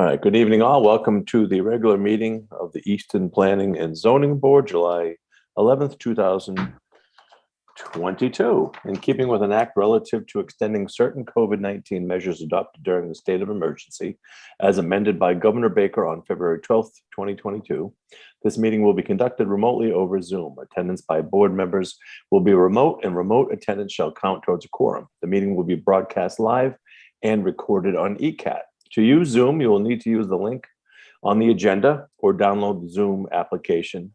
right, good evening all. Welcome to the regular meeting of the Easton Planning and Zoning Board, July 11th, 2022. In keeping with an act relative to extending certain COVID-19 measures adopted during the state of emergency, as amended by Governor Baker on February 12th, 2022, this meeting will be conducted remotely over Zoom. Attendance by board members will be remote, and remote attendance shall count towards a quorum. The meeting will be broadcast live and recorded on ECAT. To use Zoom, you will need to use the link on the agenda or download the Zoom application.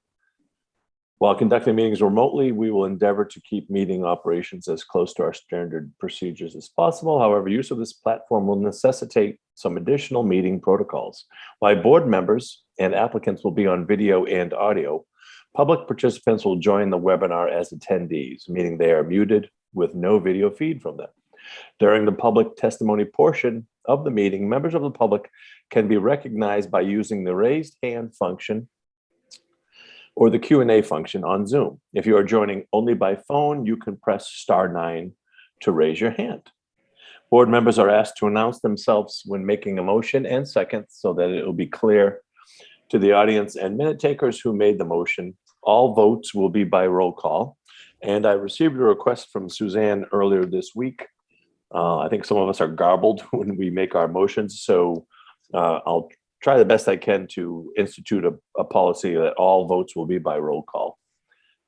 While conducting meetings remotely, we will endeavor to keep meeting operations as close to our standard procedures as possible. However, use of this platform will necessitate some additional meeting protocols. While board members and applicants will be on video and audio, public participants will join the webinar as attendees, meaning they are muted with no video feed from them. During the public testimony portion of the meeting, members of the public can be recognized by using the raised hand function or the Q&A function on Zoom. If you are joining only by phone, you can press *9 to raise your hand. Board members are asked to announce themselves when making a motion and second so that it will be clear to the audience and minute takers who made the motion. All votes will be by roll call. And I received a request from Suzanne earlier this week. I think some of us are garbled when we make our motions, so I'll try the best I can to institute a policy that all votes will be by roll call.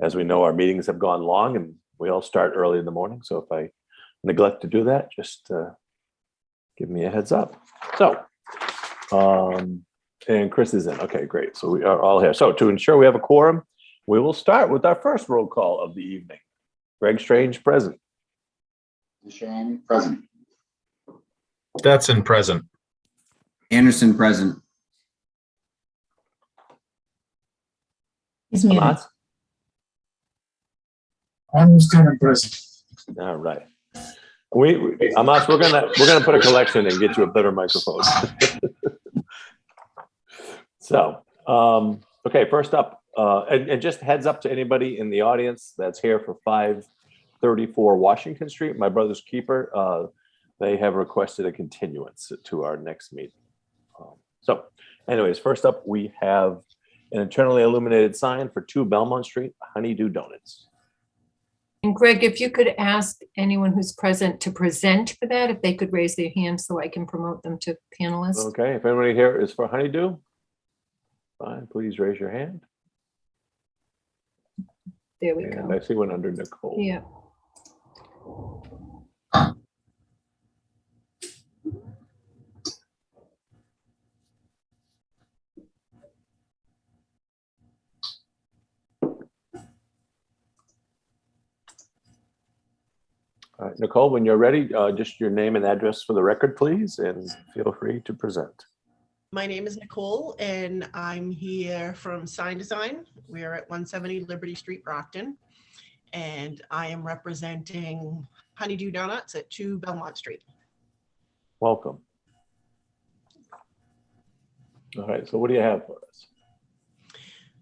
As we know, our meetings have gone long and we all start early in the morning, so if I neglect to do that, just give me a heads up. So, and Chris is in. Okay, great. So we are all here. So to ensure we have a quorum, we will start with our first roll call of the evening. Greg Strange, present. Shane, present. Stetson, present. Anderson, present. He's muted. I'm still present. All right. Amas, we're gonna put a collection and get you a better microphone. So, okay, first up, and just heads up to anybody in the audience that's here for 534 Washington Street, my brother's keeper. They have requested a continuance to our next meeting. So anyways, first up, we have an internally illuminated sign for 2 Belmont Street, Honeydew Donuts. And Greg, if you could ask anyone who's present to present for that, if they could raise their hand so I can promote them to panelists. Okay, if anybody here is for Honeydew, fine, please raise your hand. There we And go. I see one under Nicole. Yeah. All right, Nicole, when you're ready, just your name and address for the record, please, and feel free to present. My name is Nicole, and I'm here from Sign Design. We are at 170 Liberty Street, Brockton, and I am representing Honeydew Donuts at 2 Belmont Street. Welcome. All right, so what do you have for us?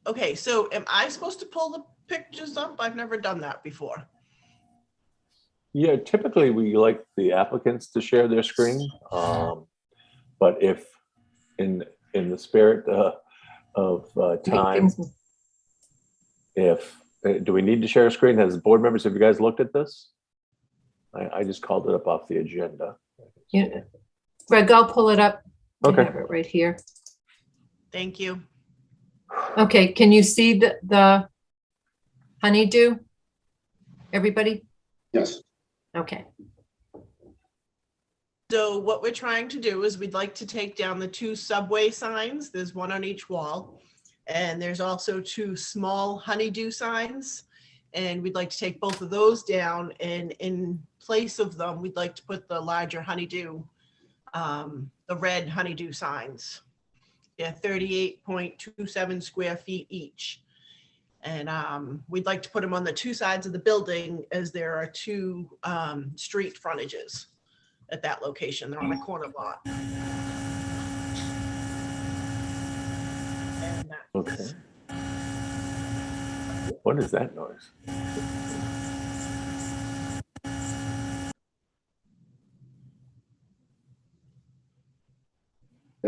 Okay, so am I supposed to pull the pictures up? I've never done that before. Yeah, typically we like the applicants to share their screen, but if in the spirit of time, if do we need to share a screen? As board members, have you guys looked at this? I just called it up off the agenda. Yeah. Greg, I'll pull it up. Okay. I have it right here. Thank you. Okay, can you see the honeydew? Everybody? Yes. Okay. So what we're trying to do is we'd like to take down the 2 subway signs. There's one on each wall. And there's also 2 small honeydew signs. And we'd like to take both of those down. And in place of them, we'd like to put the larger honeydew, the red honeydew signs. They're 38.27 square feet each. And we'd like to put them on the 2 sides of the building as there are 2 street frontages at that location. They're on a corner lot. And Okay. What is that noise?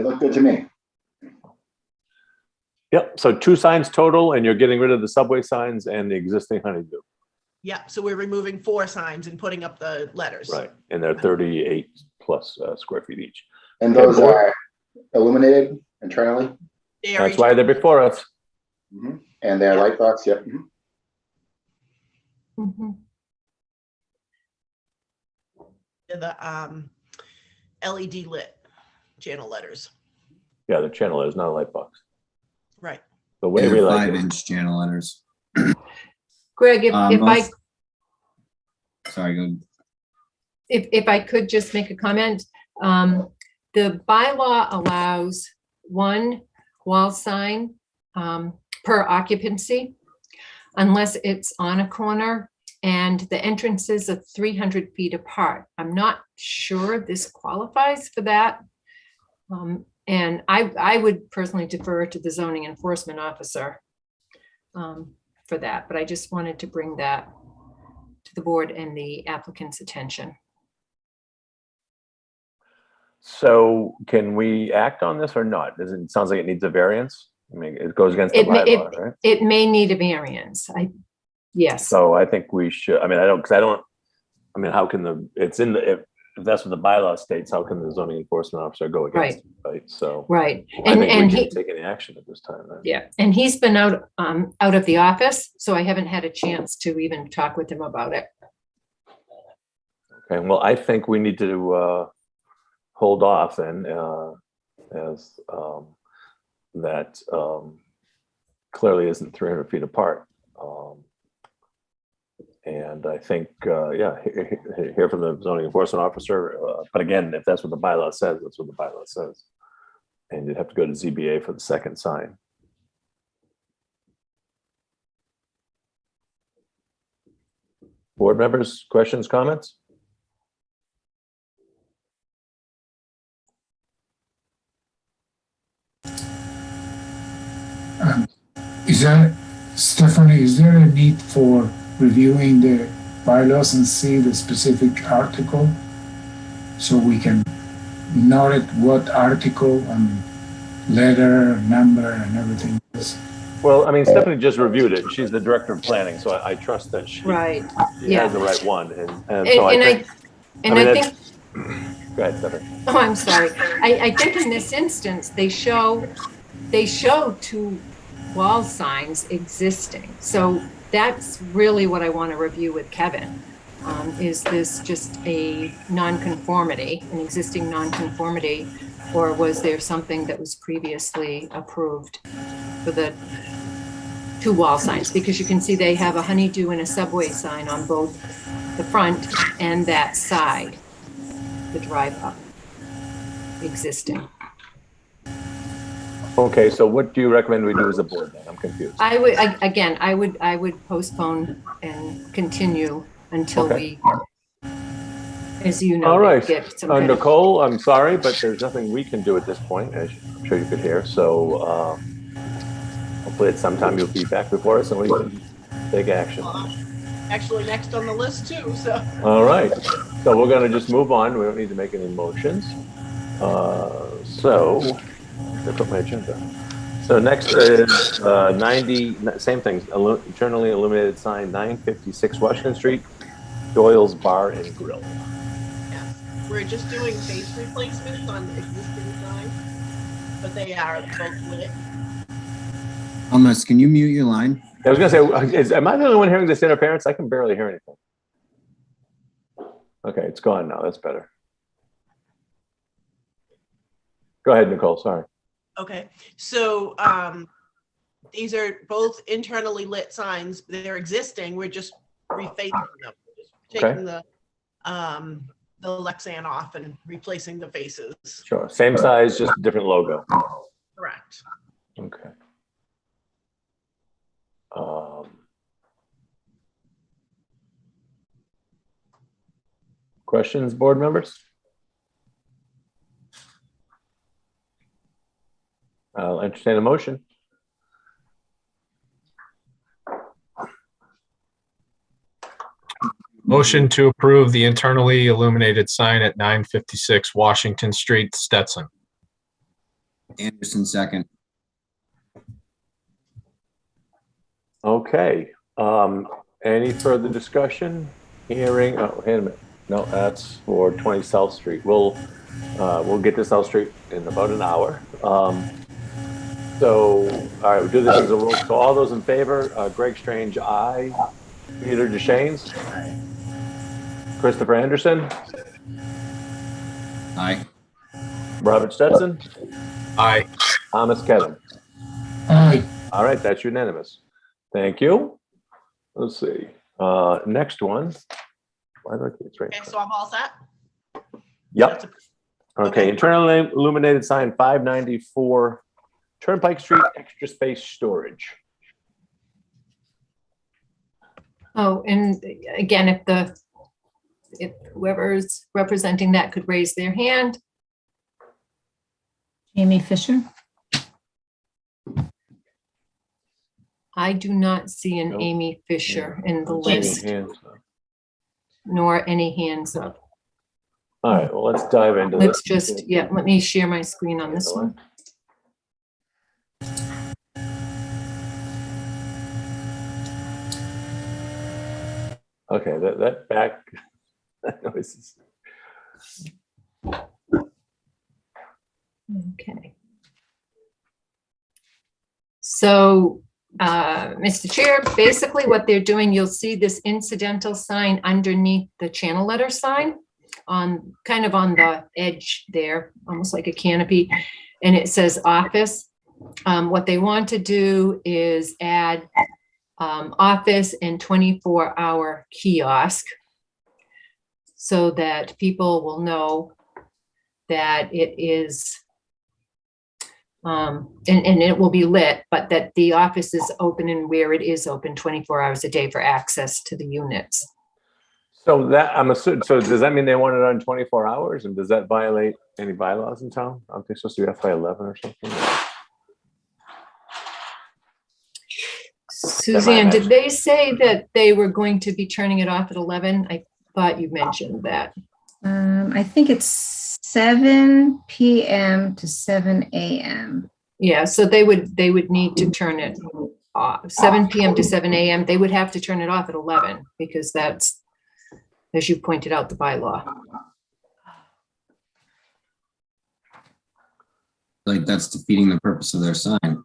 They look good to me. Yep, so 2 signs total, and you're getting rid of the subway signs and the existing honeydew. Yeah, so we're removing 4 signs and putting up the letters. Right, and they're 38 plus square feet each. And Okay, those board. are illuminated internally. They are That's why they're before us. Mhm. And they're Yeah. light box, yep. Mhm. Mhm. the LED lit channel letters. Yeah, the channel is not a light box. Right. The way And we they're like it. 5-inch channel letters. Greg, if I, Sorry, go. if I could just make a comment, the bylaw allows 1 wall sign per occupancy, unless it's on a corner, and the entrances are 300 feet apart. I'm not sure this qualifies for that. And I would personally defer to the zoning enforcement officer for that, but I just wanted to bring that to the board and the applicant's attention. So can we act on this or not? It sounds like it needs a variance. I mean, it goes against the It may- bylaw, right? It may need a variance. Yes, So I think we should, I mean, I mean, how can it's in the, if that's what the bylaw states, how can the zoning enforcement officer go against it, right? So right. I And think and we he, can take any action at this time, right? yeah, and he's been out of the office, so I haven't had a chance to even talk with him about it. Okay, well, I think we need to hold off then, as that clearly isn't 300 feet apart. And I think, yeah, hear from the zoning enforcement officer. But again, if that's what the bylaw says, that's what the bylaw says. And you'd have to go to ZBA for the second sign. Board members, questions, comments? Stephanie, is there a need for reviewing the bylaws and see the specific article? So we can note what article and letter, number and everything is. Well, I mean, Stephanie just reviewed it. She's the director of planning, so I trust that she Right. has Yeah. the right one. And And so I and think, and mean, I that's- think, go ahead, Stephanie. oh, I'm sorry. I think in this instance, they show 2 wall signs existing. So that's really what I want to review with Kevin. Is this just a nonconformity, an existing nonconformity, or was there something that was previously approved for the 2 wall signs? Because you can see they have a honeydew and a subway sign on both the front and that side, the drive up existing. Okay, so what do you recommend we do as a board then? I'm confused. I would postpone and continue until Okay. we, as you know, All right. get some kind of. Nicole, I'm sorry, but there's nothing we can do at this point, as I'm sure you could hear. So hopefully at some time you'll be back before us and we can take action. Actually, next on the list too, so. All right. So we're going to just move on. We don't need to make any motions. So I put my agenda. So next is 90, same thing, internally illuminated sign, 956 Washington Street, Doyle's Bar and Grill. Yeah. We're just doing face replacements on existing signs, but they are both lit. Almost, can you mute your line? I was going to say, am I the only one hearing this interference? I can barely hear anything. Okay, it's gone now. That's better. Go ahead, Nicole. Sorry. Okay, so these are both internally lit signs. They're existing. We're just refacing them. Just taking the Lexan off and replacing the faces. Sure. Same size, just different logo. Correct. Okay. Questions, board members? I'll entertain a motion. Motion to approve the internally illuminated sign at 956 Washington Street, Stetson. Anderson, second. Okay, any further discussion? Hearing, oh, wait a minute. No, that's for 20 South Street. We'll get to South Street in about an hour. So, all right, we'll do this as a roll. So all those in favor, Greg Strange, aye. Peter DeShanes? Christopher Anderson? Aye. Robert Stetson? Aye. Thomas Kevin? Aye. All right, that's unanimous. Thank you. Let's see. Next one. Why do I keep it right? Okay, so I'm all set? Yep. That's a- Okay, Okay. internally illuminated sign 594 Turnpike Street, extra space storage. Oh, and again, if whoever's representing that could raise their hand. Amy Fisher? I do not see an Nope. Amy Fisher in the Any list, hands up? nor any hands up. All right, well, let's dive into this. Let's just, yeah, let me share my screen on this one. Okay, that back noise is. Okay. So, Mr. Chair, basically what they're doing, you'll see this incidental sign underneath the channel letter sign on, kind of on the edge there, almost like a canopy, and it says office. What they want to do is add office and 24-hour kiosk so that people will know that it is and it will be lit, but that the office is open and where it is open 24 hours a day for access to the units. So that, I'm assuming, so does that mean they want it on 24 hours? And does that violate any bylaws in town? Aren't they supposed to be F by 11 or something? Suzanne, did they say that they were going to be turning it off at 11? I thought you mentioned that. I think it's 7 p.m. to 7 a.m. Yeah, so they would need to turn it off, 7 p.m. to 7 a.m. They would have to turn it off at 11 because that's, as you pointed out, the bylaw. Like that's defeating the purpose of their sign.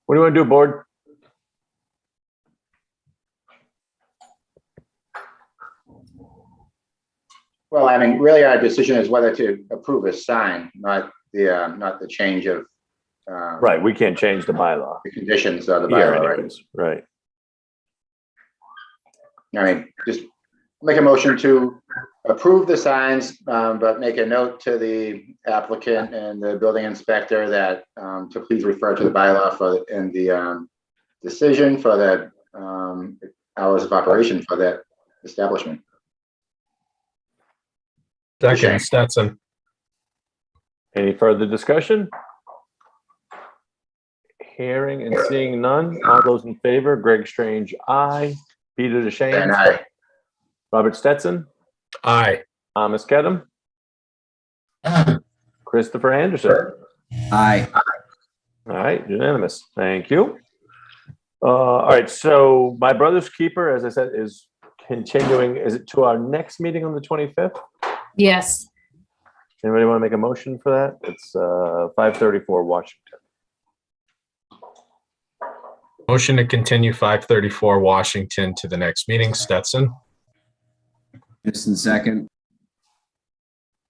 What do you want to do, board? Well, I mean, really our decision is whether to approve a sign, not the change of Right, we can't change the bylaw. the conditions of the Here bylaw, right? anyways, right. I mean, just make a motion to approve the signs, but make a note to the applicant and the building inspector that to please refer to the bylaw for in the decision for the hours of operation for that establishment. Second, Stetson. Any further discussion? Hearing and seeing none. All those in favor, Greg Strange, aye. Peter And DeShanes, Robert Stetson, Aye. Thomas Kedem, Aye. Christopher Anderson. Aye. All right, unanimous. Thank you. All right, so my brother's keeper, as I said, is continuing. Is it to our next meeting on the 25th? Yes. Anybody want to make a motion for that? It's 534 Washington. Motion to continue 534 Washington to the next meeting, Stetson. Anderson, second.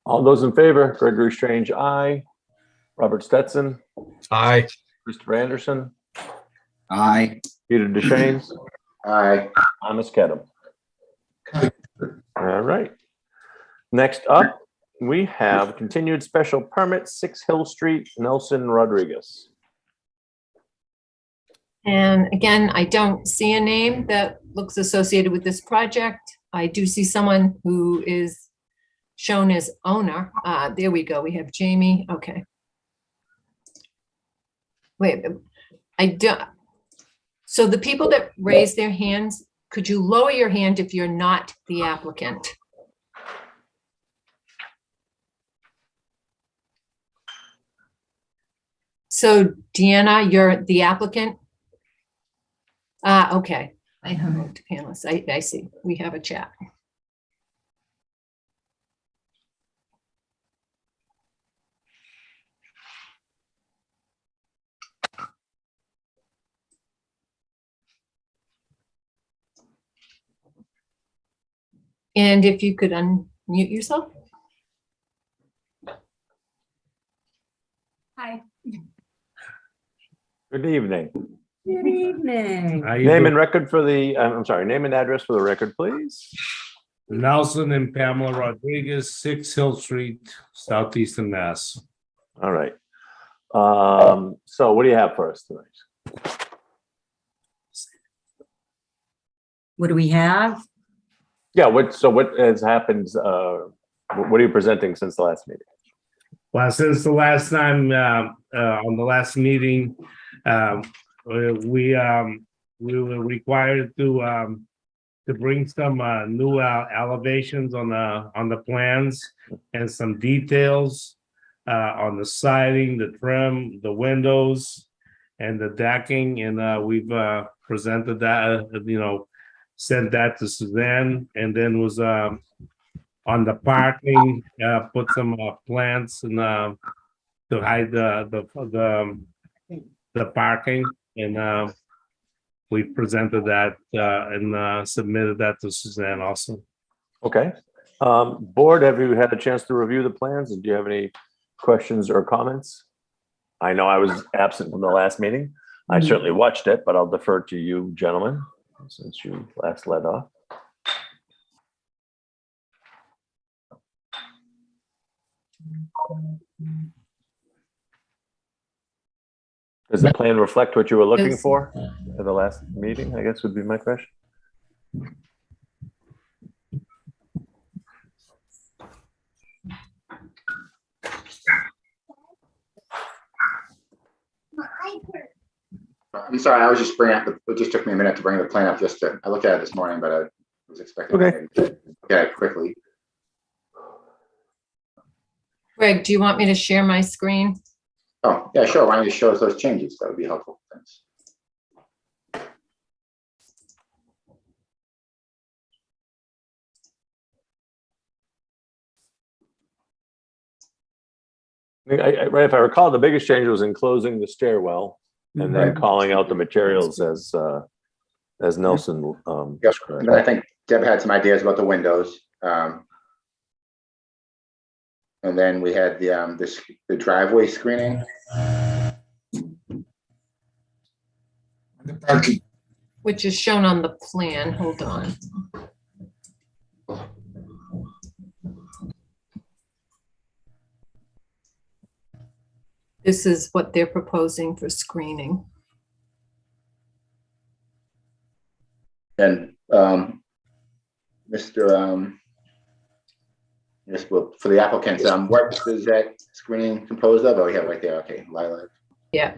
All those in favor, Gregory Strange, aye. Robert Stetson, Aye. Christopher Anderson, Aye. Peter DeShanes, aye. Thomas Kedem. Aye. All right. Next up, we have continued special permit, 6 Hill Street, Nelson Rodriguez. And again, I don't see a name that looks associated with this project. I do see someone who is shown as owner. There we go. We have Jamie. Okay. Wait, I don't. So the people that raised their hands, could you lower your hand if you're not the applicant? So Deanna, you're the applicant? Okay. I heard. Move to panelists. I see. We have a chat. And if you could unmute yourself. Hi. Good evening. Good evening. Name and record for the, I'm sorry, name and address for the record, please. Nelson and Pamela Rodriguez, 6 Hill Street, Southeastern Mass. All right. So what do you have for us tonight? What do we have? Yeah, what has happened, what are you presenting since the last meeting? Well, since the last time, on the last meeting, we were required to bring some new elevations on the plans and some details on the siding, the trim, the windows, and the decking, and we've presented that, sent that to Suzanne, and then was on the parking, put some plants and to hide the parking, and we presented that and submitted that to Suzanne also. Okay. Board, have you had a chance to review the plans? And do you have any questions or comments? I know I was absent from the last meeting. I certainly watched it, but I'll defer to you gentlemen since you last led off. Does the plan reflect what you were looking for at the last meeting, I guess would be my question? I'm sorry, I was just bringing up, it just took me a minute to bring the plan up I looked at it this morning, but I was expecting to look at it quickly. Greg, do you want me to share my screen? Oh, yeah, sure. Why don't you show us those changes? That would be helpful. Thanks. Right, if I recall, the biggest change was enclosing the stairwell and then calling out the materials as Nelson Yep. described. And then I think Deb had some ideas about the windows. And then we had the driveway screening. The parking. Which is shown on the plan. Hold on. This is what they're proposing for screening. And Mr. Yes, well, for the applicants, what is that screening composed of? Oh, yeah, right there. Okay, lilac. Yeah.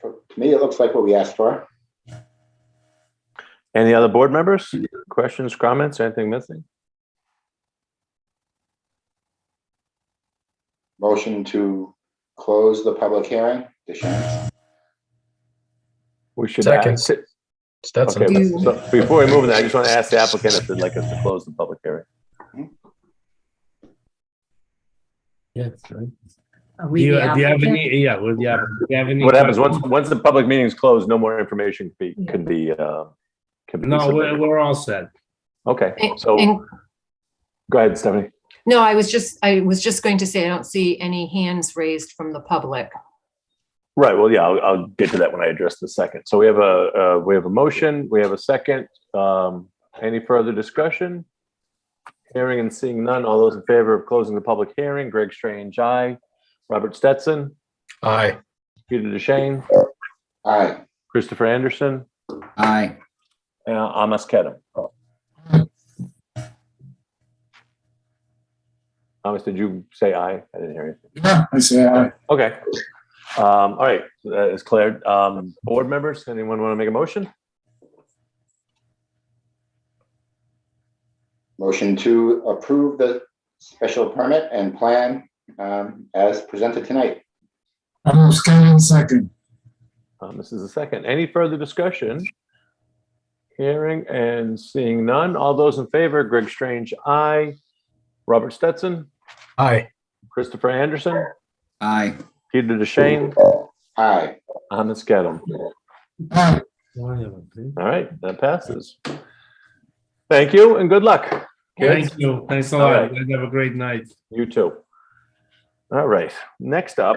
To me, it looks like what we asked for. Any other board members? Questions, comments, anything missing? Motion to close the public hearing. We should Second. ask it. Stetson. Okay, so before we move on, I just want to ask the applicant if they'd like us to close the public hearing. Yes, right. Are Do we you the have applicant? any, yeah, do you have any? What happens questions? once the public meeting is closed, no more information can be No, submitted. we're all set. Okay, And- so and- go ahead, Stephanie. No, I was just going to say, I don't see any hands raised from the public. Right, well, yeah, I'll get to that when I address the second. So we have a motion, we have a second. Any further discussion? Hearing and seeing none. All those in favor of closing the public hearing, Greg Strange, aye. Robert Stetson, Aye. Peter DeShane, Aye. Christopher Anderson, Aye. Amos Kedem. Amos, did you say aye? I didn't hear you. Yeah, I say aye. Okay. All right, it's cleared. Board members, anyone want to make a motion? Motion to approve the special permit and plan as presented tonight. Amos Cannon, second. This is the second. Any further discussion? Hearing and seeing none. All those in favor, Greg Strange, aye. Robert Stetson, Aye. Christopher Anderson, Aye. Peter DeShane, Aye. Amos Kedem. Aye. All right, that passes. Thank you and good luck. Kids. Thank you. Thanks a All lot. right. You guys have a great night. You too. All right, next up,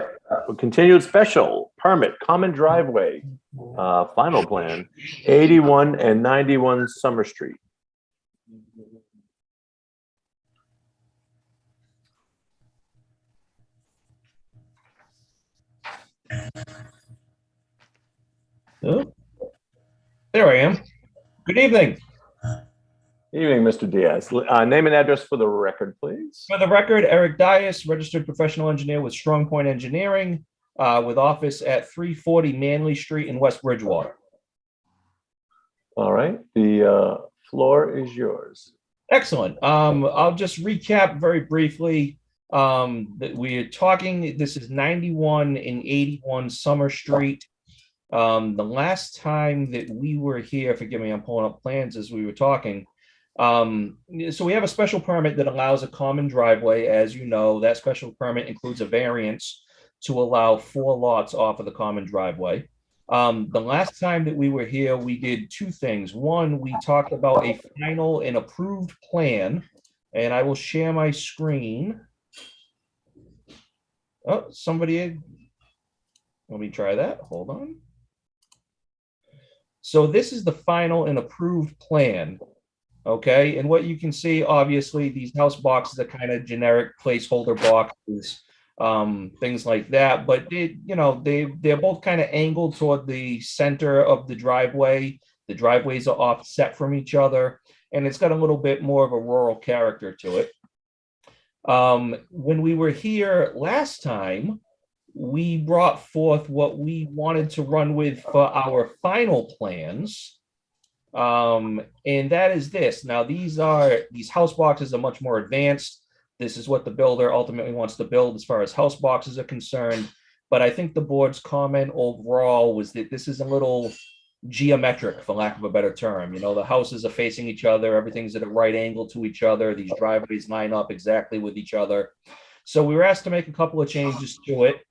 continued special permit, common driveway, final plan, 81 and 91 Summer Street. Oh, there I am. Good evening. Evening, Mr. Diaz. Name and address for the record, please. For the record, Eric Dias, registered professional engineer with Strong Point Engineering, with office at 340 Manley Street in West Bridgewater. All right, the floor is yours. Excellent. I'll just recap very briefly. That we're talking, this is 91 and 81 Summer Street. The last time that we were here, forgive me, I'm pulling up plans as we were talking. So we have a special permit that allows a common driveway. As you know, that special permit includes a variance to allow 4 lots off of the common driveway. The last time that we were here, we did 2 things. One, we talked about a final and approved plan, and I will share my screen. Oh, somebody, let me try that. Hold on. So this is the final and approved plan. Okay, and what you can see, obviously, these house boxes are kind of generic placeholder boxes, things like that. But they're both kind of angled toward the center of the driveway. The driveways are offset from each other, and it's got a little bit more of a rural character to it. When we were here last time, we brought forth what we wanted to run with for our final plans. And that is this. Now, these house boxes are much more advanced. This is what the builder ultimately wants to build as far as house boxes are concerned. But I think the board's comment overall was that this is a little geometric, for lack of a better term. You know, the houses are facing each other. Everything's at a right angle to each other. These driveways line up exactly with each other. So we were asked to make a couple of changes to it.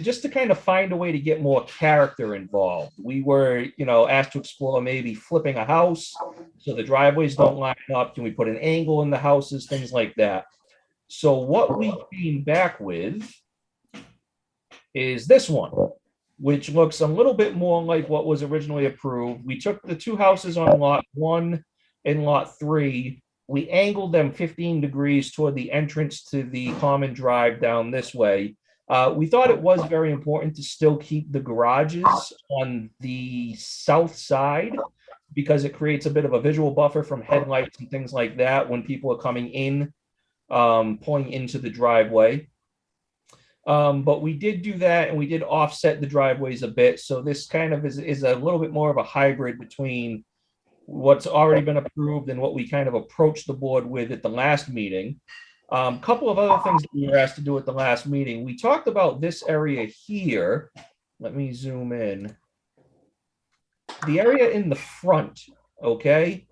Just to kind of find a way to get more character involved. We were, asked to explore maybe flipping a house so the driveways don't line up. Can we put an angle in the houses, things like that? So what we came back with is this one, which looks a little bit more like what was originally approved. We took the 2 houses on lot 1 and lot 3. We angled them 15 degrees toward the entrance to the common drive down this way. We thought it was very important to still keep the garages on the south side because it creates a bit of a visual buffer from headlights and things like that when people are coming in, pulling into the driveway. But we did do that, and we did offset the driveways a bit. So this kind of is a little bit more of a hybrid between what's already been approved and what we kind of approached the board with at the last meeting. Couple of other things that we were asked to do at the last meeting. We talked about this area here. Let me zoom in. The area in the front, okay?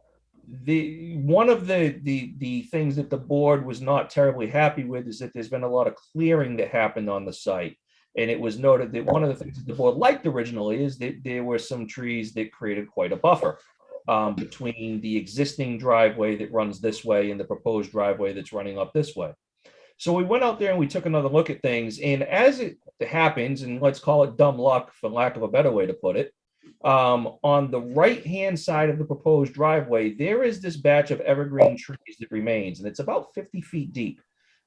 One of the things that the board was not terribly happy with is that there's been a lot of clearing that happened on the site. And it was noted that one of the things that the board liked originally is that there were some trees that created quite a buffer between the existing driveway that runs this way and the proposed driveway that's running up this way. So we went out there and we took another look at things. And as it happens, and let's call it dumb luck for lack of a better way to put it, on the right-hand side of the proposed driveway, there is this batch of evergreen trees that remains, and it's about 50 feet deep.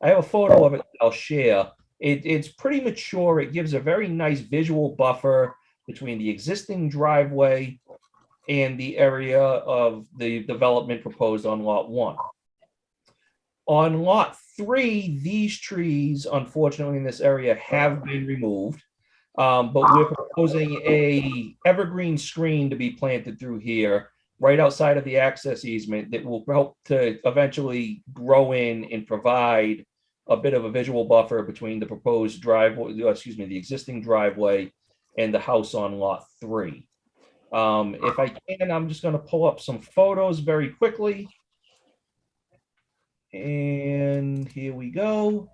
I have a photo of it that I'll share. It's pretty mature. It gives a very nice visual buffer. between the existing driveway and the area of the development proposed on lot 1. On lot 3, these trees, unfortunately, in this area have been removed. But we're proposing a evergreen screen to be planted through here, right outside of the access easement, that will help to eventually grow in and provide a bit of a visual buffer between the proposed driveway, the existing driveway and the house on lot 3. If I can, I'm just going to pull up some photos very quickly. And here we go.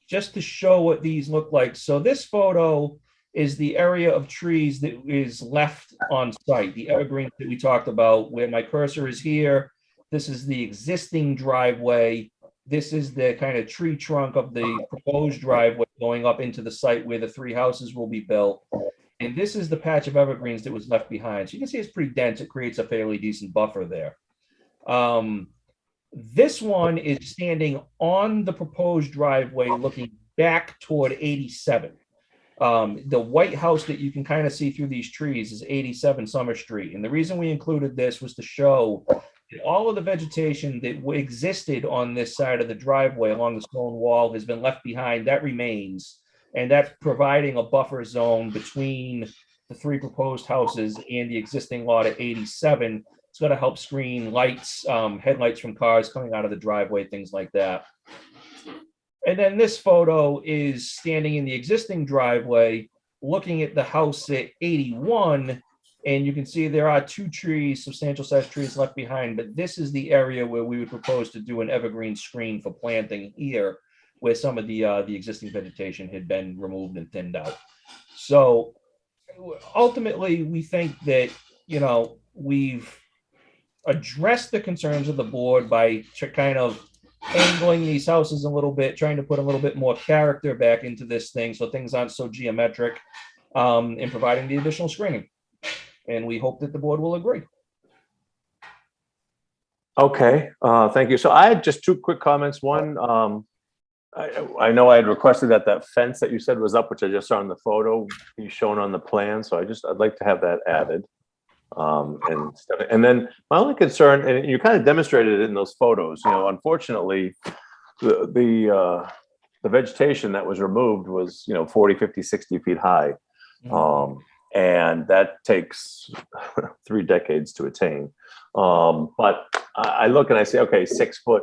Just to show what these look like. So this photo is the area of trees that is left on site, the evergreens that we talked about, where my cursor is here. This is the existing driveway. This is the kind of tree trunk of the proposed driveway going up into the site where the 3 houses will be built. And this is the patch of evergreens that was left behind. So you can see it's pretty dense. It creates a fairly decent buffer there. This one is standing on the proposed driveway looking back toward 87. The white house that you can kind of see through these trees is 87 Summer Street. And the reason we included this was to show that all of the vegetation that existed on this side of the driveway along the stone wall has been left behind. That remains. And that's providing a buffer zone between the 3 proposed houses and the existing lot at 87. It's going to help screen lights, headlights from cars coming out of the driveway, things like that. And then this photo is standing in the existing driveway, looking at the house at 81. And you can see there are 2 trees, substantial sized trees left behind. But this is the area where we would propose to do an evergreen screen for planting here, where some of the existing vegetation had been removed and thinned out. So ultimately, we think that, we've addressed the concerns of the board by kind of angling these houses a little bit, trying to put a little bit more character back into this thing so things aren't so geometric, and providing the additional screening. And we hope that the board will agree. Okay, thank you. So I had just 2 quick comments. One, I know I had requested that fence that you said was up, which I just saw in the photo, be shown on the plan. So I'd like to have that added. And then my only concern, and you kind of demonstrated it in those photos, unfortunately, the vegetation that was removed was, 40, 50, 60 feet high. And that takes 3 decades to attain. But I look and I say, okay, 6-foot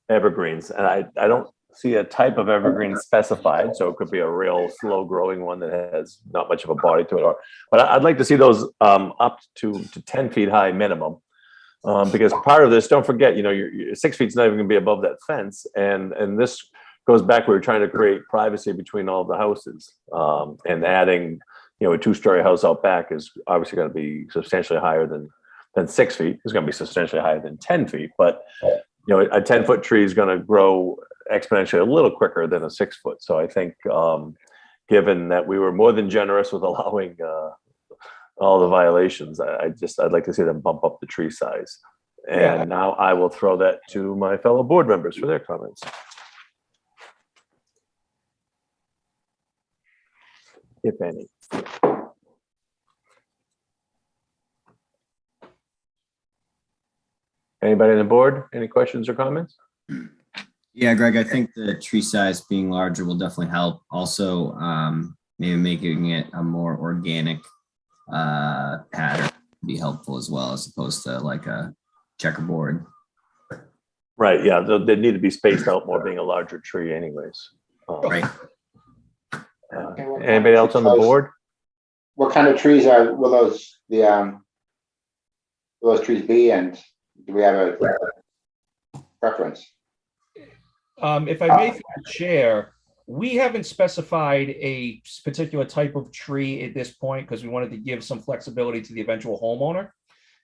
evergreens, and I don't see a type of evergreen specified, so it could be a real slow growing one that has not much of a body to it. But I'd like to see those up to 10 feet high minimum, because part of this, don't forget, your 6 feet's not even going to be above that fence, and this goes back where we're trying to create privacy between all the houses, and adding a 2-story house out back is obviously going to be substantially higher than 6 feet. It's going to be substantially higher than 10 feet, but a 10-foot tree is going to grow exponentially a little quicker than a 6-foot. So I think, given that we were more than generous with allowing all the violations, I'd like to see them bump up the tree size. And now I will throw that to my fellow board members for their comments. If any. Anybody on the board? Any questions or comments? Yeah, Greg, I think the tree size being larger will definitely help. Also, maybe making it a more organic pattern would be helpful as well, as opposed to like a checkerboard. Right, yeah, they need to be spaced out more, being a larger tree anyways. Right. Anybody else on the board? What kind of trees will those trees be, and do we have a preference? If I may, through the chair, we haven't specified a particular type of tree at this point because we wanted to give some flexibility to the eventual homeowner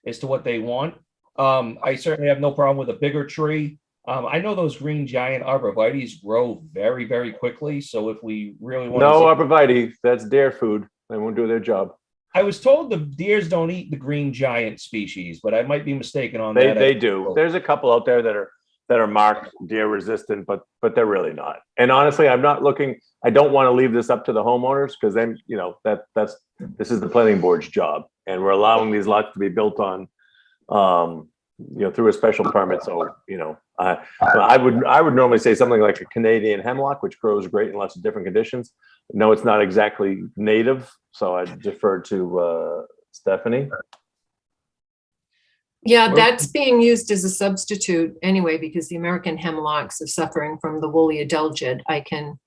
as to what they want. I certainly have no problem with a bigger tree. I know those green giant arborvitaes grow very, very quickly. So if we really want no arborvitae, that's deer food. They won't do their job. I was told the deers don't eat the green giant species, but I might be mistaken on that. They do. There's a couple out there that are that are marked deer resistant, but they're really not. And honestly, I'm not looking, I don't want to leave this up to the homeowners, because then, you know, this is the planning board's job, and we're allowing these lots to be built on, you know, through a special permit. So, you know, I would normally say something like a Canadian hemlock, which grows great in lots of different conditions. No, it's not exactly native, so I defer to Stephanie. Yeah, that's being used as a substitute anyway, because the American hemlocks are suffering from the woolly adelgid. I can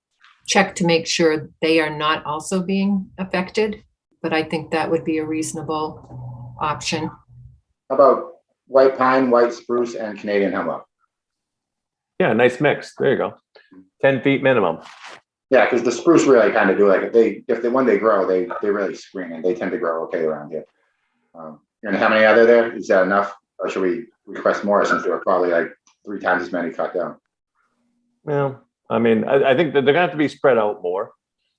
check to make sure they are not also being affected, but I think that would be a reasonable option. How about white pine, white spruce, and Canadian hemlock? Yeah, nice mix. There you go. 10 feet minimum. Yeah, because the spruce really kind of do like when they grow, they really screen, and they tend to grow okay around here. And how many are there? Is that enough, or should we request more, since there are probably like 3 times as many cut down? Well, I mean, I think that they're gonna have to be spread out more.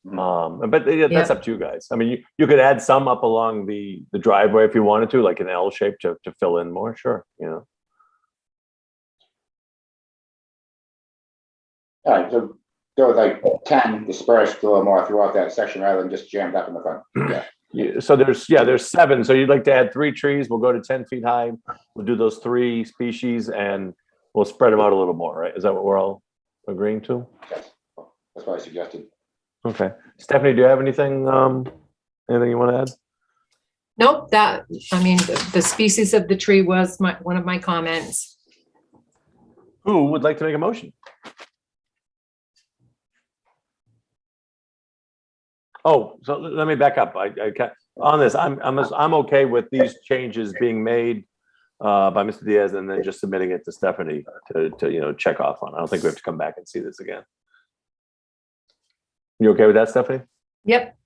But that's up to you guys. I mean, you could add some up along the driveway if you wanted to, like an L shape to fill in more. Sure, you know. All right, so go with like 10 dispersed a little more throughout that section rather than just jammed up in the front. Yeah. So there's 7. So you'd like to add 3 trees. We'll go to 10 feet high. We'll do those 3 species, and we'll spread them out a little more, right? Is that what we're all agreeing to? Yes. That's what I suggested. Okay. Stephanie, do you have anything you want to add? Nope, I mean, the species of the tree was one of my comments. Who would like to make a motion? Oh, so let me back up. On this, I'm okay with these changes being made by Mr. Diaz, and then just submitting it to Stephanie to check off on. I don't think we have to come back and see this again. You okay with that, Stephanie? Yep.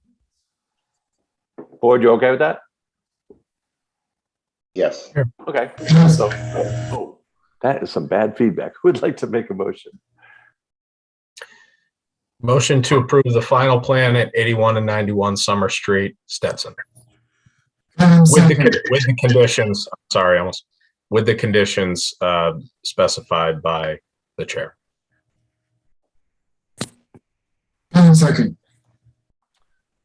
Board, you okay with that? Yes. Okay. So, that is some bad feedback. Who would like to make a motion? Motion to approve the final plan at 81 and 91 Summer Street, Stetson. With the conditions, sorry, with the conditions specified by the chair. Second.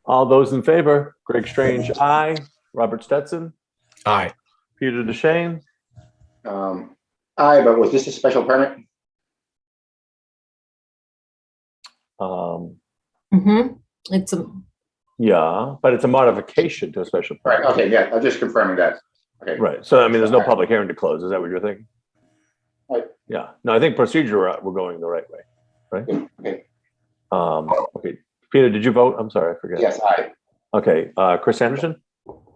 All those in favor? Greg Strange, aye. Robert Stetson, Aye. Peter DeShane. Aye, but was this a special permit? It's Yeah, but it's a modification to a special permit. Right. Okay. Yeah. I'm just confirming that. Okay. Right. So I mean, there's no public hearing to close. Is that what you're thinking? Right. Yeah. No, I think procedure we're going the right way. Right. Okay. Okay. Peter, did you vote? I'm sorry, I forget. Yes. Aye. Okay. Chris Anderson.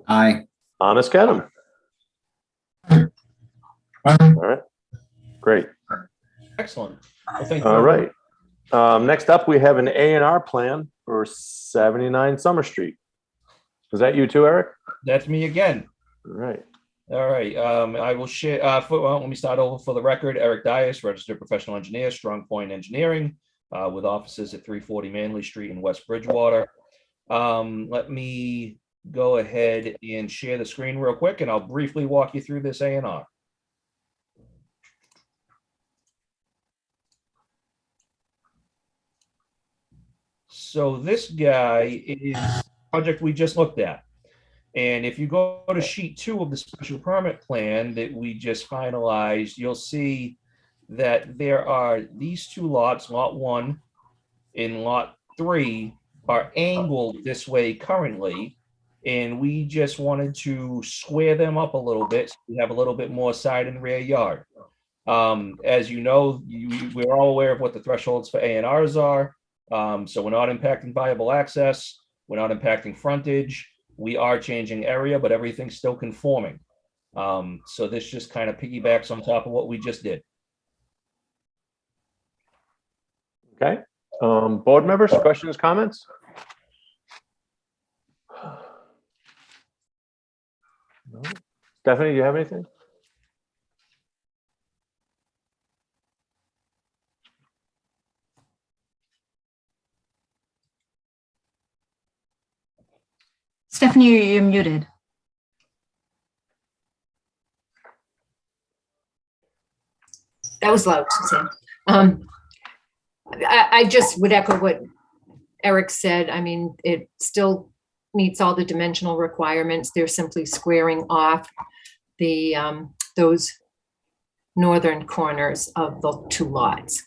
Aye. Thomas Kedem. Aye. All right. Great. Excellent. Well, thank you. All right. Next up, we have an A&R plan for 79 Summer Street. Was that you too, Eric? That's me again. All right. All right. I will share. Let me start over for the record. Eric Dias, registered professional engineer, Strong Point Engineering, with offices at 340 Manley Street in West Bridgewater. Let me go ahead and share the screen real quick, and I'll briefly walk you through this A&R. So this guy is the project we just looked at. And if you go to sheet 2 of the special permit plan that we just finalized, you'll see that there are these 2 lots, lot 1 and lot 3 are angled this way currently. And we just wanted to square them up a little bit so we have a little bit more side and rear yard. As you know, we're all aware of what the thresholds for A&Rs are. So we're not impacting viable access. We're not impacting frontage. We are changing area, but everything's still conforming. So this just kind of piggybacks on top of what we just did. Okay. Board members, questions, comments? No. Stephanie, do you have anything? Stephanie, you're muted. That was loud, Suzanne. I just would echo what Eric said. I mean, it still meets all the dimensional requirements. They're simply squaring off the, those northern corners of the two lots.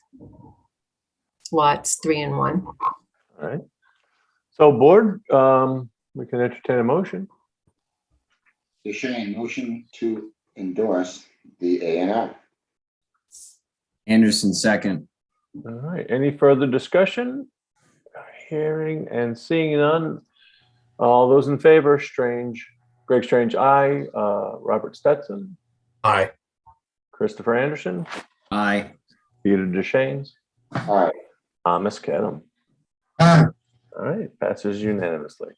Lots 3 and 1. All right. So board, we can entertain a motion. Shane, motion to endorse the A&R. Anderson, second. All right. Any further discussion? Hearing and seeing none. All those in favor, Greg Strange, aye. Robert Stetson, Aye. Christopher Anderson, Aye. Peter DeShanes, All right. Thomas Kedem. Aye. All right, passes unanimously.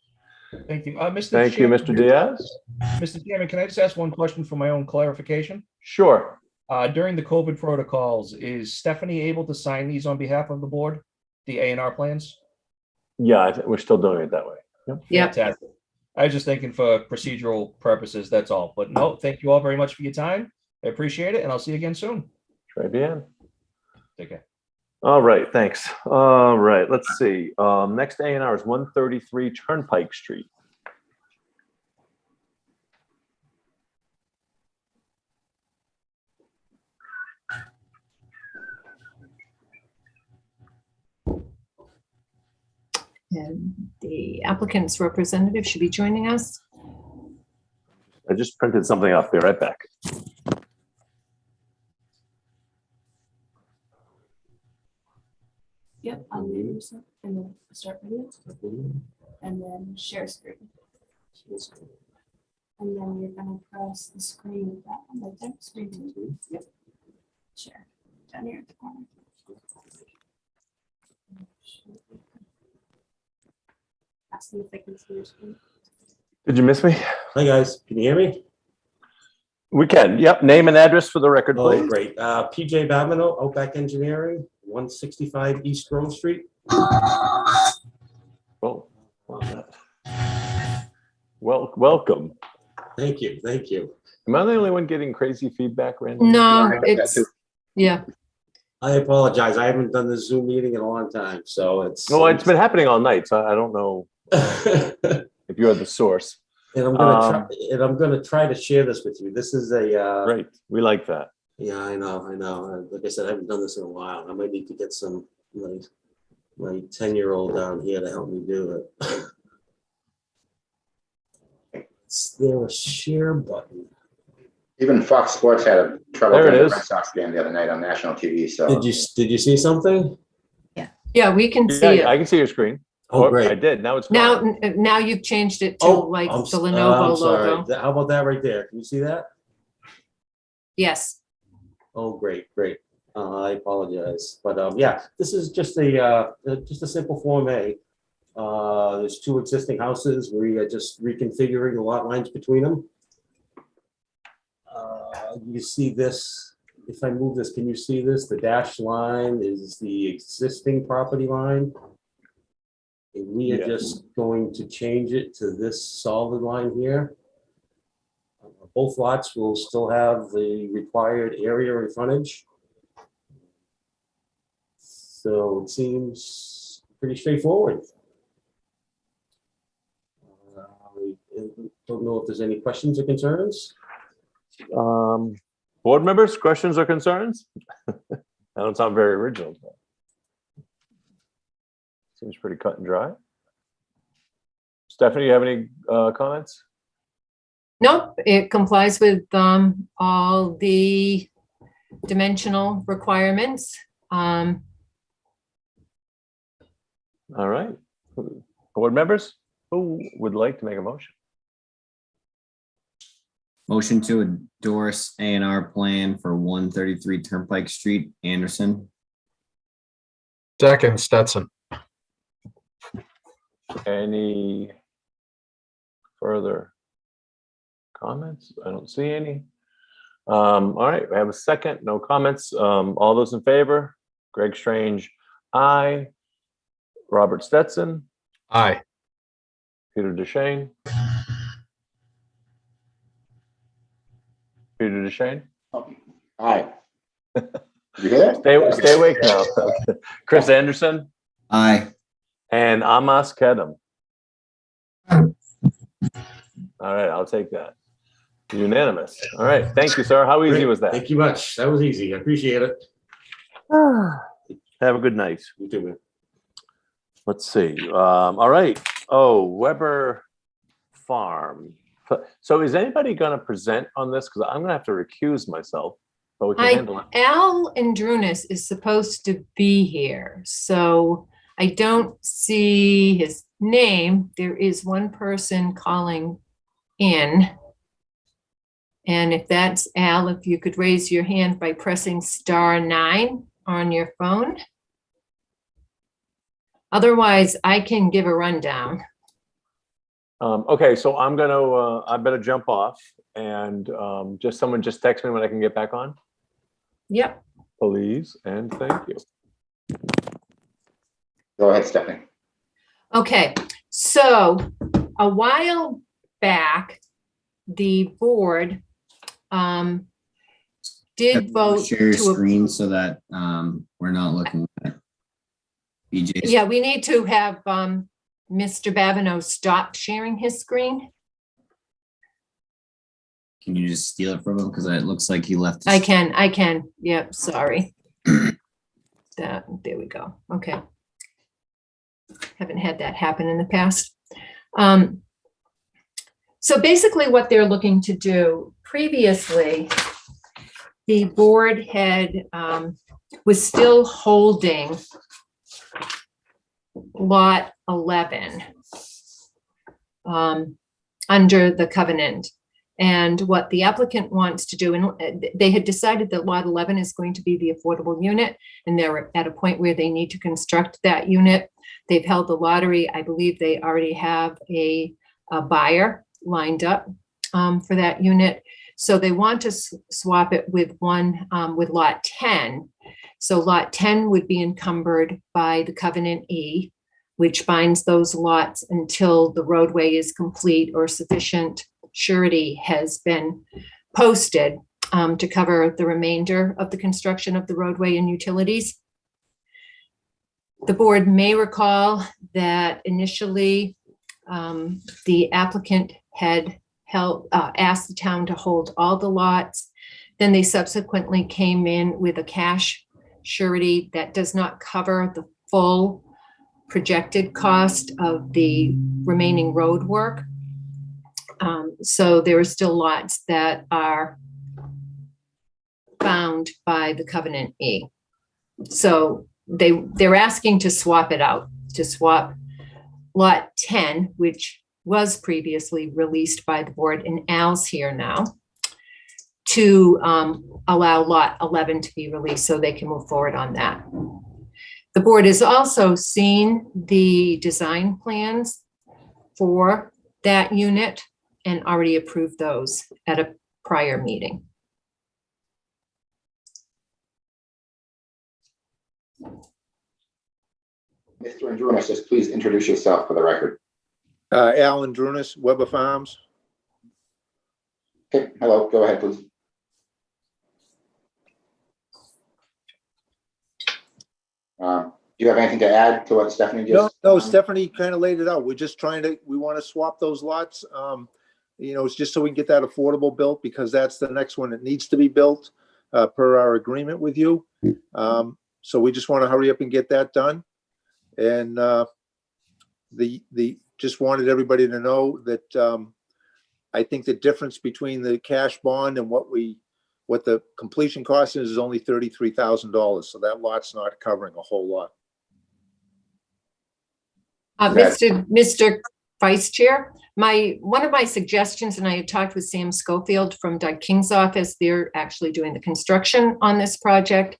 Thank you. Mr. Thank you, Chairman- Mr. Diaz. Mr. Chairman, can I just ask one question for my own clarification? Sure. During the COVID protocols, is Stephanie able to sign these on behalf of the board, the A&R plans? Yeah, I think we're still doing it that way. Yep. Yep. Fantastic. I was just thinking for procedural purposes, that's all. But no, thank you all very much for your time. I appreciate it, and I'll see you again soon. Très bien. Take care. All right, thanks. All right, let's see. Next A&R is 133 Turnpike Street. And the applicant's representative should be joining us. I just printed something off. Be right back. Yep, unmute yourself and then start video. And then share screen. And then you're gonna press the screen, that one right there, screen two. Yep. Share, down here at the corner. Ask them if they can see your screen. Did you miss me? Hi, guys. Can you hear me? We can. Yep. Name and address for the record, Oh, please. great. PJ Babineau, Outback Engineering, 165 East Grove Street. Oh, welcome. Thank you. Thank you. Am I the only one getting crazy feedback, Randy? No, it's, yeah. I apologize. I haven't done this Zoom meeting in a long time, so it's. Well, it's been happening all night, so I don't know if you're the source. And I'm gonna try to share this with you. This is a. Great. We like that. Yeah, I know. Like I said, I haven't done this in a while. I might need to get some, like, my 10-year-old down here to help me do it. Is there a share button? Even Fox Sports had trouble There it doing the is. Red Sox game the other night on national TV. So Did you see something? Yeah, we can see Yeah, I it. can see your screen. Oh, I great. did. Now it's Now, gone. now you've changed it to like I'm the s- Lenovo I'm sorry. logo. How about that right there? Can you see that? Yes. Oh, great. I apologize, but yeah, this is just a simple Form A. There's 2 existing houses. We are just reconfiguring the lot lines between them. You see this, if I move this, can you see this? The dashed line is the existing property line. And we are Yeah. just going to change it to this solid line here. Both lots will still have the required area and frontage. So it seems pretty straightforward. I don't know if there's any questions or concerns. Board members, questions or concerns? I don't sound very original. But seems pretty cut and dry. Stephanie, you have any comments? Nope, it complies with all the dimensional requirements. All right. Board members, who would like to make a motion? Motion to endorse A&R plan for 133 Turnpike Street, Anderson. Second, Stetson. Any further comments? I don't see any. All right, we have a second. No comments. All those in favor? Greg Strange, aye. Robert Stetson, Aye. Peter DeShane. Peter DeShane. Aye. You hear that? Stay awake now. Okay. Chris Anderson Aye. and Amos Kedem. All right, I'll take that. Unanimous. All right, thank you, sir. How easy Great. was that? Thank you much. That was easy. I appreciate it. Have a good night. You too, man. Let's see. All right. Oh, Weber Farm. So is anybody going to present on this? Because I'm going to have to recuse myself, but we can handle it. Al Andrunas is supposed to be here, so I don't see his name. There is one person calling in. And if that's Al, if you could raise your hand by pressing *9 on your phone. Otherwise, I can give a rundown. Okay, so I'm going to, I better jump off and someone just text me when I can get back on. Yep. Please and thank you. Go ahead, Stephanie. Okay, so a while back, the board did vote Share your to. screen so that we're not looking at BJ's. Yeah, we need to have Mr. Babineau stop sharing his screen. Can you just steal it from him? Because it looks like he left. I can. Yep, sorry. There we go. Okay. Haven't had that happen in the past. So basically what they're looking to do, previously, the board had, was still holding lot 11 under the covenant. And what the applicant wants to do, and they had decided that lot 11 is going to be the affordable unit, and they're at a point where they need to construct that unit. They've held the lottery. I believe they already have a buyer lined up for that unit. So they want to swap it with with lot 10. So lot 10 would be encumbered by the covenant E, which binds those lots until the roadway is complete or sufficient surety has been posted to cover the remainder of the construction of the roadway and utilities. The board may recall that initially the applicant had asked the town to hold all the lots. Then they subsequently came in with a cash surety that does not cover the full projected cost of the remaining road work. So there are still lots that are bound by the covenant E. So they're asking to swap it out, to swap lot 10, which was previously released by the board, and Al's here now, to allow lot 11 to be released so they can move forward on that. The board has also seen the design plans for that unit and already approved those at a prior meeting. Mr. Andrunas, just please introduce yourself for the record. Alan Drunas, Weber Farms. Okay, hello, go ahead, please. Do you have anything to add to what Stephanie just? No, Stephanie kind of laid it out. We're just we want to swap those lots. It's just so we can get that affordable built, because that's the next one that needs to be built per our agreement with you. So we just want to hurry up and get that done. And just wanted everybody to know that I think the difference between the cash bond and what the completion cost is only $33,000. So that lot's not covering a whole lot. Mr. Vice Chair, one of my suggestions, and I had talked with Sam Schofield from Doug King's office, they're actually doing the construction on this project,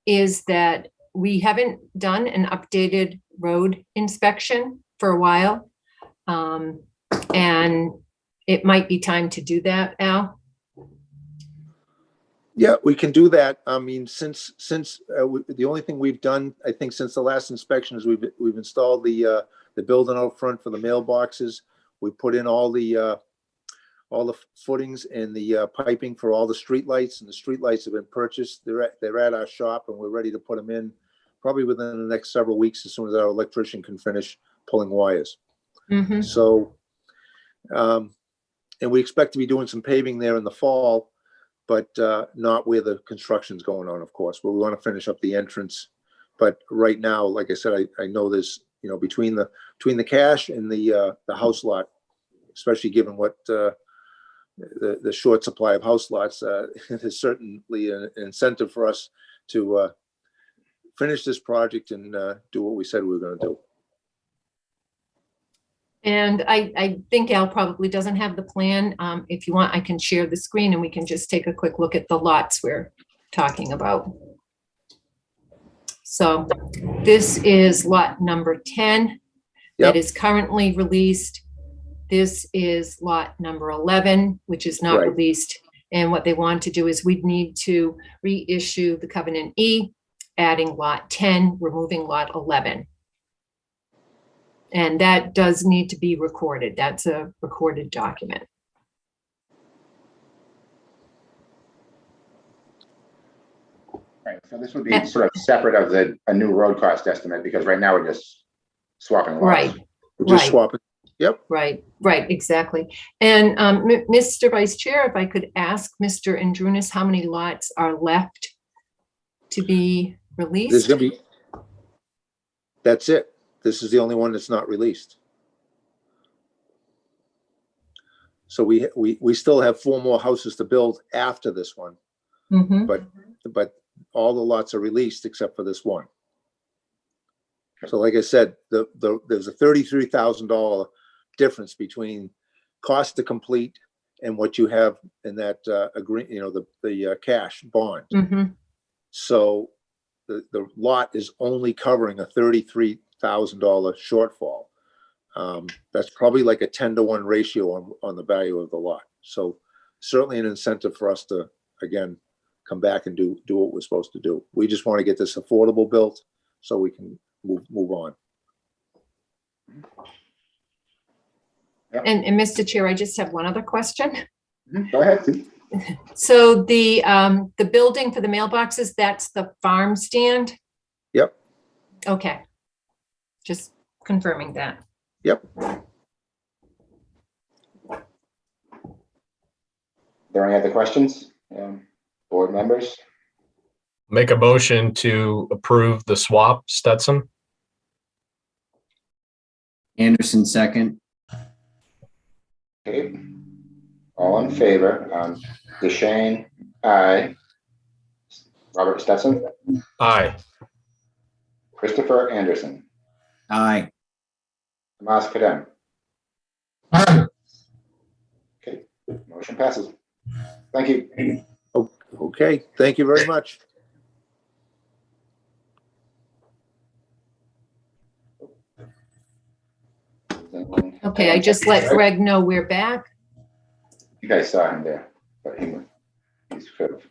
is that we haven't done an updated road inspection for a while. And it might be time to do that, Al. Yeah, we can do that. I mean, since the only thing we've done, I think, since the last inspection is we've installed the building out front for the mailboxes. We put in all the all the footings and the piping for all the streetlights, and the streetlights have been purchased. They're at our shop, and we're ready to put them in probably within the next several weeks, as soon as our electrician can finish pulling wires. Mhm. So, and we expect to be doing some paving there in the fall, but not where the construction's going on, of course, but we want to finish up the entrance. But right now, like I said, I know there's, you know, between the cash and the house lot, especially given what the short supply of house lots, it is certainly an incentive for us to finish this project and do what we said we were going to do. And I think Al probably doesn't have the plan. If you want, I can share the screen and we can just take a quick look at the lots we're talking about. So this is lot number 10 that is currently released. This is lot number 11, which is not released. And what they want to do is we'd need to reissue the covenant E, adding lot 10, removing lot 11. And that does need to be recorded. That's a recorded document. Right, so this would be sort of separate of a new road cost estimate, because right now we're just swapping lots. Right. We're just swapping. Yep. Right, exactly. And Mr. Vice Chair, if I could ask Mr. Andrunas how many lots are left to be released? There's gonna be, that's it. This is the only one that's not released. So we still have 4 more houses to build after this one, but all the lots are released except for this one. So like I said, there's a $33,000 difference between cost to complete and what you have in that the cash bond. So the lot is only covering a $33,000 shortfall. That's probably like a 10-to-1 ratio on the value of the lot. So certainly an incentive for us to, again, come back and do what we're supposed to do. We just want to get this affordable built so we can move on. And Mr. Chair, I just have one other question. Go ahead. So the building for the mailboxes, that's the farm stand? Yep. Okay. Just confirming that. Yep. There any other questions? Board members? Make a motion to approve the swap, Stetson. Anderson, second. Okay. All in favor? DeShane, aye. Robert Stetson? Aye. Christopher Anderson? Aye. Tomas Kadem? Aye. Okay, motion passes. Thank you. Okay, thank you very much. Okay, I just let Greg know we're back. You guys saw him there, but he's sort of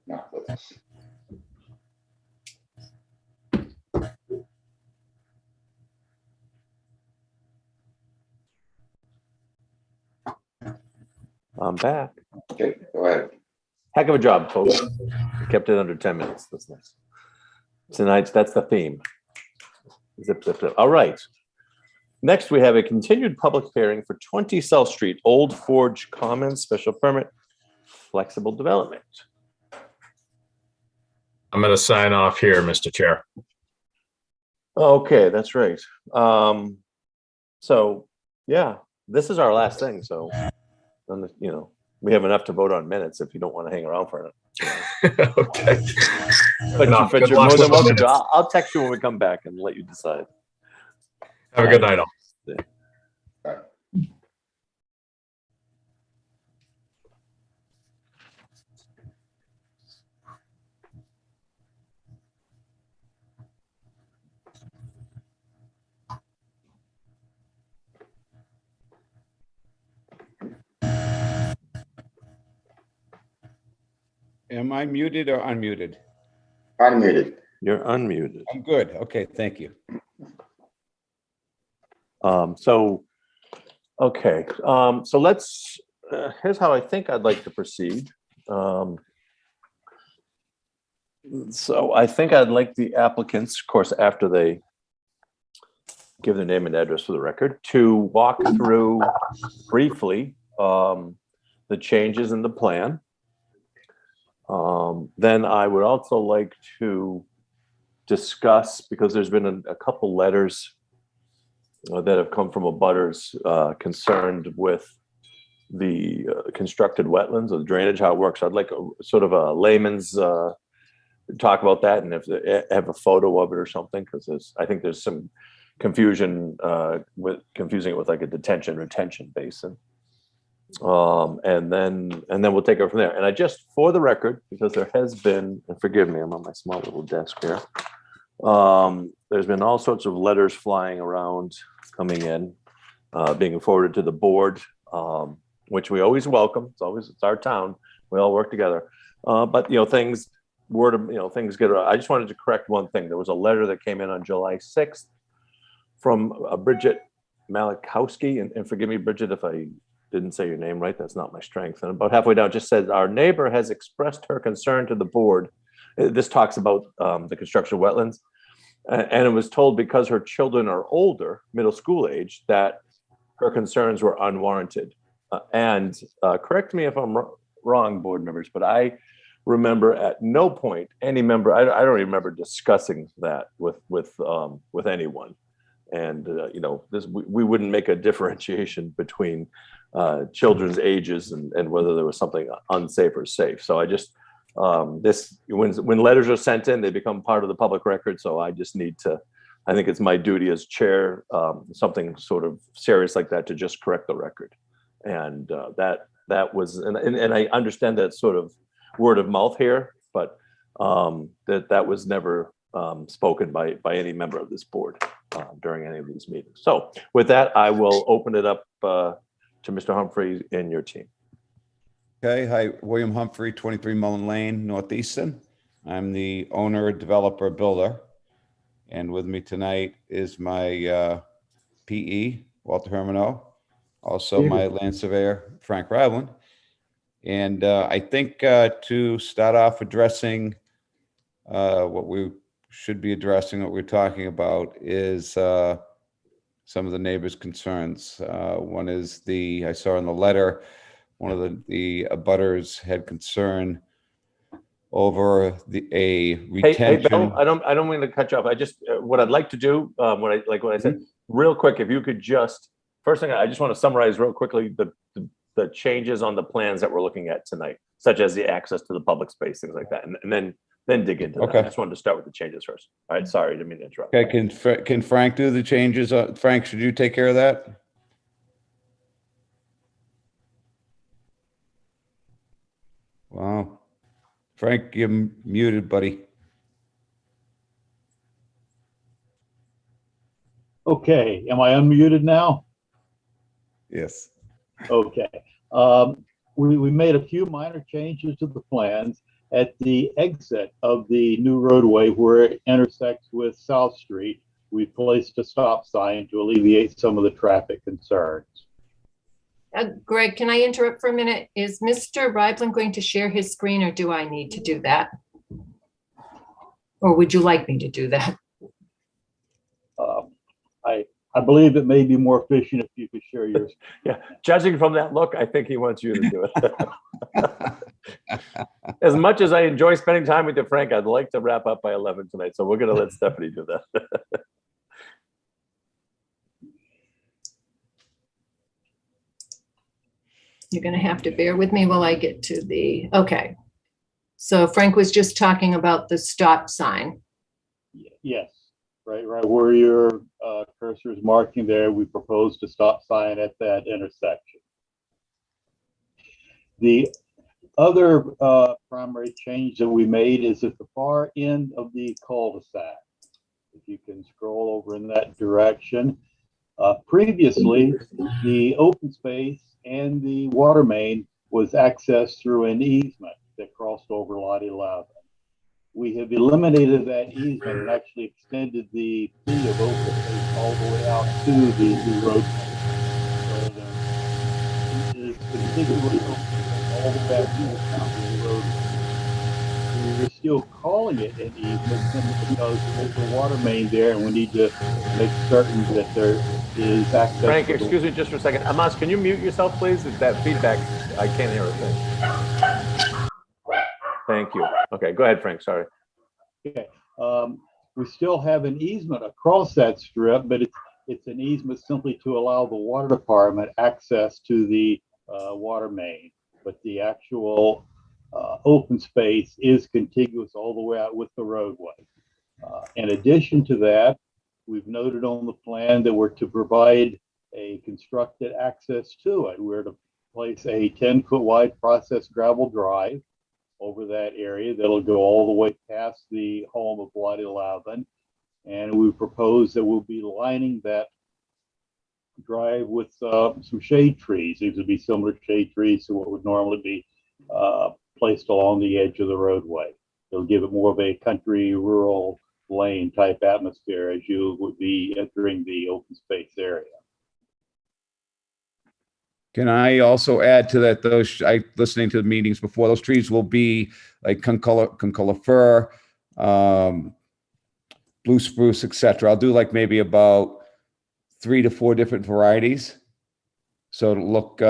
not with us. I'm back. Okay, go ahead. Heck of a job, folks. We kept it under 10 minutes. That's nice. Tonight's, that's the theme. Zip, zip, zip. All right. Next, we have a continued public hearing for 20 South Street, Old Forge Commons, special permit, flexible development. I'm going to sign off here, Mr. Chair. Okay, that's right. So, yeah, this is our last thing. So, you know, we have enough to vote on minutes if you don't want to hang around for it. Okay. But, No, but good you're luck more with than the welcome to. minutes. I'll text you when we come back and let you decide. Have a good night, all. Am I muted or unmuted? Unmuted. You're unmuted. I'm good. Okay, thank you. So let's here's how I think I'd like to proceed. So I think I'd like the applicants, of course, after they give their name and address for the record, to walk through briefly the changes in the plan. Then I would also like to discuss, because there's been a couple letters that have come from abutters concerned with the constructed wetlands or the drainage, how it works. I'd like a sort of a layman's talk about that, and if they have a photo of it or something, because I think there's some confusion with confusing it with like a detention retention basin. And then we'll take it from there. And I just, for the record, because there has been, and forgive me, I'm on my small little desk here. There's been all sorts of letters flying around, coming in, being forwarded to the board, which we always welcome. It's our town. We all work together. But things, things get around. I just wanted to correct one thing. There was a letter that came in on July 6th from Bridget Malakowski, and forgive me, Bridget, if I didn't say your name right. That's not my strength. And about halfway down, it just says, our neighbor has expressed her concern to the board. This talks about the construction of wetlands. And it was told because her children are older, middle school age, that her concerns were unwarranted. And correct me if I'm wrong, board members, but I remember at no point any member, I don't even remember discussing that with anyone. And we wouldn't make a differentiation between children's ages and whether there was something unsafe or safe. So I just when letters are sent in, they become part of the public record. So I just need to, I think it's my duty as chair, something sort of serious like that, to just correct the record. And that was, and I understand that sort of word of mouth here, but that was never spoken by any member of this board during any of these meetings. So with that, I will open it up to Mr. Humphrey and your team. Okay, hi, William Humphrey, 23 Mullen Lane, North Easton. I'm the owner, developer, builder. And with me tonight is my PE, Walter Hermano, also my land surveyor, Frank Ryland. And I think to start off addressing what we should be addressing, what we're talking about, is some of the neighbors' concerns. One is I saw in the letter, one of the abutters had concern over a retention. Hey, Bill, I don't mean to cut you off. I just, what I'd like to do, what I said, real quick, if you could just, first thing, I just want to summarize real quickly the changes on the plans that we're looking at tonight, such as the access to the public space, things like that, and then dig into that. I just wanted to start with the changes first. All right, sorry, didn't mean to interrupt. Okay, can Frank do the changes? Frank, should you take care of that? Wow. Frank, you're muted, buddy. Okay, am I unmuted now? Yes. Okay. We made a few minor changes to the plans at the exit of the new roadway where it intersects with South Street. We placed a stop sign to alleviate some of the traffic concerns. Greg, can I interrupt for a minute? Is Mr. Rybland going to share his screen, or do I need to do that? Or would you like me to do that? I believe it may be more efficient if you could share yours. Yeah, judging from that look, I think he wants you to do it. As much as I enjoy spending time with you, Frank, I'd like to wrap up by 11 tonight, so we're going to let Stephanie do that. You're going to have to bear with me while I get to the, okay. So Frank was just talking about the stop sign. Yes, right where your cursor is marking there, we proposed a stop sign at that intersection. The other primary change that we made is at the far end of the cul-de-sac. If you can scroll over in that direction. Previously, the open space and the water main was accessed through an easement that crossed over lot 11. We have eliminated that easement and actually extended the fee of open space all the way out to the road. So there is contiguous all the way to the county road. We're still calling it an easement simply because there's a water main there, and we need to make certain that there is access. Frank, for the- excuse me just for a second. Amos, can you mute yourself, please? That feedback, I can't hear a thing. Thank you. Okay, go ahead, Frank, sorry. Okay. We still have an easement across that strip, but it's an easement simply to allow the water department access to the water main. But the actual open space is contiguous all the way out with the roadway. In addition to that, we've noted on the plan that we're to provide a constructed access to it. We're to place a 10-foot wide process gravel drive over that area that'll go all the way past the home of Lot 11. And we propose that we'll be lining that drive with some shade trees. These would be similar shade trees to what would normally be placed along the edge of the roadway. It'll give it more of a country, rural lane type atmosphere as you would be entering the open space area. Can I also add to that, listening to the meetings before, those trees will be like concolor fir, blue spruce, etc. I'll do like maybe about 3 to 4 different varieties, so it'll look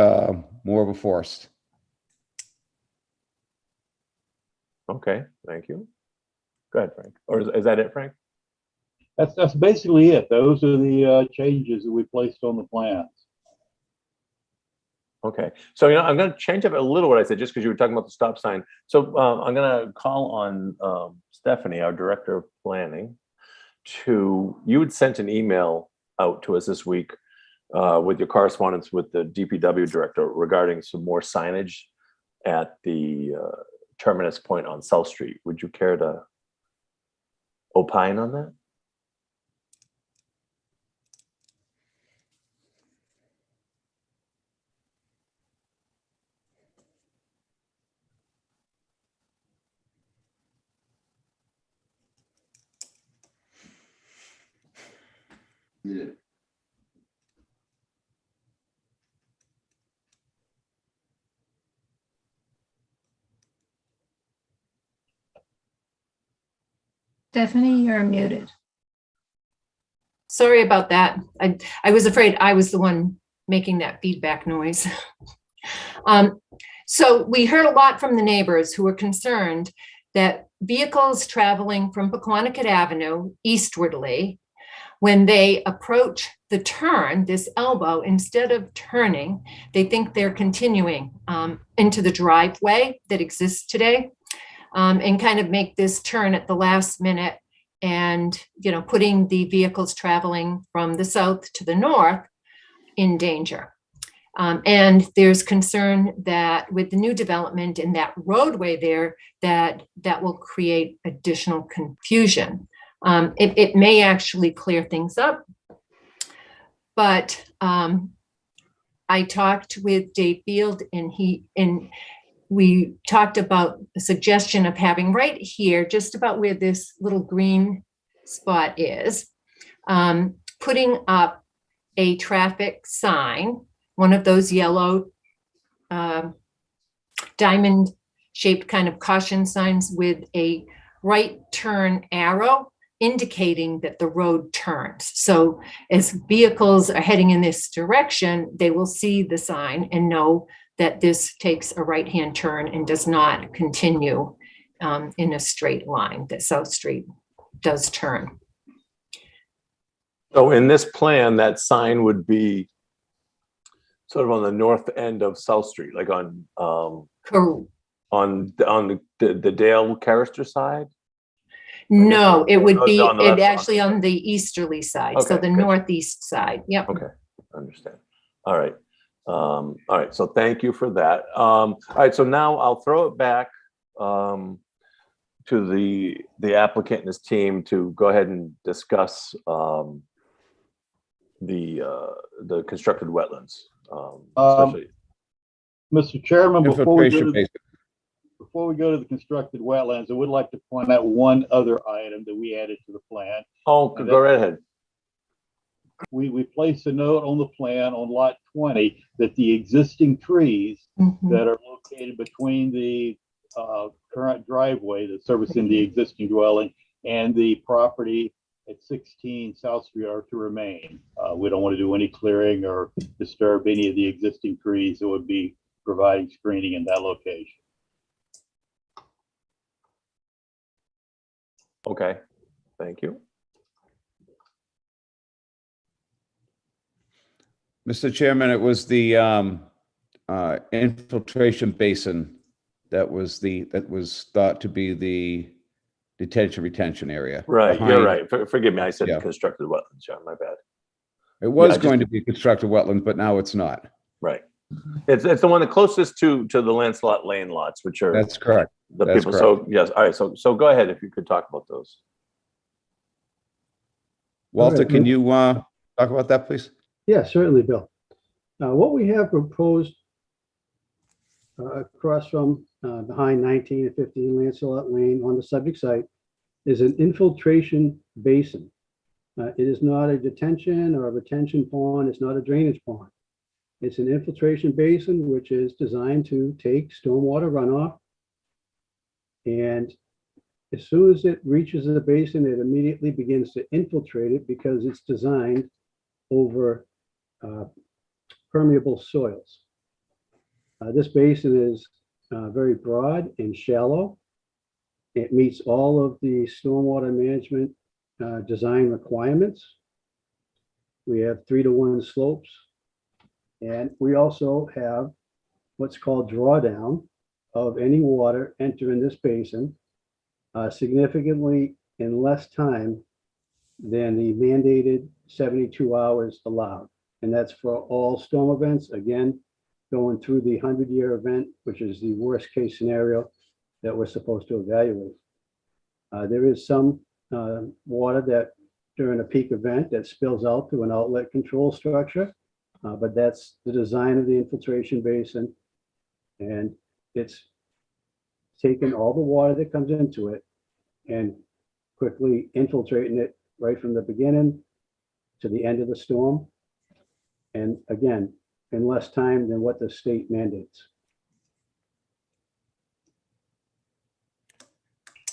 more of a forest. Okay, thank you. Go ahead, Frank. Or is that it, Frank? That's basically it. Those are the changes that we placed on the plans. Okay, so I'm going to change up a little what I said just because you were talking about the stop sign. So I'm going to call on Stephanie, our director of planning, you had sent an email out to us this week with your correspondence with the DPW director regarding some more signage at the terminus point on South Street. Would you care to opine on that? Yeah. Stephanie, you're muted. Sorry about that. I was afraid I was the one making that feedback noise. So we heard a lot from the neighbors who were concerned that vehicles traveling from Pequannock Avenue eastwardly, when they approach the turn, this elbow, instead of turning, they think they're continuing into the driveway that exists today, and kind of make this turn at the last minute, and putting the vehicles traveling from the south to the north in danger. And there's concern that with the new development in that roadway there, that will create additional confusion. It may actually clear things up, but I talked with Dave Field, and we talked about the suggestion of having right here, just about where this little green spot is, putting up a traffic sign, one of those yellow diamond shaped kind of caution signs with a right turn arrow indicating that the road turns. So as vehicles are heading in this direction, they will see the sign and know that this takes a right-hand turn and does not continue in a straight line, that South Street does turn. So in this plan, that sign would be sort of on the north end of South Street, like on the Dale Carrister side? No, it would be left actually on the easterly side, so the northeast side. Yep. Okay, understand. All right. All right, so thank you for that. All right, so now I'll throw it back to the applicant and his team to go ahead and discuss the constructed wetlands. Mr. Chairman, before we go to Infiltration the constructed wetlands, I would like to point out one other item that we added to the plan. Oh, go right ahead. we place a note on the plan on lot 20 that the existing trees that are located between the current driveway that's servicing the existing dwelling and the property at 16 South Street are to remain. We don't want to do any clearing or disturb any of the existing trees that would be providing screening in that location. Okay, thank you. Mr. Chairman, it was the infiltration basin that was thought to be the detention retention area. Right, you're behind- right. Forgive me, I said Yeah. constructed wetlands, John, my bad. It was Yeah, going to be constructed wetland, but now it's not. Right. It's the one the closest to the Lancelot Lane lots, which are That's correct. the That's people. So yes, all right. So go ahead if you could talk about those. Walter, right. can you talk about that, please? Yeah, certainly, Bill. What we have proposed across from behind 19 and 15 Lancelot Lane on the subject site is an infiltration basin. It is not a detention or a retention pond. It's not a drainage pond. It's an infiltration basin, which is designed to take stormwater runoff. And as soon as it reaches the basin, it immediately begins to infiltrate it because it's designed over permeable soils. This basin is very broad and shallow. It meets all of the stormwater management design requirements. We have 3-to-1 slopes. And we also have what's called drawdown of any water entering this basin significantly in less time than the mandated 72 hours allowed. And that's for all storm events, again, going through the 100-year event, which is the worst case scenario that we're supposed to evaluate. There is some water that during a peak event that spills out through an outlet control structure, but that's the design of the infiltration basin. And it's taken all the water that comes into it and quickly infiltrating it right from the beginning to the end of the storm. And again, in less time than what the state mandates.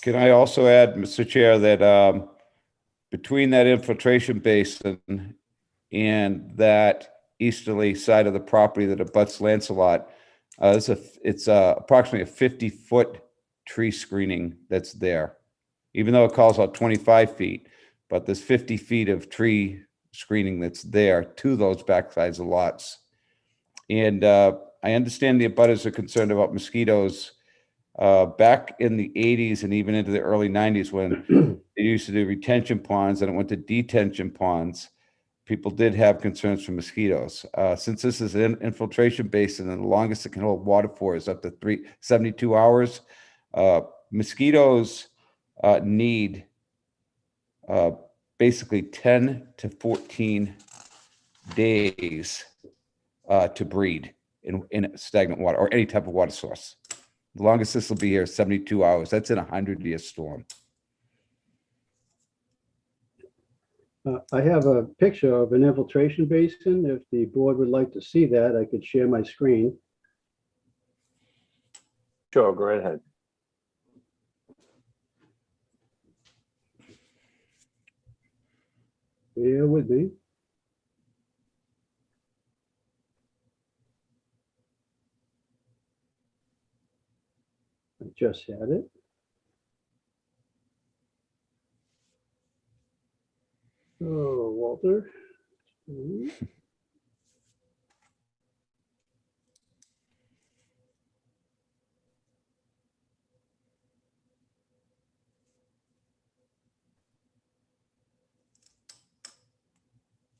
Can I also add, Mr. Chair, that between that infiltration basin and that easterly side of the property that abuts Lancelot, it's approximately a 50-foot tree screening that's there. Even though it calls out 25 feet, but there's 50 feet of tree screening that's there to those backsides of lots. And I understand the abutters are concerned about mosquitoes. Back in the 80s and even into the early 90s when they used to do retention ponds and it went to detention ponds, people did have concerns for mosquitoes. Since this is an infiltration basin and the longest it can hold water for is up to 72 hours, mosquitoes need basically 10 to 14 days to breed in stagnant water or any type of water source. The longest this will be here is 72 hours. That's in a 100-year storm. I have a picture of an infiltration basin. If the board would like to see that, I could share my screen. Sure, go right ahead. Bear with me. I just had it. Oh, Walter.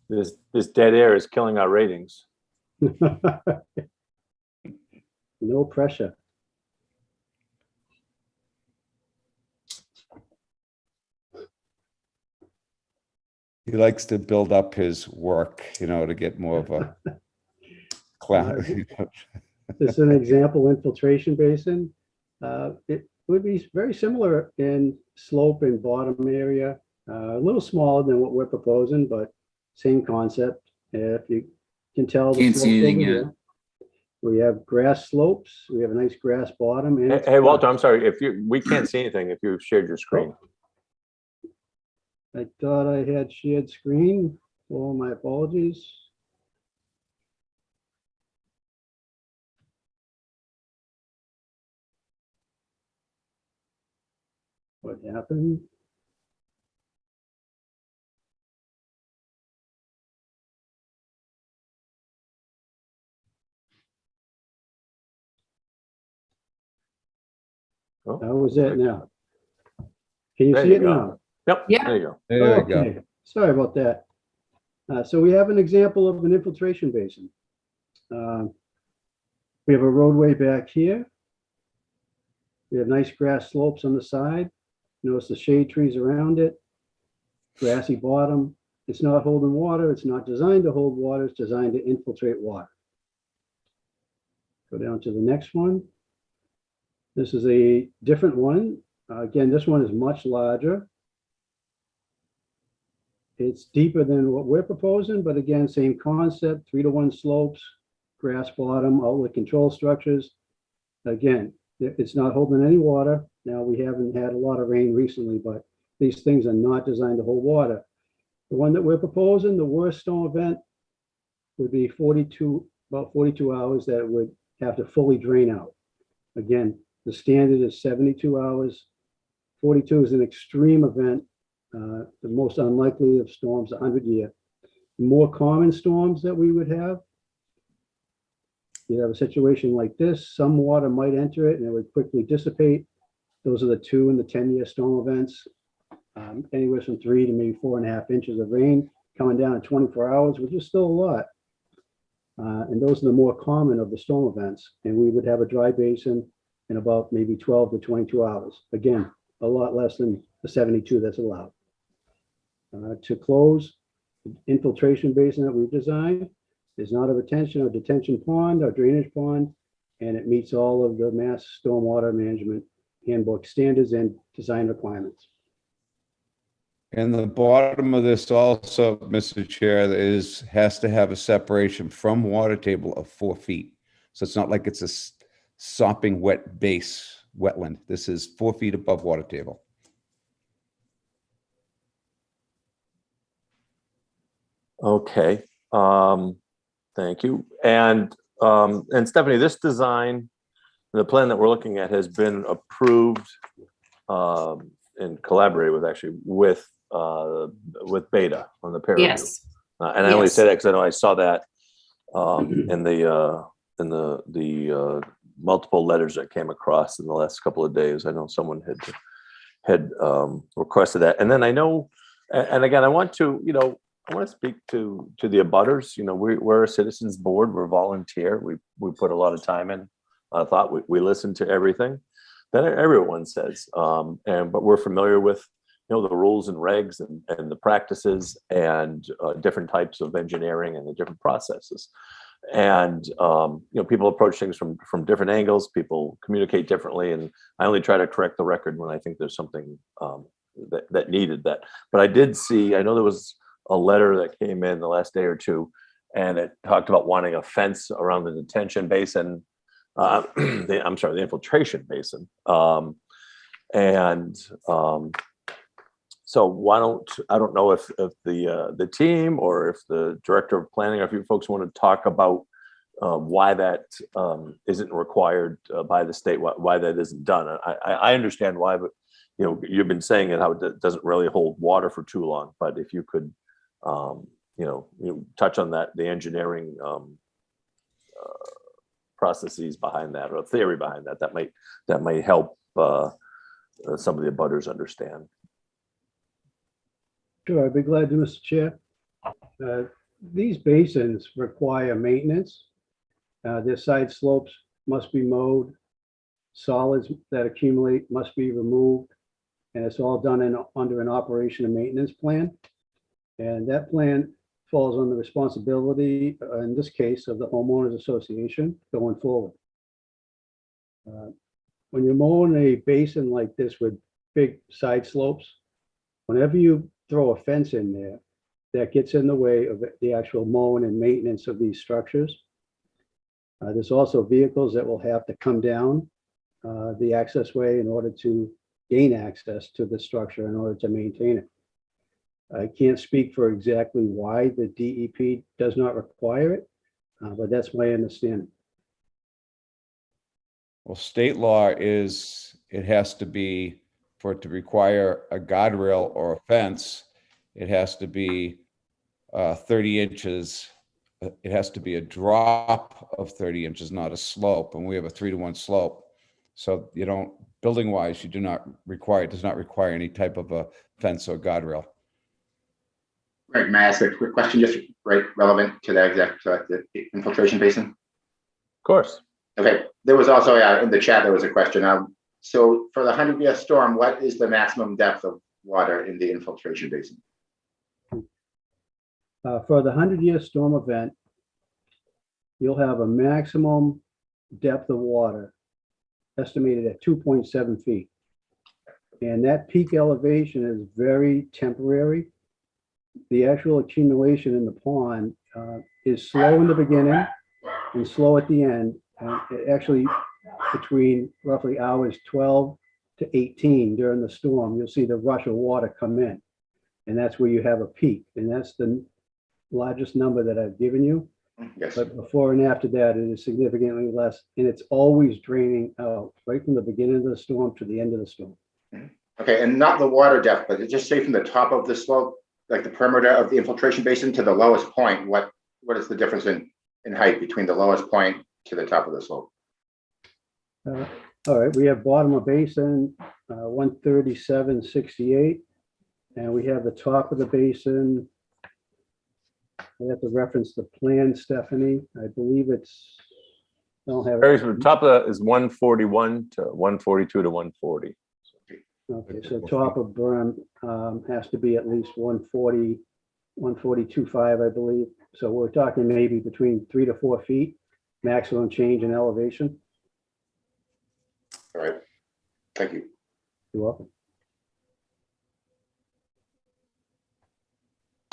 This dead air is killing our ratings. No pressure. He likes to build up his work, to get more of a cloud. This is an example infiltration basin. It would be very similar in slope and bottom area, a little smaller than what we're proposing, but same concept. If you can tell. the Can't see slopes anything over yet. here. We have grass slopes. We have a nice grass bottom. And it's Hey, Walter, flat. I'm sorry, we can't see anything if you've shared your screen. I thought I had shared screen. Oh, my apologies. What happened? Oh, How was that now? Can you There see you it go. now? Yep, Yeah. there you go. There we go. Okay, sorry about that. So we have an example of an infiltration basin. We have a roadway back here. We have nice grass slopes on the side. Notice the shade trees around it. Grassy bottom. It's not holding water. It's not designed to hold water. It's designed to infiltrate water. Go down to the next one. This is a different one. Again, this one is much larger. It's deeper than what we're proposing, but again, same concept, 3-to-1 slopes, grass bottom, outlet control structures. Again, it's not holding any water. Now, we haven't had a lot of rain recently, but these things are not designed to hold water. The one that we're proposing, the worst storm event would be about 42 hours that it would have to fully drain out. Again, the standard is 72 hours. 42 is an extreme event, the most unlikely of storms, 100-year. The more common storms that we would have, you have a situation like this, some water might enter it and it would quickly dissipate. Those are the 2 and the 10-year storm events, anywhere from 3 to maybe 4.5 inches of rain coming down in 24 hours, which is still a lot. And those are the more common of the storm events. And we would have a dry basin in about maybe 12 to 22 hours. Again, a lot less than the 72 that's allowed. To close, the infiltration basin that we've designed is not a retention or detention pond or drainage pond, and it meets all of the Mass Stormwater Management Handbook standards and design requirements. And the bottom of this also, Mr. Chair, has to have a separation from water table of 4 feet. So it's not like it's a sopping wet base wetland. This is 4 feet above water table. Okay, thank you. And Stephanie, this design, the plan that we're looking at has been approved and collaborated with Beta on the peer review. Yes. And I only Yes. say that because I know I saw that in the multiple letters that came across in the last couple of days. I know someone had requested that. And then I know, and again, I want to speak to the abutters. We're a citizens board. We're volunteer. We put a lot of time in. I thought we listen to everything that everyone says. But we're familiar with the rules and regs and the practices and different types of engineering and the different processes. And people approach things from different angles. People communicate differently, and I only try to correct the record when I think there's something that needed that. But I did see. I know there was a letter that came in the last day or two, and it talked about wanting a fence around the detention basin. The infiltration basin. So I don't know if the team or if the director of planning or if you folks want to talk about why that isn't required by the state, why that isn't done. I understand why, but you've been saying it how it doesn't really hold water for too long. But if you could, touch on that, the engineering processes behind that or theory behind that, that might help some of the abutters understand. Sure, I'd be glad to, Mr. Chair. These basins require maintenance. Their side slopes must be mowed. Solids that accumulate must be removed. And it's all done under an operation and maintenance plan. And that plan falls on the responsibility, in this case, of the homeowners association going forward. When you're mowing a basin like this with big side slopes, whenever you throw a fence in there, that gets in the way of the actual mowing and maintenance of these structures. There's also vehicles that will have to come down the access way in order to gain access to the structure in order to maintain it. I can't speak for exactly why the DEP does not require it, but that's my understanding. Well, state law is, it has to be, for it to require a guardrail or a fence, it has to be 30 inches. It has to be a drop of 30 inches, not a slope. And we have a 3-to-1 slope. So you don't, building wise, you do not require, it does not require any type of a fence or guardrail. Right, may I ask a quick question, just relevant to that exact, the infiltration basin? Of course. Okay, there was also, in the chat, there was a question. So for the 100-year storm, what is the maximum depth of water in the infiltration basin? For the 100-year storm event, you'll have a maximum depth of water estimated at 2.7 feet. And that peak elevation is very temporary. The actual accumulation in the pond is slow in the beginning and slow at the end. And it actually, between roughly hours 12 to 18 during the storm, you'll see the rush of water come in. And that's where you have a peak. And that's the largest number that I've given you. Yes. But before and after that, it is significantly less. And it's always draining out right from the beginning of the storm to the end of the storm. Okay, and not the water depth, but just say from the top of the slope, like the perimeter of the infiltration basin to the lowest point, what is the difference in height between the lowest point to the top of the slope? All right, we have bottom of basin, 137.68. And we have the top of the basin. I have to reference the plan, Stephanie. I believe it's, I don't have Varies it. from top of that is 141 to 142 to 140. Okay, so top of berm has to be at least 140, 142.5, I believe. So we're talking maybe between 3 to 4 feet maximum change in elevation. All right, thank you. You're welcome.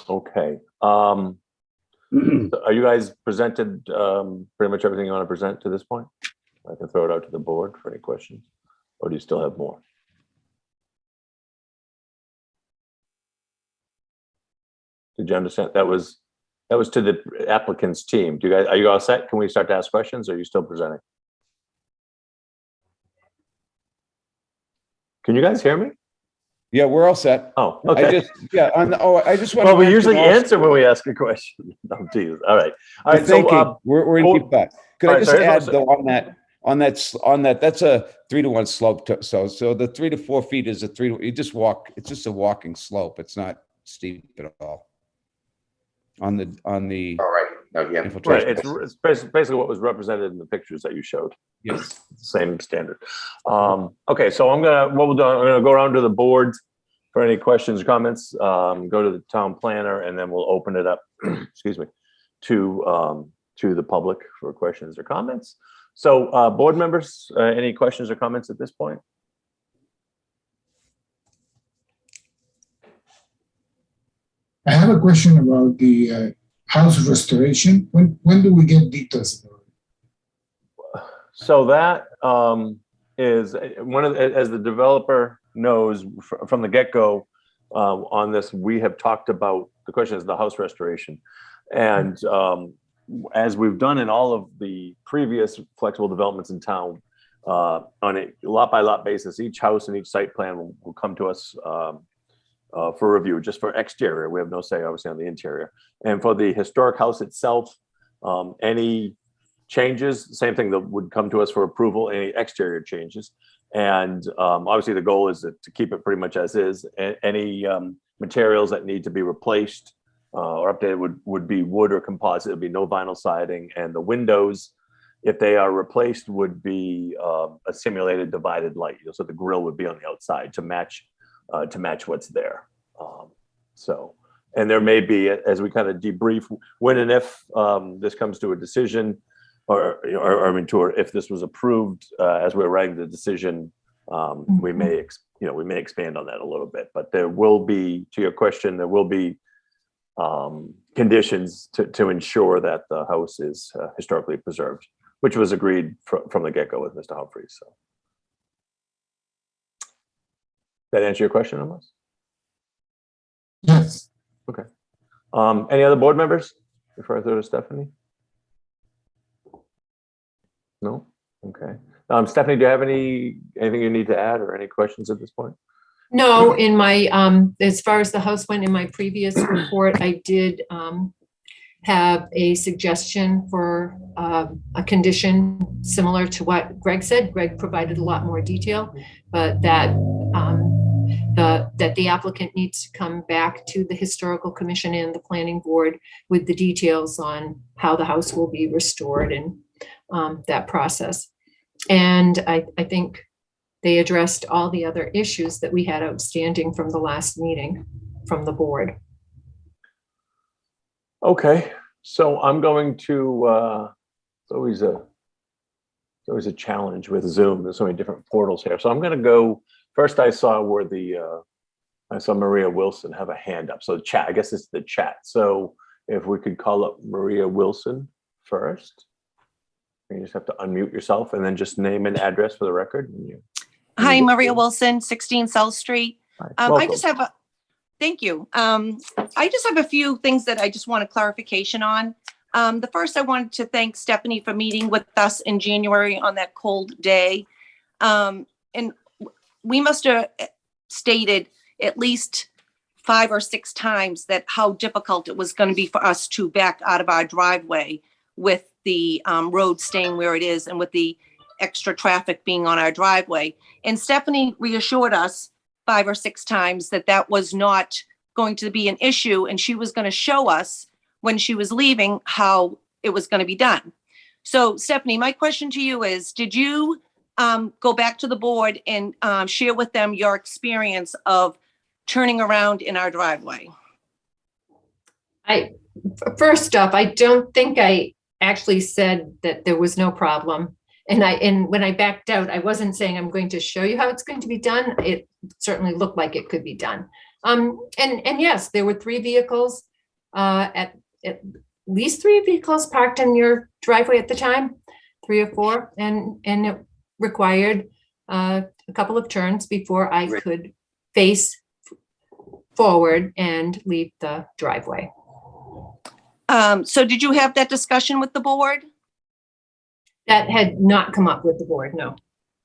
Okay. So are you guys presented pretty much everything you want to present to this point? I can throw it out to the board for any questions, or do you still have more? Did you understand? That was to the applicant's team. Do you guys, are you all set? Can we start to ask questions, or are you still presenting? Can you guys hear me? Yeah, we're all set. Oh, okay. I just want Well, to we mention usually also- answer when we ask a question. Oh, geez. All right. All right. Thinking, So we're in oh, deep thought. Could all I right, just sorry, add so- though on that, that's a 3-to-1 slope. So the 3 to 4 feet is a 3 to, you just walk, it's just a walking slope. It's not steep at all. On the All right, no, yeah. right, infiltration. it's basically what was represented in the pictures that you showed. Yes. Same standard. Okay, so what we'll do, I'm gonna go around to the board for any questions or comments. Go to the town planner, and then we'll open it up, excuse me, to the public for questions or comments. So board members, any questions or comments at this point? I have a question about the house restoration. When do we get details about it? So that is one of the, as the developer knows from the get-go on this, we have talked about, the question is the house restoration. And as we've done in all of the previous flexible developments in town, on a lot by lot basis, each house and each site plan will come to us for review, just for exterior. We have no say, obviously, on the interior. And for the historic house itself, any changes, same thing, that would come to us for approval, any exterior changes. And obviously, the goal is to keep it pretty much as is. Any materials that need to be replaced or updated would be wood or composite. There'd be no vinyl siding, and the windows, if they are replaced, would be a simulated divided light. So the grill would be on the outside to match what's there. And there may be, as we kind of debrief, when and if this comes to a decision, if this was approved as we're writing the decision, we may expand on that a little bit. But there will be, to your question, there will be conditions to ensure that the house is historically preserved, which was agreed from the get-go with Mr. Humphries. So that answer your question, almost? Yes. Okay. Any other board members before I throw to Stephanie? No? Okay. Stephanie, do you have anything you need to add or any questions at this point? No, in my, as far as the house went in my previous report, I did have a suggestion for a condition similar to what Greg said. Greg provided a lot more detail, but that that the applicant needs to come back to the Historical Commission and the Planning Board with the details on how the house will be restored and that process. And I think they addressed all the other issues that we had outstanding from the last meeting from the board. Okay, so I'm going to, it's always a challenge with Zoom. There's so many different portals here. So I'm going to go, first I saw where I saw Maria Wilson have a hand up. So the chat, I guess this is the chat. So if we could call up Maria Wilson first. You just have to unmute yourself and then just name and address for the record. Hi, Maria Wilson, 16 South Street. I just have a, thank you. I just have a few things that I just want a clarification on. The first, I wanted to thank Stephanie for meeting with us in January on that cold day. And we must have stated at least 5 or 6 times that how difficult it was going to be for us to back out of our driveway with the road staying where it is and with the extra traffic being on our driveway. And Stephanie reassured us 5 or 6 times that that was not going to be an issue, and she was going to show us when she was leaving how it was going to be done. So Stephanie, my question to you is, did you go back to the board and share with them your experience of turning around in our driveway? First off, I don't think I actually said that there was no problem. And when I backed out, I wasn't saying I'm going to show you how it's going to be done. It certainly looked like it could be done. And yes, there were 3 vehicles, at least 3 vehicles parked in your driveway at the time, 3 or 4, and it required a couple of turns before I could face forward and leave the driveway. So did you have that discussion with the board? That had not come up with the board, no.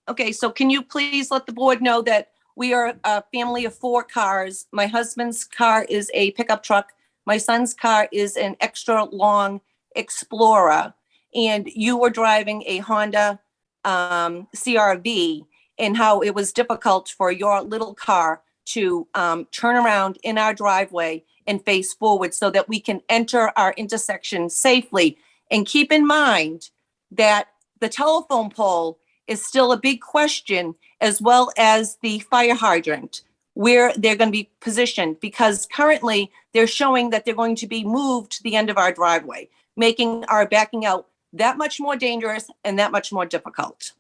Okay, so can you please let the board know that we are a family of 4 cars. My husband's car is a pickup truck. My son's car is an extra long Explorer. And you were driving a Honda CRV, and how it was difficult for your little car to turn around in our driveway and face forward so that we can enter our intersection safely. And keep in mind that the telephone pole is still a big question, as well as the fire hydrant, where they're going to be positioned, because currently they're showing that they're going to be moved to the end of our driveway, making our backing out that much more dangerous and that much more difficult.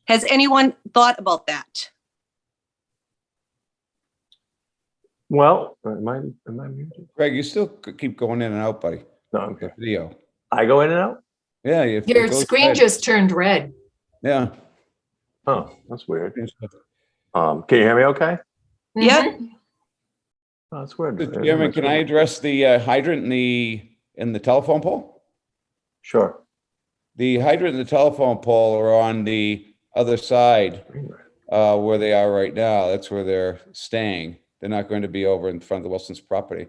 Has anyone thought about that? Well, am I muted? Greg, you still keep going in and out, buddy. No, I'm okay. Video. I go in and out? Yeah. Your screen just turned red. Yeah. Oh, that's weird. Can you hear me okay? Yeah. Oh, that's weird. Mr. Chairman, can I address the hydrant in the telephone pole? Sure. The hydrant and the telephone pole are on the other side where they are right now. That's where they're staying. They're not going to be over in front of the Wilson's property.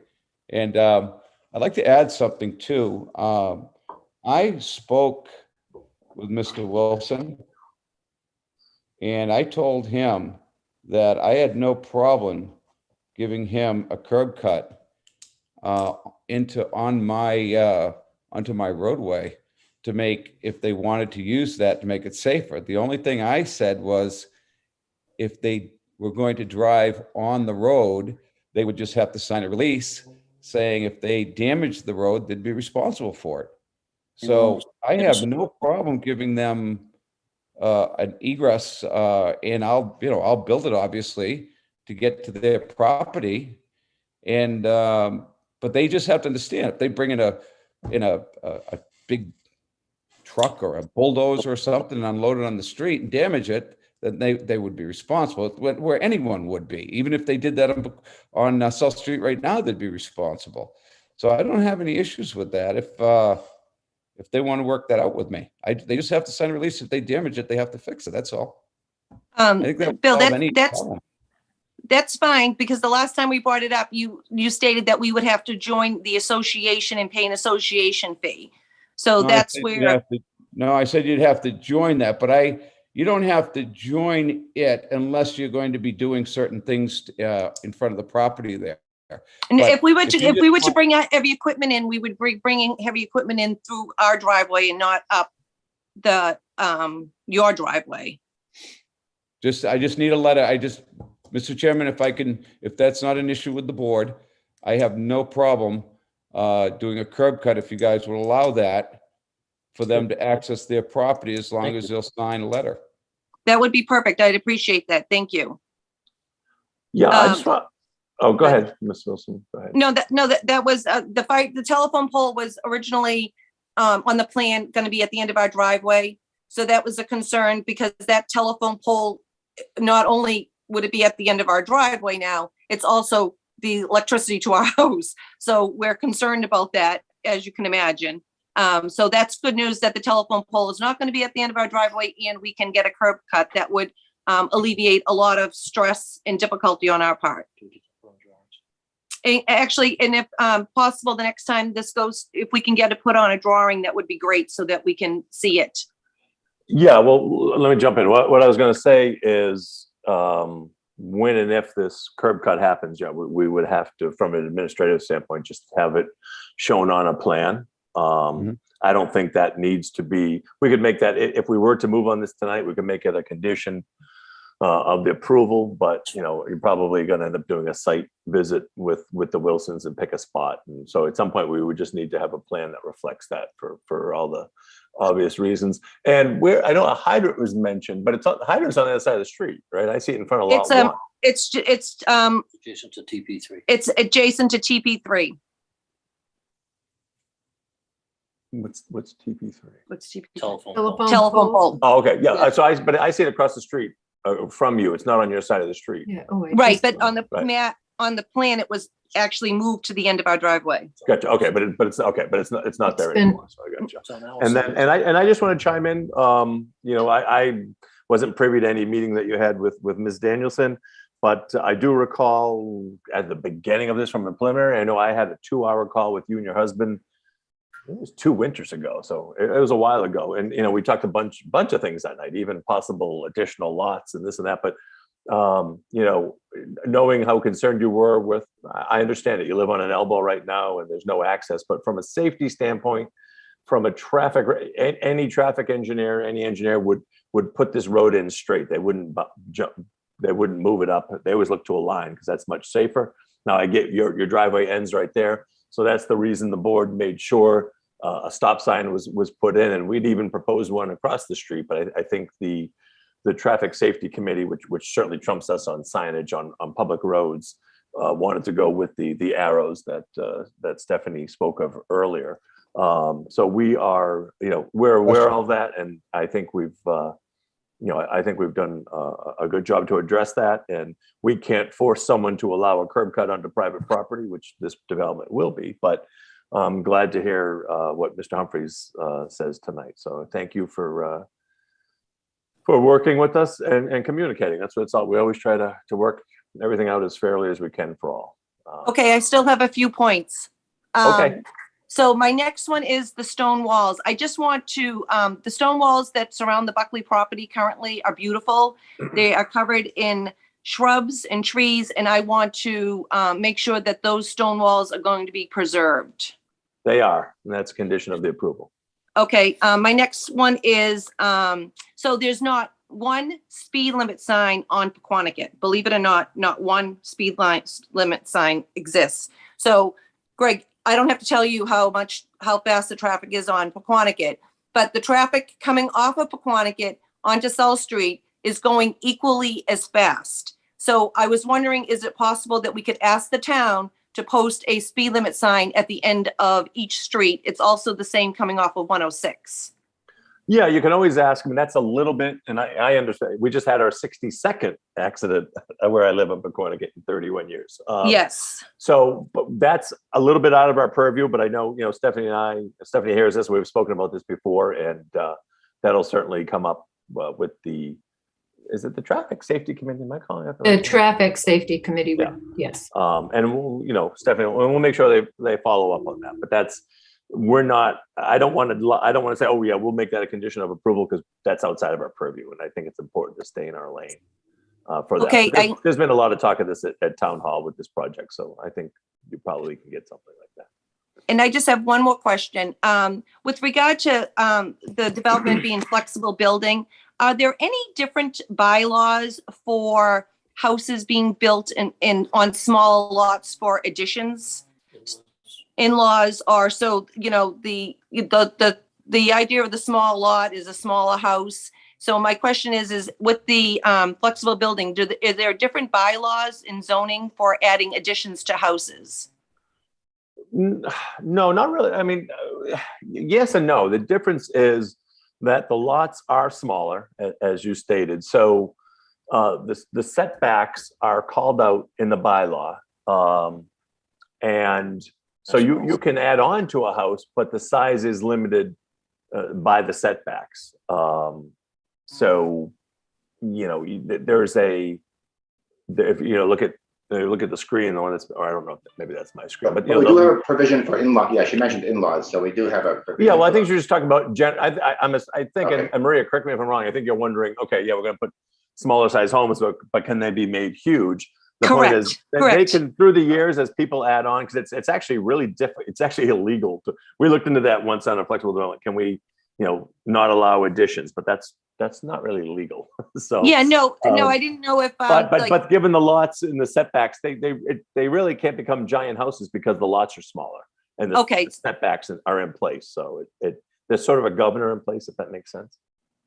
And I'd like to add something too. I spoke with Mr. Wilson, and I told him that I had no problem giving him a curb cut onto my roadway to make, if they wanted to use that to make it safer. The only thing I said was, if they were going to drive on the road, they would just have to sign a release saying if they damaged the road, they'd be responsible for it. So I have no problem giving them an egress, and I'll build it obviously to get to their property. And, but they just have to understand, if they bring in a big truck or a bulldozer or something and unload it on the street and damage it, then they would be responsible, where anyone would be. Even if they did that on South Street right now, they'd be responsible. So I don't have any issues with that. If they want to work that out with me, they just have to sign a release. If they damage it, they have to fix it. That's all. I think that would Bill, solve any that's problem. That's fine, because the last time we brought it up, you stated that we would have to join the association and pay an association fee. So No, that's I said where. you'd have to- No, I said you'd have to join that, but you don't have to join it unless you're going to be doing certain things in front of the property there. And But if we were to just bring out heavy equipment in, we would bring bringing heavy equipment in through our driveway and not up the your driveway. I just need a letter. Mr. Chairman, if that's not an issue with the board, I have no problem doing a curb cut if you guys will allow that for them to access their property, as long as they'll sign a letter. That would be perfect. I'd appreciate that. Thank you. Yeah, I just want, oh, go ahead, Ms. Wilson, go ahead. No, that was the telephone pole was originally on the plan going to be at the end of our driveway. So that was a concern, because that telephone pole, not only would it be at the end of our driveway now, it's also the electricity to our house. So we're concerned about that, as you can imagine. So that's good news that the telephone pole is not going to be at the end of our driveway, and we can get a curb cut that would alleviate a lot of stress and difficulty on our part. Actually, and if possible, the next time this goes, if we can get it put on a drawing, that would be great, so that we can see it. Yeah, well, let me jump in. What I was going to say is, when and if this curb cut happens, yeah, we would have to, from an administrative standpoint, just have it shown on a plan. I don't think that needs to be, we could make that, if we were to move on this tonight, we could make it a condition of the approval, but you're probably going to end up doing a site visit with the Wilsons and pick a spot. And so at some point we would just need to have a plan that reflects that for all the obvious reasons. And I know a hydrant was mentioned, but the hydrant's on the other side of the street, right? I see it in front of lot one. It's adjacent to TP3. It's adjacent to TP3. What's TP3? What's TP3? Telephone pole. Oh, okay. Yeah. So but I see it across the street from you. It's not on your side of the street. Yeah. Oh, Right, but on the map, on the plan, it was actually moved to the end of our driveway. Gotcha. Okay, but it's okay, but it's not there anymore. So I gotcha. And I just want to chime in. I wasn't privy to any meeting that you had with Ms. Danielson, but I do recall at the beginning of this, from the preliminary, I know I had a 2-hour call with you and your husband. It was 2 winters ago, so it was a while ago, and we talked a bunch of things that night, even possible additional lots and this and that. But knowing how concerned you were with, I understand it. You live on an elbow right now, and there's no access. But from a safety standpoint, from a any traffic engineer, any engineer would put this road in straight. They wouldn't they wouldn't move it up. They always look to a line, because that's much safer. Now I get your driveway ends right there. So that's the reason the board made sure a stop sign was put in, and we'd even proposed one across the street. But I think the traffic safety committee, which certainly trumps us on signage on public roads, wanted to go with the arrows that Stephanie spoke of earlier. So we are, we're aware of that, and I think we've done a good job to address that. And we can't force someone to allow a curb cut onto private property, which this development will be. But I'm glad to hear what Mr. Humphreys says tonight. So thank you for working with us and communicating. That's what it's all. We always try to work everything out as fairly as we can for all. Okay, I still have a few points. Okay. So my next one is the stone walls. I just want to, the stone walls that surround the Buckley property currently are beautiful. They are covered in shrubs and trees, and I want to make sure that those stone walls are going to be preserved. They are, and that's a condition of the approval. Okay, my next one is, so there's not one speed limit sign on Pequannock. Believe it or not, not one speed limit sign exists. So Greg, I don't have to tell you how fast the traffic is on Pequannock, but the traffic coming off of Pequannock onto South Street is going equally as fast. So I was wondering, is it possible that we could ask the town to post a speed limit sign at the end of each street? It's also the same coming off of 106. Yeah, you can always ask. I mean, that's a little bit, and I understand. We just had our 62nd accident where I live up in Corner, getting 31 years. Yes. So but that's a little bit out of our purview, but I know, Stephanie hears this. We've spoken about this before, and that'll certainly come up with is it the Traffic Safety Committee? Am I calling it? The Traffic Safety Committee, yes. And we'll, Stephanie, we'll make sure they follow up on that. But I don't want to say, oh yeah, we'll make that a condition of approval, because that's outside of our purview, and I think it's important to stay in our lane for that. Okay, There's been a lot of talk of this at Town Hall with this project, so I think you probably can get something like that. And I just have one more question. With regard to the development being flexible building, are there any different bylaws for houses being built on small lots for additions? In-laws are, so, the idea of the small lot is a smaller house. So my question is with the flexible building, is there different bylaws in zoning for adding additions to houses? No, not really. I mean, yes and no. The difference is that the lots are smaller, as you stated. So the setbacks are called out in the bylaw. And so you can add on to a house, but the size is limited by the setbacks. So, there's if look at the screen, the one that's, or I don't know, maybe that's my screen, but we do have a provision for in-law. Yeah, she mentioned in-laws, so we do have a provision. Yeah, well, I think you're just talking about I think, Okay. and Maria, correct me if I'm wrong, I think you're wondering, okay, yeah, we're going to put smaller size homes, but can they be made huge? The point is that they can, through the years, as people add on, because it's actually really different. It's actually illegal. We looked into that once on a flexible development. Can we, not allow additions? But that's not really legal. So yeah, no, I didn't know if. But given the lots and the setbacks, they really can't become giant houses because the lots are smaller and the setbacks are in place. So there's sort of a governor in place, if that makes sense.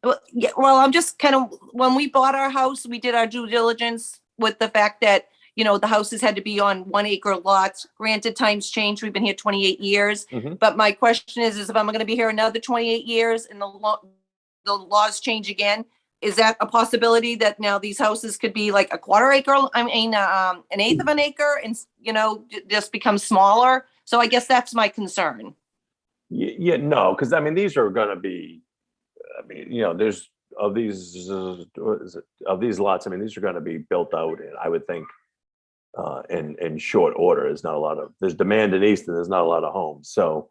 Well, yeah, well, I'm just kind of, when we bought our house, we did our due diligence with the fact that, the houses had to be on 1 acre lots. Granted, times change. We've been here 28 years. Mm-hmm. But my question is if I'm going to be here another 28 years and the laws change again, is that a possibility that now these houses could be like a quarter acre, an eighth of an acre, and, just become smaller? So I guess that's my concern. Yeah, no, because these are going to be, there's of these lots. These are going to be built out, and I would think in short order. There's demand in Easton. There's not a lot of homes. So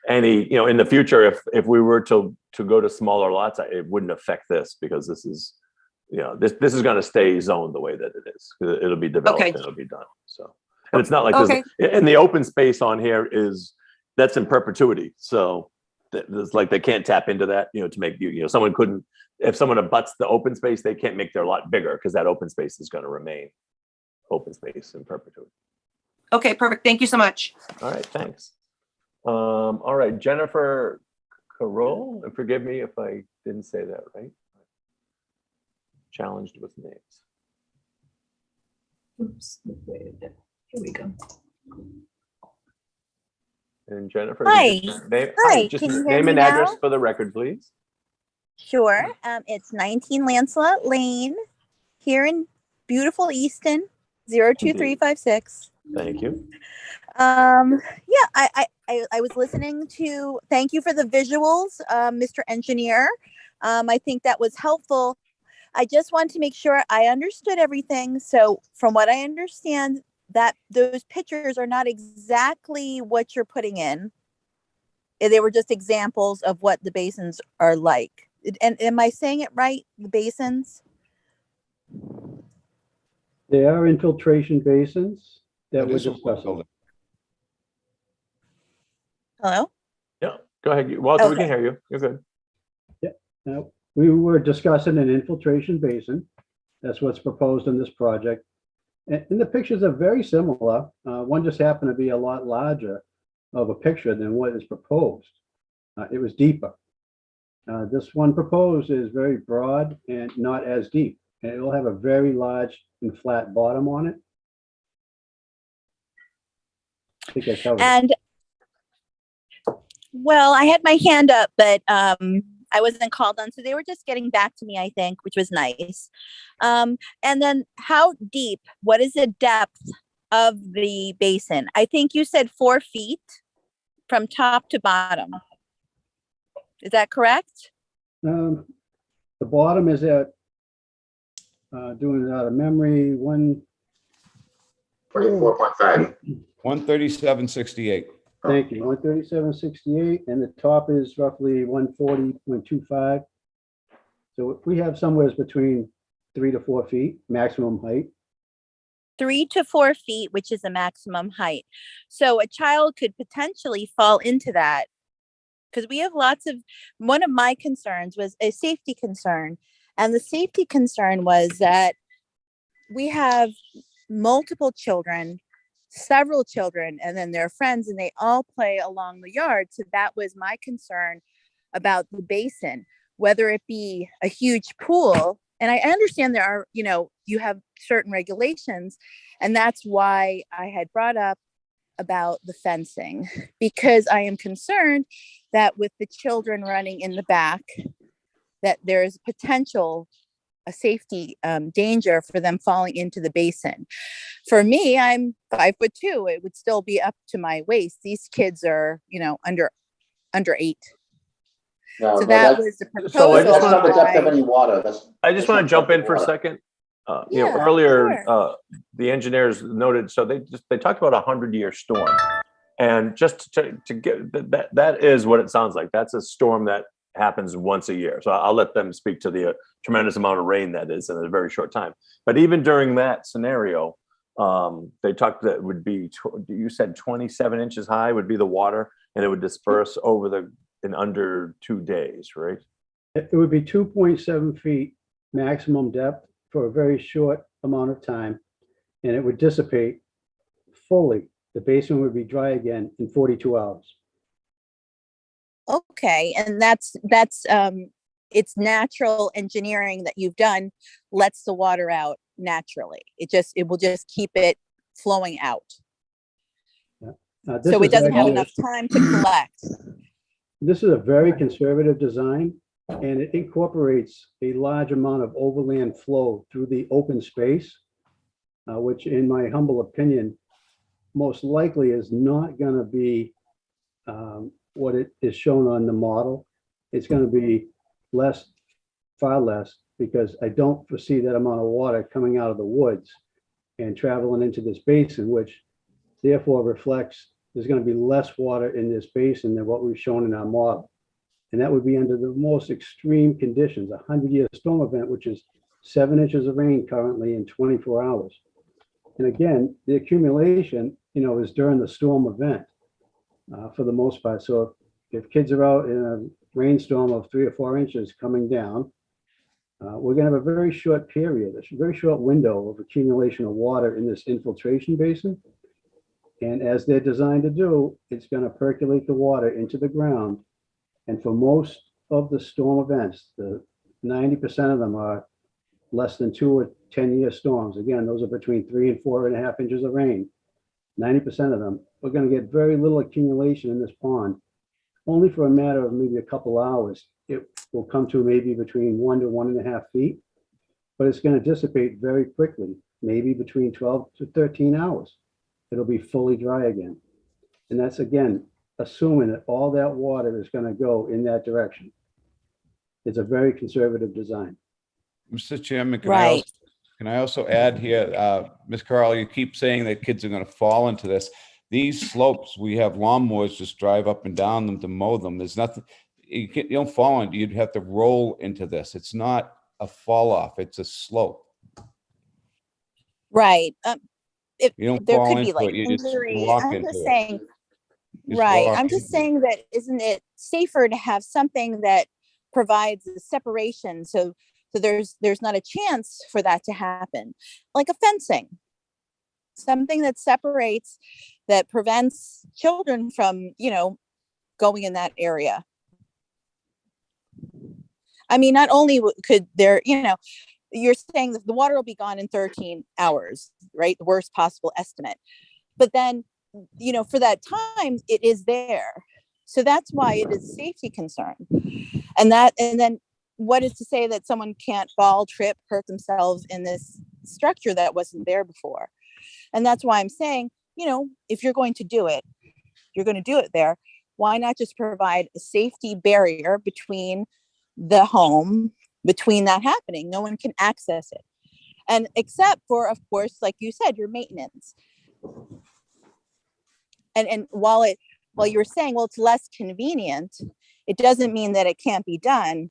in the future, if we were to go to smaller lots, it wouldn't affect this, because this is, this is going to stay zoned the way that it is. It'll be developed and it'll be done. So, and it's not like this, and the open space on here that's in perpetuity. So there's they can't tap into that, to make someone couldn't, if someone abuts the open space, they can't make their lot bigger, because that open space is going to remain open space in perpetuity. Okay, perfect. Thank you so much. All right, thanks. All right, Jennifer Carroll, and forgive me if I didn't say that right. Challenged with names. Oops, wait a minute. Here we go. And Jennifer, Hi. Just Can you hear name me and address now? for the record, please. Sure. It's 19 Lancelot Lane here in beautiful Easton, 02356. Thank you. Yeah, I was listening to, thank you for the visuals, Mr. Engineer. I think that was helpful. I just wanted to make sure I understood everything. So from what I understand, that those pictures are not exactly what you're putting in. They were just examples of what the basins are like. And am I saying it right? The basins? They are infiltration basins that we're is a discussing. Hello? Yeah, go ahead. Walter, we Okay. can hear you. You're good. Now, we were discussing an infiltration basin. That's what's proposed in this project. And the pictures are very similar. One just happened to be a lot larger of a picture than what is proposed. It was deeper. This one proposed is very broad and not as deep, and it will have a very large and flat bottom on it. I think I covered it. And well, I had my hand up, but I wasn't called on, so they were just getting back to me, I think, which was nice. And then how deep? What is the depth of the basin? I think you said 4 feet from top to bottom. Is that correct? The bottom is at, doing it out of memory, 44.5. 137.68. thank you, 137.68, and the top is roughly 140.25. So we have somewhere between 3 to 4 feet maximum height. 3 to 4 feet, which is the maximum height. So a child could potentially fall into that, because we have one of my concerns was a safety concern. And the safety concern was that we have multiple children, several children, and then their friends, and they all play along the yard. So that was my concern about the basin, whether it be a huge pool. And I understand there are, you have certain regulations, and that's why I had brought up about the fencing, because I am concerned that with the children running in the back, that there is potential a safety danger for them falling into the basin. For me, I'm 5'2". It would still be up to my waist. These kids are, under 8. No, so no, that that's- was the So I proposal. just That's not the depth of why- any water. I just want to jump in for a second. Earlier, the engineers noted, so they talked about 100-year storm. And just to get that is what it sounds like. That's a storm that happens once a year. So I'll let them speak to the tremendous amount of rain that is in a very short time. But even during that scenario, they talked that would be, you said 27 inches high would be the water, and it would disperse in under 2 days, right? It would be 2.7 feet maximum depth for a very short amount of time, and it would dissipate fully. The basin would be dry again in 42 hours. Okay, and that's it's natural engineering that you've done, lets the water out naturally. It will just keep it flowing out. So it doesn't have enough time to collect. This is a very conservative design, and it incorporates a large amount of overland flow through the open space, which in my humble opinion, most likely is not going to be what it is shown on the model. It's going to be less, far less, because I don't foresee that amount of water coming out of the woods and traveling into this basin, which therefore reflects there's going to be less water in this basin than what we've shown in our model. And that would be under the most extreme conditions, a 100-year storm event, which is 7 inches of rain currently in 24 hours. And again, the accumulation, is during the storm event for the most part. So if kids are out in a rainstorm of 3 or 4 inches coming down, we're going to have a very short period, a very short window of accumulation of water in this infiltration basin. And as they're designed to do, it's going to percolate the water into the ground. And for most of the storm events, the 90% of them are less than 2 or 10-year storms. Again, those are between 3 and 4.5 inches of rain. 90% of them, we're going to get very little accumulation in this pond. Only for a matter of maybe a couple hours, it will come to maybe between 1 to 1.5 feet, but it's going to dissipate very quickly, maybe between 12 to 13 hours. It'll be fully dry again. And that's, again, assuming that all that water is going to go in that direction. It's a very conservative design. Mr. Chairman, Right. can I also add here, Ms. Carl, you keep saying that kids are going to fall into this. These slopes, we have lawnmowers just drive up and down them to mow them. There's nothing, you don't fall into, you'd have to roll into this. It's not a fall off, it's a slope. Right. You don't There fall could be into like it, you just injury. walk I'm into just it. saying, Just right. walk I'm just into it. saying that isn't it safer to have something that provides a separation so there's not a chance for that to happen, like a fencing, something that separates, that prevents children from going in that area. I mean, not only could there, you're saying that the water will be gone in 13 hours, right? The worst possible estimate. But then, for that time, it is there. So that's why it is a safety concern. And then what is to say that someone can't fall, trip, hurt themselves in this structure that wasn't there before? And that's why I'm saying, if you're going to do it, you're going to do it there. Why not just provide a safety barrier between the home, between that happening? No one can access it. And except for, of course, like you said, your maintenance. And while you were saying, well, it's less convenient, it doesn't mean that it can't be done.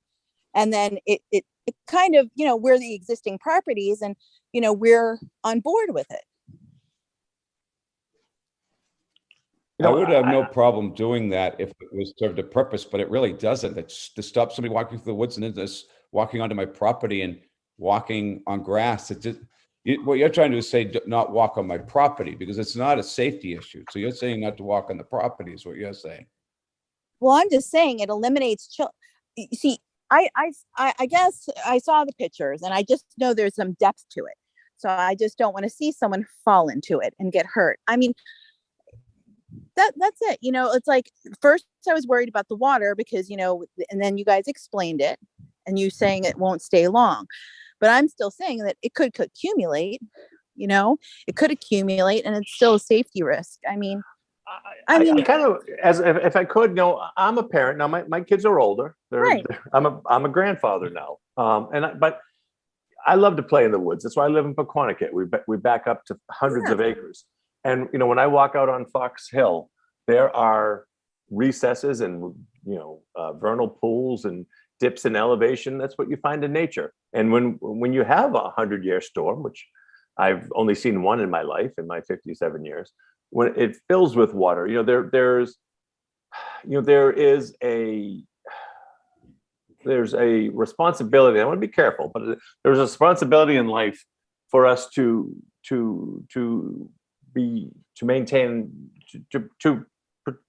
And then it kind of, we're the existing properties and, we're on board with it. I would have no problem doing that if it was served a purpose, but it really doesn't. It's to stop somebody walking through the woods and then just walking onto my property and walking on grass. It just, what you're trying to do is say not walk on my property because it's not a safety issue. So you're saying not to walk on the property is what you're saying. Well, I'm just saying it eliminates see, I guess I saw the pictures and I just know there's some depth to it. So I just don't want to see someone fall into it and get hurt. I mean, that's it. It's like first I was worried about the water because, and then you guys explained it and you saying it won't stay long, but I'm still saying that it could accumulate, it could accumulate and it's still a safety risk. I mean, I kind of, as if I could, I'm a parent now. My kids are older. Right. I'm a grandfather now. But I love to play in the woods. That's why I live in Pequannock. We back up to hundreds of acres. And when I walk out on Fox Hill, there are recesses and vernal pools and dips in elevation. That's what you find in nature. And when you have a 100-year storm, which I've only seen one in my life in my 57 years, when it fills with water, there's a responsibility. I want to be careful, but there's a responsibility in life for us to maintain, to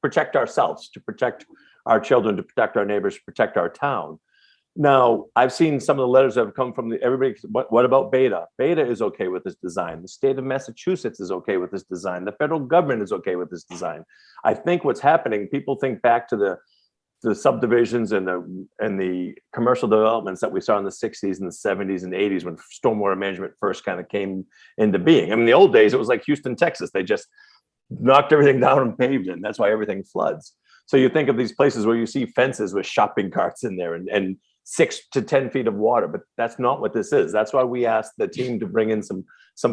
protect ourselves, to protect our children, to protect our neighbors, to protect our town. Now, I've seen some of the letters that have come from everybody. What about Beta? Beta is okay with this design. The state of Massachusetts is okay with this design. The federal government is okay with this design. I think what's happening, people think back to the subdivisions and the commercial developments that we saw in the 60s and the 70s and 80s when stormwater management first kind of came into being. I mean, in the old days, it was like Houston, Texas. They just knocked everything down and paved it, and that's why everything floods. So you think of these places where you see fences with shopping carts in there and 6 to 10 feet of water, but that's not what this is. That's why we asked the team to bring in some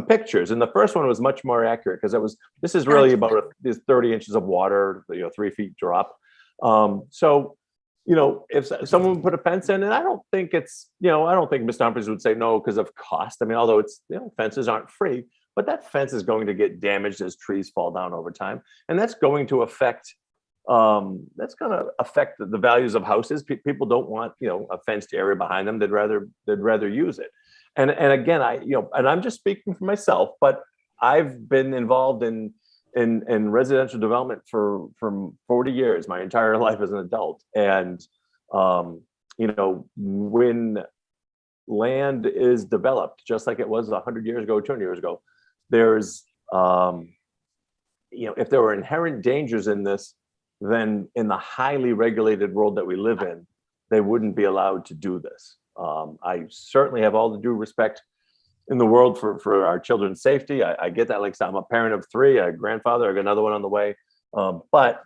pictures. And the first one was much more accurate because this is really about this 30 inches of water, 3 feet drop. So, if someone put a fence in, and I don't think Mr. Humphries would say no because of cost. I mean, although it's, fences aren't free, but that fence is going to get damaged as trees fall down over time. And that's going to affect the values of houses. People don't want, a fenced area behind them. They'd rather use it. And again, and I'm just speaking for myself, but I've been involved in residential development for 40 years, my entire life as an adult. And, when land is developed, just like it was 100 years ago, 200 years ago, there's, if there were inherent dangers in this, then in the highly regulated world that we live in, they wouldn't be allowed to do this. I certainly have all the due respect in the world for our children's safety. I get that. Like I'm a parent of 3, a grandfather, I got another one on the way. But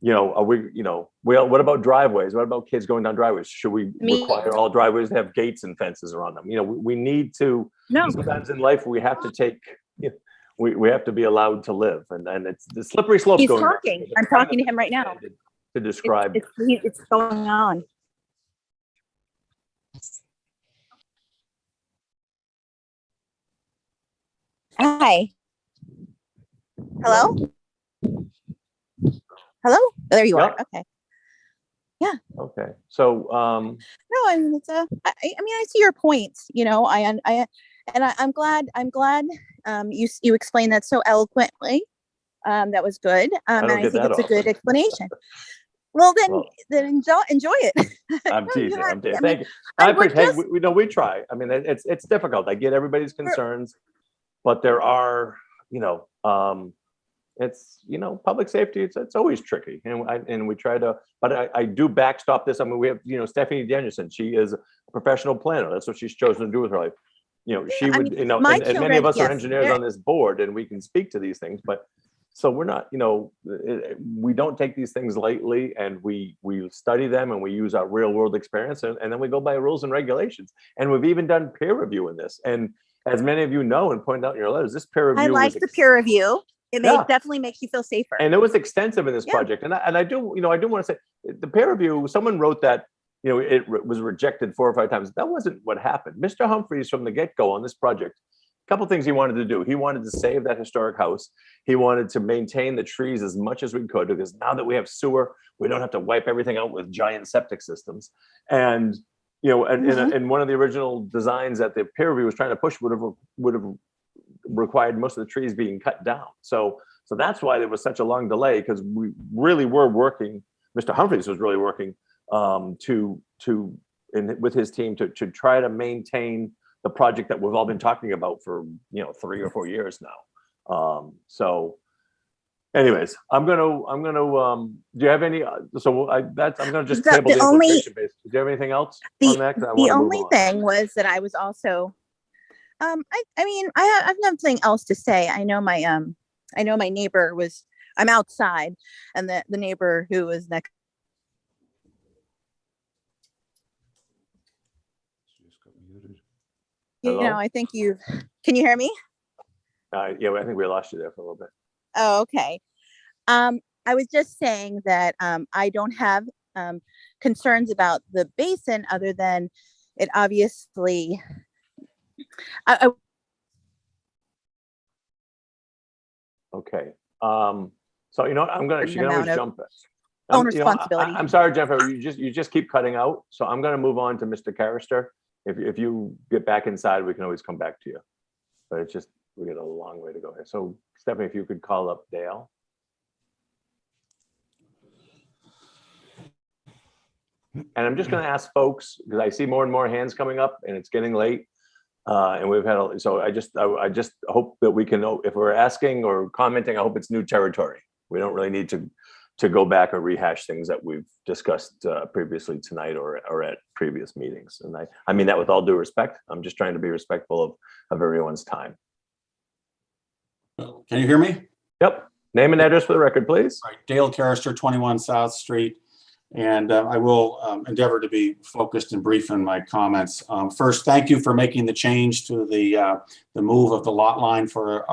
what about driveways? What about kids going down driveways? Should we require all driveways to have gates and fences around them? We need to. No. Sometimes in life we have to take. We have to be allowed to live, and it's the slippery slope. He's talking. I'm talking to him right now. To describe. It's going on. Hi. Hello? Hello? Oh, there you are. Okay. Yeah. Okay. So no, I mean I see your points, I'm glad you explained that so eloquently. That was good. And I think it's a good explanation. Well, then enjoy it. I'm teasing. Yeah, I'm teasing. I Thank mean, you. I we're appreciate. just- We know we try. I mean, it's difficult. I get everybody's concerns, but there are, it's public safety. It's always tricky, and we try to. But I do backstop this. I mean, we have Stephanie Danielson. She is a professional planner. That's what she's chosen to do with her life. She would, my and many children, of us are yes, engineers they're- on this board, and we can speak to these things, but. So we're not, we don't take these things lightly, and we study them, and we use our real world experience, and then we go by rules and regulations. And we've even done peer review in this. And as many of you know and pointed out in your letters, this peer review. I like the peer review. It definitely makes you feel safer. And it was extensive in this project. And I do, I do want to say the peer review. Someone wrote that it was rejected 4 or 5 times. That wasn't what happened. Mr. Humphreys from the get-go on this project. Couple things he wanted to do. He wanted to save that historic house. He wanted to maintain the trees as much as we could, because now that we have sewer, we don't have to wipe everything out with giant septic systems. And and one of the original designs that the peer review was trying to push would have required most of the trees being cut down. So that's why there was such a long delay, because we really were working. Mr. Humphreys was really working with his team to try to maintain the project that we've all been talking about for 3 or 4 years now. So anyways, I'm gonna do you have any I'm gonna just table the infiltration base. Do you have anything else on that? The only thing was that I was also I have nothing else to say. I know my neighbor was, I'm outside, and the neighbor who was next. Hello? I think can you hear me? Yeah, I think we lost you there for a little bit. Oh, okay. I was just saying that I don't have concerns about the basin, other than it obviously. Okay. So you know what? She can always jump it. Own responsibility. I'm sorry, Jennifer. You just keep cutting out. So I'm going to move on to Mr. Carrister. If you get back inside, we can always come back to you. But it's just we got a long way to go here. So Stephanie, if you could call up Dale. And I'm just going to ask folks, because I see more and more hands coming up, and it's getting late. And we've had so I just hope that we can, if we're asking or commenting, I hope it's new territory. We don't really need to go back or rehash things that we've discussed previously tonight or at previous meetings. And I mean that with all due respect. I'm just trying to be respectful of everyone's time. Can you hear me? Yep. Name and address for the record, please. Right. Dale Carrister, 21 South Street. And I will endeavor to be focused and brief in my comments. First, thank you for making the change to the move of the lot line for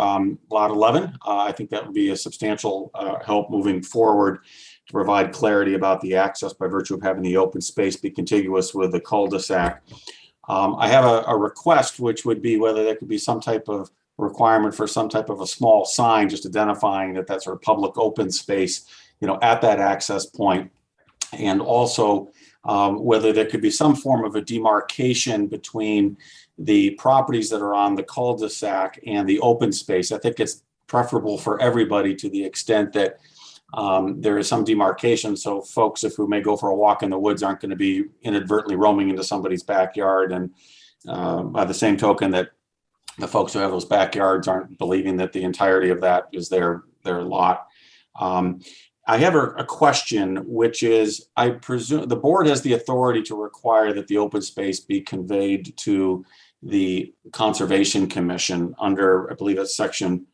lot 11. I think that would be a substantial help moving forward to provide clarity about the access by virtue of having the open space be contiguous with the cul-de-sac. I have a request, which would be whether there could be some type of requirement for some type of a small sign just identifying that that's sort of public open space, at that access point. And also whether there could be some form of a demarcation between the properties that are on the cul-de-sac and the open space. I think it's preferable for everybody to the extent that there is some demarcation. So folks, if we may go for a walk in the woods, aren't going to be inadvertently roaming into somebody's backyard. And by the same token, that the folks who have those backyards aren't believing that the entirety of that is their lot. I have a question, which is, I presume the board has the authority to require that the open space be conveyed to the Conservation Commission under, I believe it's section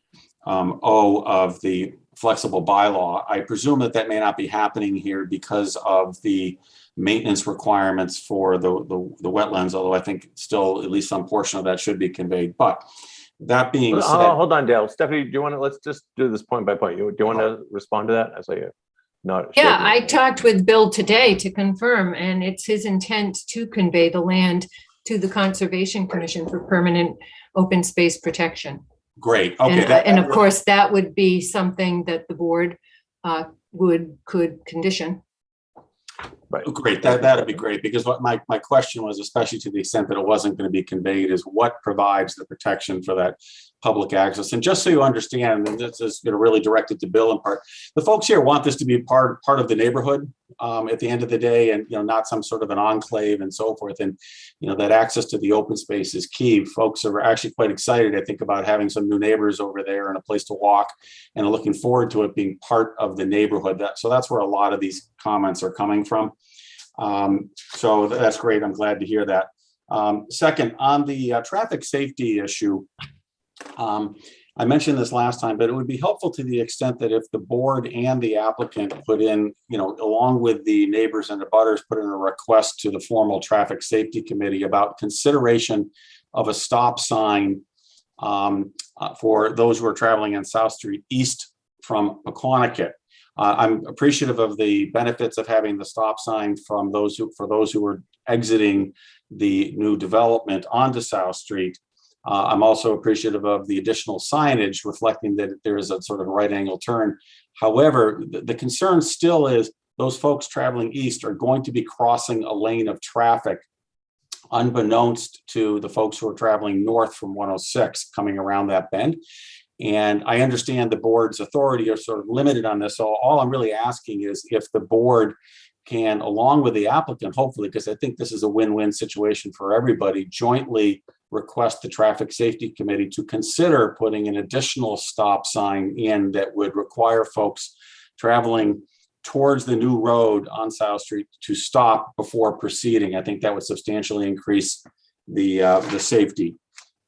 O of the flexible bylaw. I presume that may not be happening here because of the maintenance requirements for the wetlands, although I think still at least some portion of that should be conveyed. But that being said, hold on, Dale. Stephanie, do you want to, let's just do this point by point. Do you want to respond to that? As Yeah, I talked with Bill today to confirm, and it's his intent to convey the land to the Conservation Commission for permanent open space protection. Great. Okay. And of course, that would be something that the board could condition. Right. Great, that'd be great, because what my question was, especially to the extent that it wasn't going to be conveyed, is what provides the protection for that public access. And just so you understand, and this is really directed to Bill in part, the folks here want this to be part of the neighborhood at the end of the day, and not some sort of an enclave and so forth. And that access to the open space is key. Folks are actually quite excited, I think, about having some new neighbors over there and a place to walk, and are looking forward to it being part of the neighborhood. So that's where a lot of these comments are coming from. So that's great. I'm glad to hear that. Second, on the traffic safety issue, I mentioned this last time, but it would be helpful to the extent that if the board and the applicant put in, along with the neighbors and the butters, put in a request to the formal traffic safety committee about consideration of a stop sign for those who are traveling on South Street east from Paquonicket. I'm appreciative of the benefits of having the stop sign for those who are exiting the new development onto South Street. I'm also appreciative of the additional signage reflecting that there is a sort of right angle turn. However, the concern still is those folks traveling east are going to be crossing a lane of traffic unbeknownst to the folks who are traveling north from 106 coming around that bend. And I understand the board's authority are sort of limited on this. So all I'm really asking is if the board can, along with the applicant, hopefully, because I think this is a win-win situation for everybody, jointly request the traffic safety committee to consider putting an additional stop sign in that would require folks traveling towards the new road on South Street to stop before proceeding. I think that would substantially increase the safety.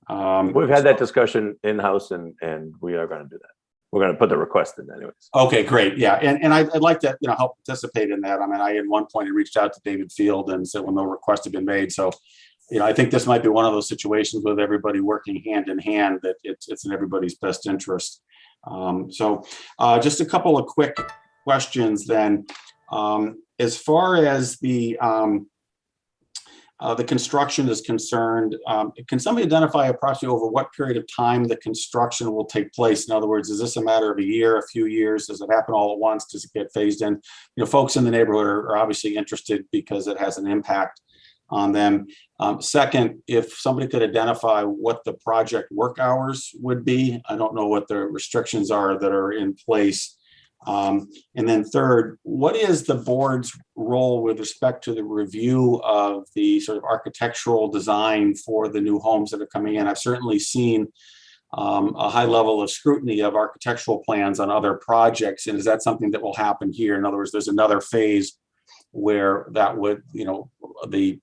We've had that discussion in-house, and we are going to do that. We're going to put the request in anyways. Okay, great. Yeah, and I'd like to help participate in that. I mean, I at one point reached out to David Field and said, well, no request had been made. So, I think this might be one of those situations with everybody working hand in hand that it's in everybody's best interest. So just a couple of quick questions then. As far as the construction is concerned, can somebody identify approximately over what period of time the construction will take place? In other words, is this a matter of a year, a few years? Does it happen all at once? Does it get phased in? Folks in the neighborhood are obviously interested because it has an impact on them. Second, if somebody could identify what the project work hours would be. I don't know what the restrictions are that are in place. And then third, what is the board's role with respect to the review of the sort of architectural design for the new homes that are coming in? I've certainly seen a high level of scrutiny of architectural plans on other projects. And is that something that will happen here? In other words, there's another phase where that would, the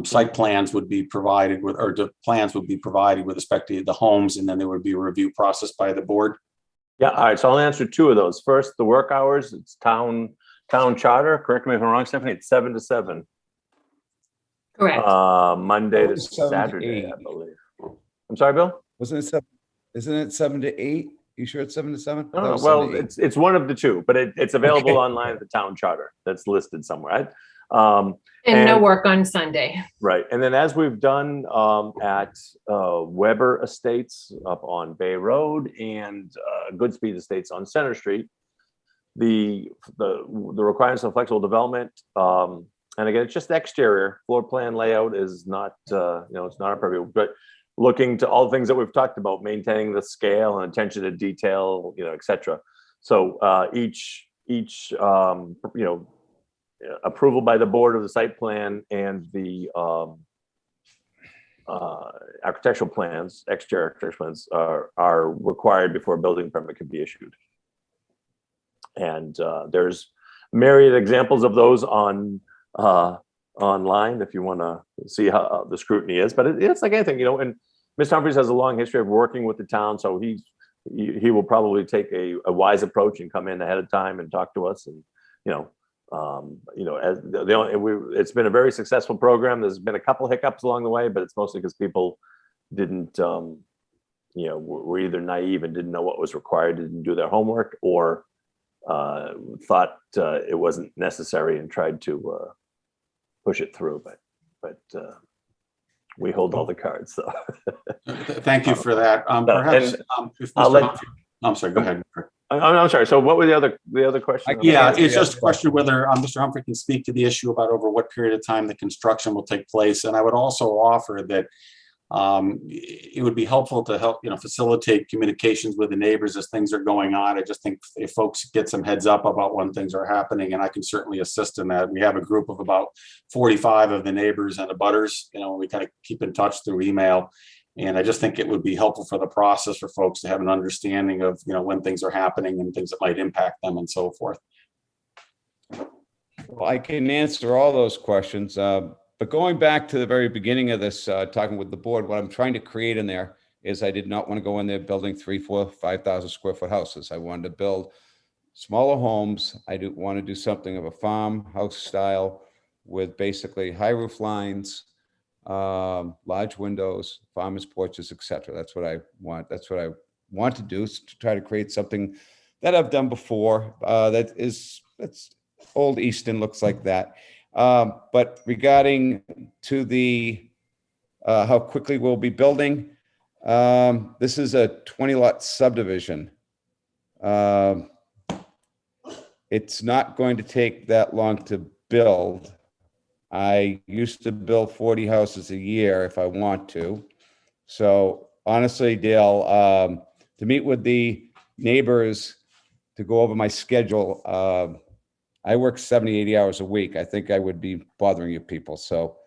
site plans would be provided with, or the plans would be provided with respect to the homes, and then there would be a review process by the board. Yeah, all right, so I'll answer two of those. First, the work hours, it's town charter, correct me if I'm wrong, Stephanie, it's 7 to 7. Correct. Monday to 7 to Saturday, 8. I believe. I'm sorry, Bill? Isn't it 7 to 8? You sure it's 7 to 7? No, well, it's one of the two, but it's available online at the town charter. That's listed somewhere. And no work on Sunday. Right. And then as we've done at Weber Estates up on Bay Road and Goodspeed Estates on Center Street, the requirements of flexible development, and again, it's just exterior. Floor plan layout is not, it's not a purview, but looking to all the things that we've talked about, maintaining the scale and attention to detail, et cetera. So each approval by the board of the site plan and the architectural plans, exterior architectural plans are required before a building permit can be issued. And there's myriad examples of those on online if you want to see how the scrutiny is. But it's like anything, and Mr. Humphries has a long history of working with the town, so he will probably take a wise approach and come in ahead of time and talk to us. And it's been a very successful program. There's been a couple hiccups along the way, but it's mostly because people didn't, were either naive and didn't know what was required, didn't do their homework, or thought it wasn't necessary and tried to push it through. But we hold all the cards. So Thank you for that. Perhaps, I'm sorry, go ahead. I'm sorry. So what were the other question? Yeah, it's just a question whether Mr. Humphrey can speak to the issue about over what period of time the construction will take place. And I would also offer that it would be helpful to help, facilitate communications with the neighbors as things are going on. I just think if folks get some heads up about when things are happening, and I can certainly assist in that. We have a group of about 45 of the neighbors and the butters, we kind of keep in touch through email. And I just think it would be helpful for the process for folks to have an understanding of, when things are happening and things that might impact them and so forth. Well, I can answer all those questions. But going back to the very beginning of this, talking with the board, what I'm trying to create in there is I did not want to go in there building 3,000, 4,000, 5,000 square foot houses. I wanted to build smaller homes. I do want to do something of a farmhouse style with basically high roof lines, large windows, farmers porches, etc. That's what I want. That's what I want to do, is to try to create something that I've done before. That's old Easton looks like that. But regarding to the how quickly we'll be building, this is a 20-lot subdivision. It's not going to take that long to build. I used to build 40 houses a year if I want to. So honestly, Dale, to meet with the neighbors, to go over my schedule, I work 70, 80 hours a week. I think I would be bothering you people. So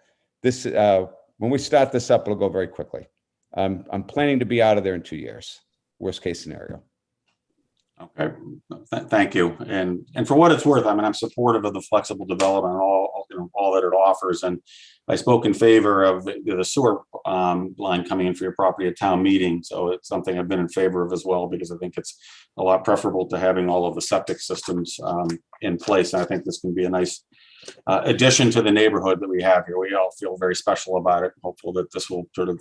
this, when we start this up, it'll go very quickly. I'm planning to be out of there in 2 years, worst case scenario. Okay, thank you. And for what it's worth, I'm supportive of the flexible development, all that it offers. And I spoke in favor of the sewer line coming in for your property at town meeting. So it's something I've been in favor of as well, because I think it's a lot preferable to having all of the septic systems in place. And I think this can be a nice addition to the neighborhood that we have here. We all feel very special about it. Hopeful that this will sort of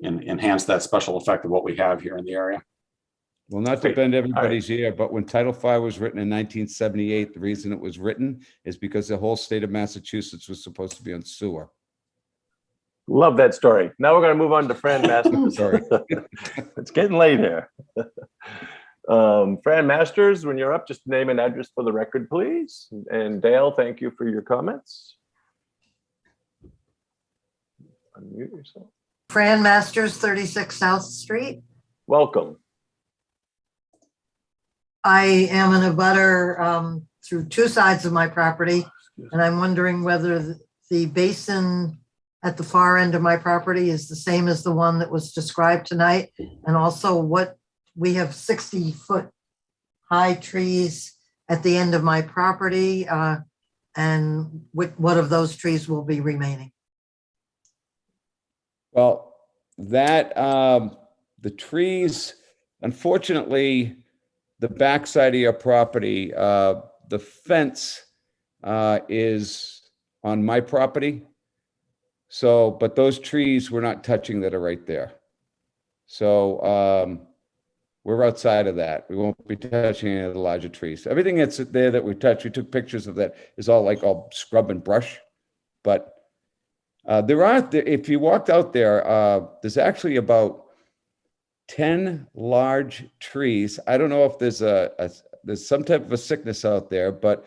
enhance that special effect of what we have here in the area. Well, not to bend everybody's ear, but when Title V was written in 1978, the reason it was written is because the whole state of Massachusetts was supposed to be on sewer. Love that story. Now we're going to move on to Fran Masters. Sorry. It's getting late here. Fran Masters, when you're up, just name and address for the record, please. And Dale, thank you for your comments. Unmute yourself. Fran Masters, 36 South Street. Welcome. I am an abutter through two sides of my property, and I'm wondering whether the basin at the far end of my property is the same as the one that was described tonight, and also what we have 60-foot high trees at the end of my property, and what of those trees will be remaining? Well, that the trees, unfortunately, the backside of your property, the fence is on my property. So, but those trees we're not touching that are right there. So we're outside of that. We won't be touching any of the larger trees. Everything that's there that we touch, we took pictures of that, is all scrub and brush. But if you walked out there, there's actually about 10 large trees. I don't know if there's some type of a sickness out there, but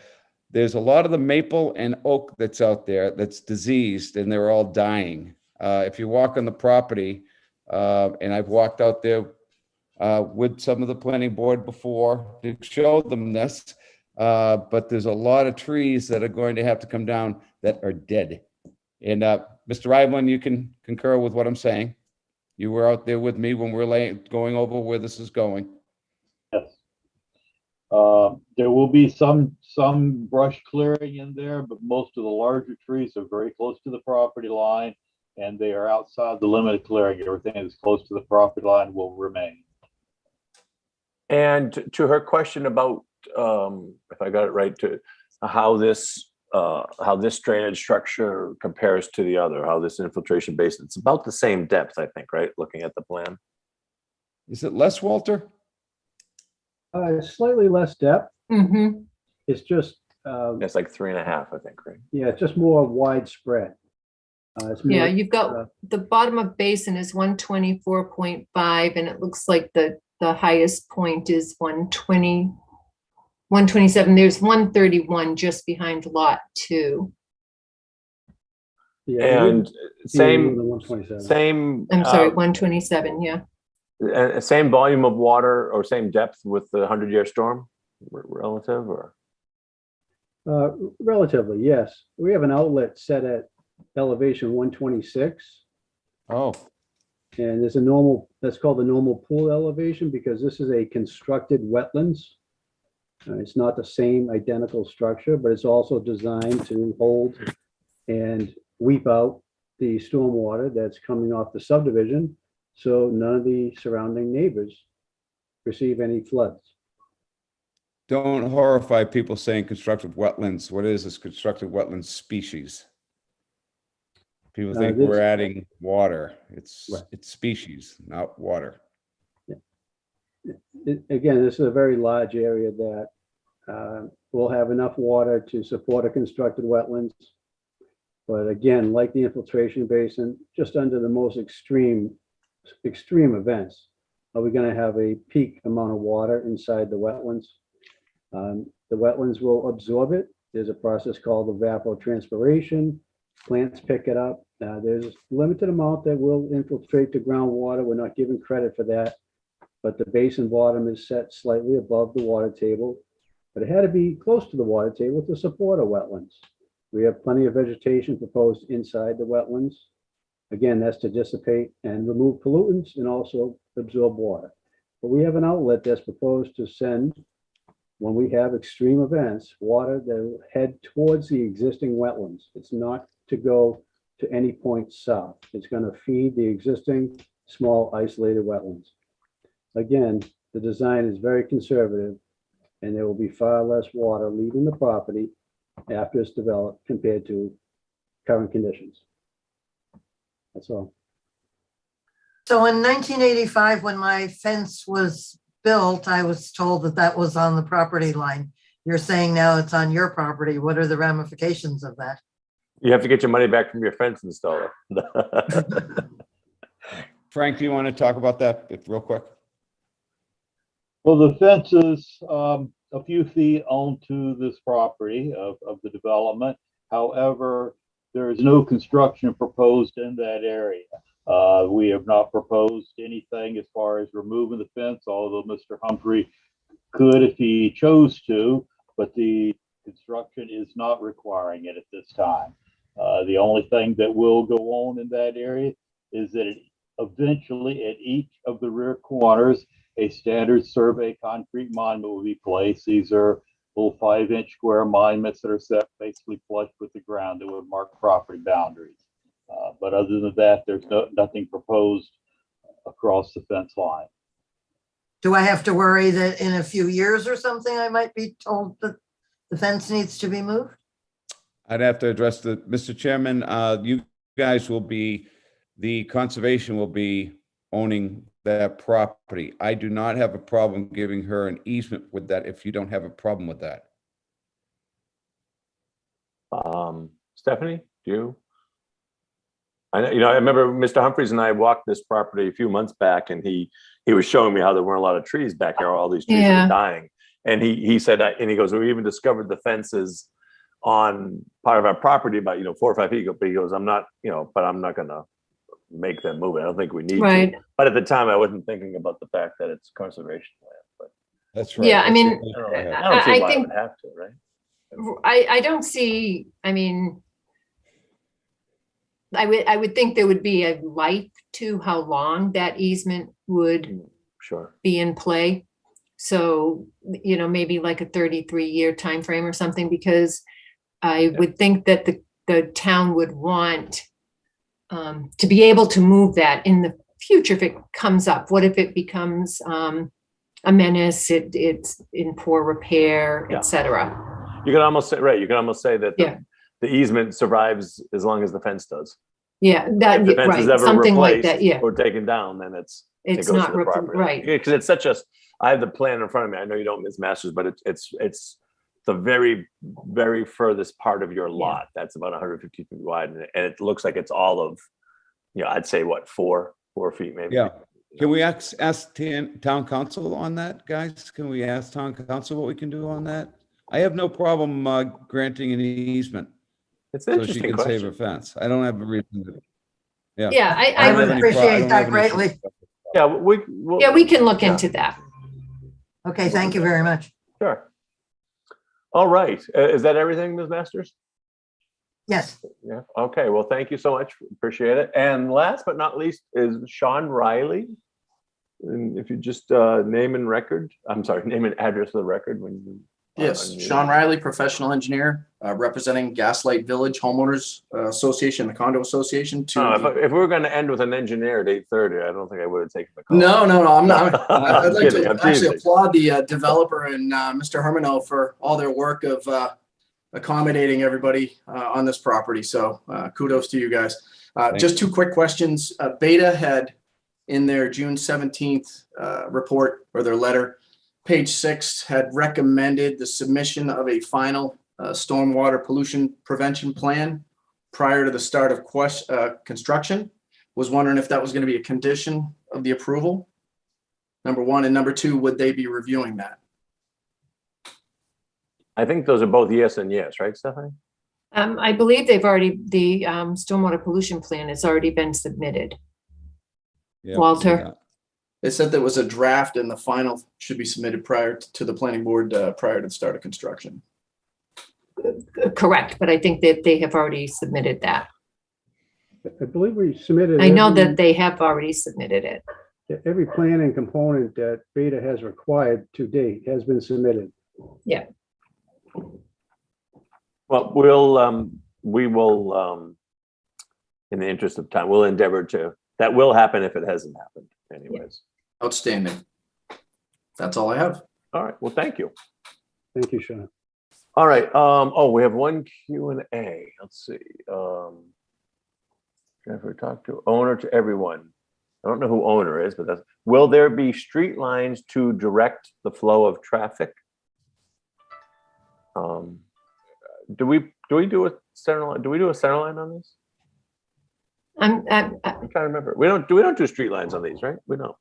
there's a lot of the maple and oak that's out there that's diseased, and they're all dying. If you walk on the property, and I've walked out there with some of the planning board before to show them this, but there's a lot of trees that are going to have to come down that are dead. And Mr. Ryland, you can concur with what I'm saying. You were out there with me when we're going over where this is going. Yes. There will be some brush clearing in there, but most of the larger trees are very close to the property line, and they are outside the limit of clearing. Everything that's close to the property line will remain. And to her question about, if I got it right, to how this drainage structure compares to the other, how this infiltration basin, it's about the same depth, I think, right? Looking at the plan. Is it less, Walter? Slightly less depth. Mm-hmm. It's just. It's like 3.5, I think, right? Yeah, it's just more widespread. It's more, you've got the bottom of Basin is 124.5, and it looks like the the highest point is 120, 127. There's 131 just behind lot 2. Yeah, And same, 127. same. I'm sorry, 127, yeah. Same volume of water or same depth with the 100-year storm relative, or? Relatively, yes. We have an outlet set at elevation 126. Oh, And there's a normal, that's called the normal pool elevation because this is a constructed wetlands. It's not the same identical structure, but it's also designed to hold and weep out the stormwater that's coming off the subdivision, so none of the surrounding neighbors receive any floods. don't horrify people saying constructive wetlands. What is this constructive wetlands species? People think this- we're adding water. It's Right. it's species, not water. Again, this is a very large area that will have enough water to support a constructed wetlands. But again, like the infiltration basin, just under the most extreme events, are we going to have a peak amount of water inside the wetlands? The wetlands will absorb it. There's a process called evapotranspiration. Plants pick it up. There's a limited amount that will infiltrate the groundwater. We're not giving credit for that. But the basin bottom is set slightly above the water table. But it had to be close to the water table to support a wetlands. We have plenty of vegetation proposed inside the wetlands. Again, that's to dissipate and remove pollutants and also absorb water. But we have an outlet that's proposed to send, when we have extreme events, water that will head towards the existing wetlands. It's not to go to any point south. It's going to feed the existing small isolated wetlands. Again, the design is very conservative and there will be far less water leaving the property after it's developed compared to current conditions. That's all. So in 1985, when my fence was built, I was told that that was on the property line. You're saying now it's on your property. What are the ramifications of that? You have to get your money back from your fence installer. Frank, do you want to talk about that real quick? Well, the fence is a few feet onto this property of the development. However, there is no construction proposed in that area. We have not proposed anything as far as removing the fence, although Mr. Humphrey could if he chose to, but the construction is not requiring it at this time. The only thing that will go on in that area is that eventually at each of the rear corners, a standard survey concrete monument will be placed. These are little 5-inch square monuments that are set basically flush with the ground that would mark property boundaries. But other than that, there's nothing proposed across the fence line. Do I have to worry that in a few years or something, I might be told that the fence needs to be moved? I'd have to address Mr. Chairman, you guys will be, the conservation will be owning that property. I do not have a problem giving her an easement with that if you don't have a problem with that. Stephanie, do you? I remember Mr. Humphreys and I walked this property a few months back, and he was showing me how there weren't a lot of trees back here. All these trees were dying, and he said, and he goes, we even discovered the fences on part of our property about 4 or 5 feet. But he goes, I'm not gonna make them move it. I don't think we need to. But at the time, I wasn't thinking about the fact that it's conservation land. But that's right. Yeah, I mean, I don't see why I would have to, right? I don't see, I mean, I would think there would be a life to how long that easement would be in play. So, maybe like a 33-year time frame or something, because I would think that the town would want to be able to move that in the future if it comes up. What if it becomes a menace? It's in poor repair, etc. You can almost say, right, you can almost say that the easement survives as long as the fence does. Yeah, that if the fence is ever something like replaced that. or taken down, then it goes not to the property. right. Because it's such a. I have the plan in front of me. I know you don't, Ms. Masters, but it's the very, very furthest part of your lot. That's about 150 feet wide, and it looks like it's all of, I'd say what 4 feet maybe. Yeah. Can we ask town council on that, guys? Can we ask town council what we can do on that? I have no problem granting an easement. It's an So she interesting can save a question. fence. I don't have a reason to. Yeah. Yeah, I would don't have any pro- I appreciate don't that have an issue. greatly. Yeah, we can look yeah. into that. Okay, thank you very much. Sure. All right. Is that everything, Ms. Masters? Yes. Yeah. Okay. Well, thank you so much. Appreciate it. And last but not least is Sean Riley. And if you just name and address for the record when you. Yes, Sean Riley, professional engineer, representing Gaslight Village Homeowners Association, the condo association. If we were going to end with an engineer at 8:30, I don't think I would have taken the call. No, I'm not. I'd like kidding, to I'm actually teasing. applaud the developer and Mr. Hermano for all their work of accommodating everybody on this property. So kudos to you guys. Just two quick questions. Beta had in their June 17th report or their letter, page 6 had recommended the submission of a final stormwater pollution prevention plan prior to the start of construction. Was wondering if that was going to be a condition of the approval, number one, and number two, would they be reviewing that? I think those are both yes and yes, right, Stephanie? I believe the stormwater pollution plan has already been submitted. Yeah, Walter? It said there was a draft and the final should be submitted prior to the planning board prior to the start of construction. Correct, but I think that they have already submitted that. I believe we submitted. I know that they have already submitted it. Every plan and component that Beta has required to date has been submitted. Yeah. Well, we will, in the interest of time, we'll endeavor to, that will happen if it hasn't happened anyways. Outstanding. That's all I have. All right. Well, thank you. Thank you, Sean. All right. We have one Q&A. Let's see. Jennifer, talk to owner to everyone. I don't know who owner is, but will there be street lines to direct the flow of traffic? Do we do a center line? Do we do a center line on this? I'm trying to remember. We don't do street lines on these, right? We don't.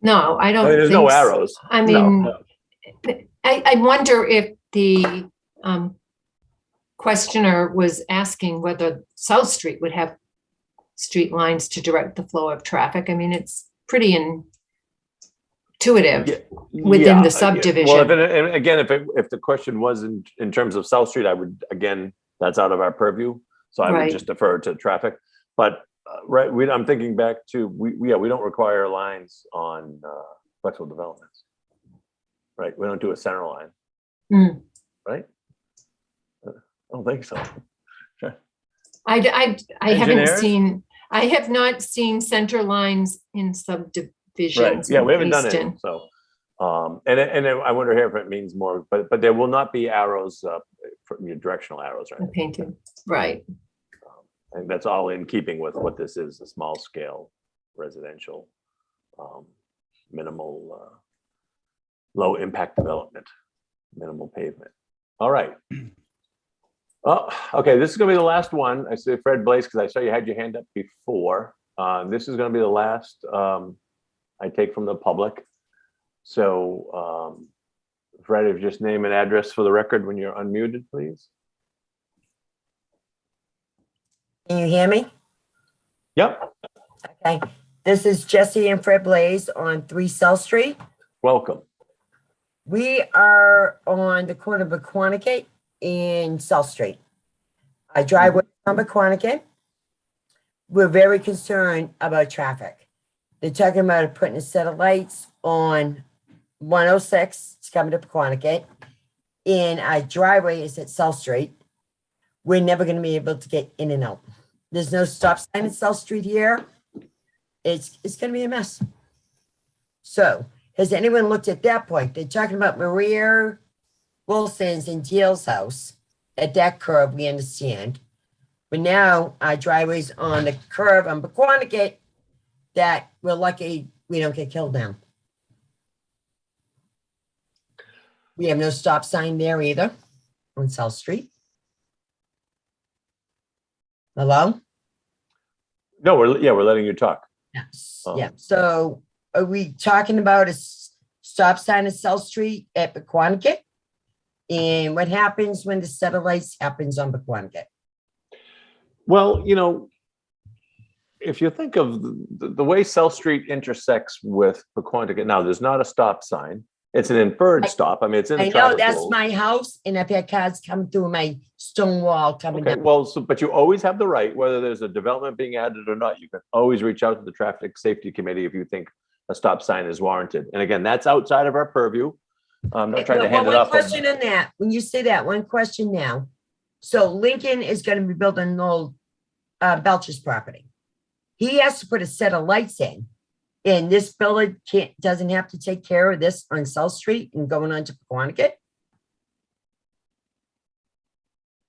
No, I don't. There's no arrows. I mean, I wonder if the questioner was asking whether South Street would have street lines to direct the flow of traffic. I mean, it's pretty intuitive within the subdivision. Well, and again, if the question was in terms of South Street, I would, again, that's out of our purview. So I would just defer to traffic. But I'm thinking back to, we don't require lines on flexible developments. Right, we don't do a center line. Right? I don't think so. I have not seen center lines in subdivisions. Right. Yeah, we haven't done Easton. it. So, and I wonder here if it means more, but there will not be arrows, directional arrows, right? Painted, right? And that's all in keeping with what this is, a small scale residential, minimal, low impact development, minimal pavement. All right. Oh, okay. This is going to be the last one. I see Fred Blaze, because I saw you had your hand up before. This is going to be the last I take from the public. So, Fred, if you just name and address for the record when you're unmuted, please. Can you hear me? Yep. Okay. This is Jesse and Fred Blaze on 3 South Street. Welcome. We are on the corner of Aquanicut and South Street. I drive on Aquanicut. We're very concerned about traffic. They're talking about putting a set of lights on 106. It's coming to Aquanicut. And our driveway is at South Street. We're never going to be able to get in and out. There's no stop sign at South Street here. It's going to be a mess. So, has anyone looked at that point? They're talking about Maria Wilson's and Jill's house at that curve, we understand. But now our driveway's on the curve on Aquanicut that we're lucky we don't get killed now. We have no stop sign there either on South Street. Hello? No, we're letting you talk. Yes, Oh. yeah. So are we talking about a stop sign at South Street at Pequannock? And what happens when the set of lights happens on Pequannock? Well, if you think of the way South Street intersects with Pequannock, now there's not a stop sign. It's an inferred stop. I mean, it's in the I know traffic that's rules. my house, and I've had cars come through my stone wall coming Okay, down. well, but you always have the right, whether there's a development being added or not, you can always reach out to the Traffic Safety Committee if you think a stop sign is warranted. And again, that's outside of our purview. I'm not trying to hand it One off. question on that, when you say that, one question now. So Lincoln is gonna be building old Belcher's property. He has to put a set of lights in. And this builder doesn't have to take care of this on South Street and going on to Pequannock?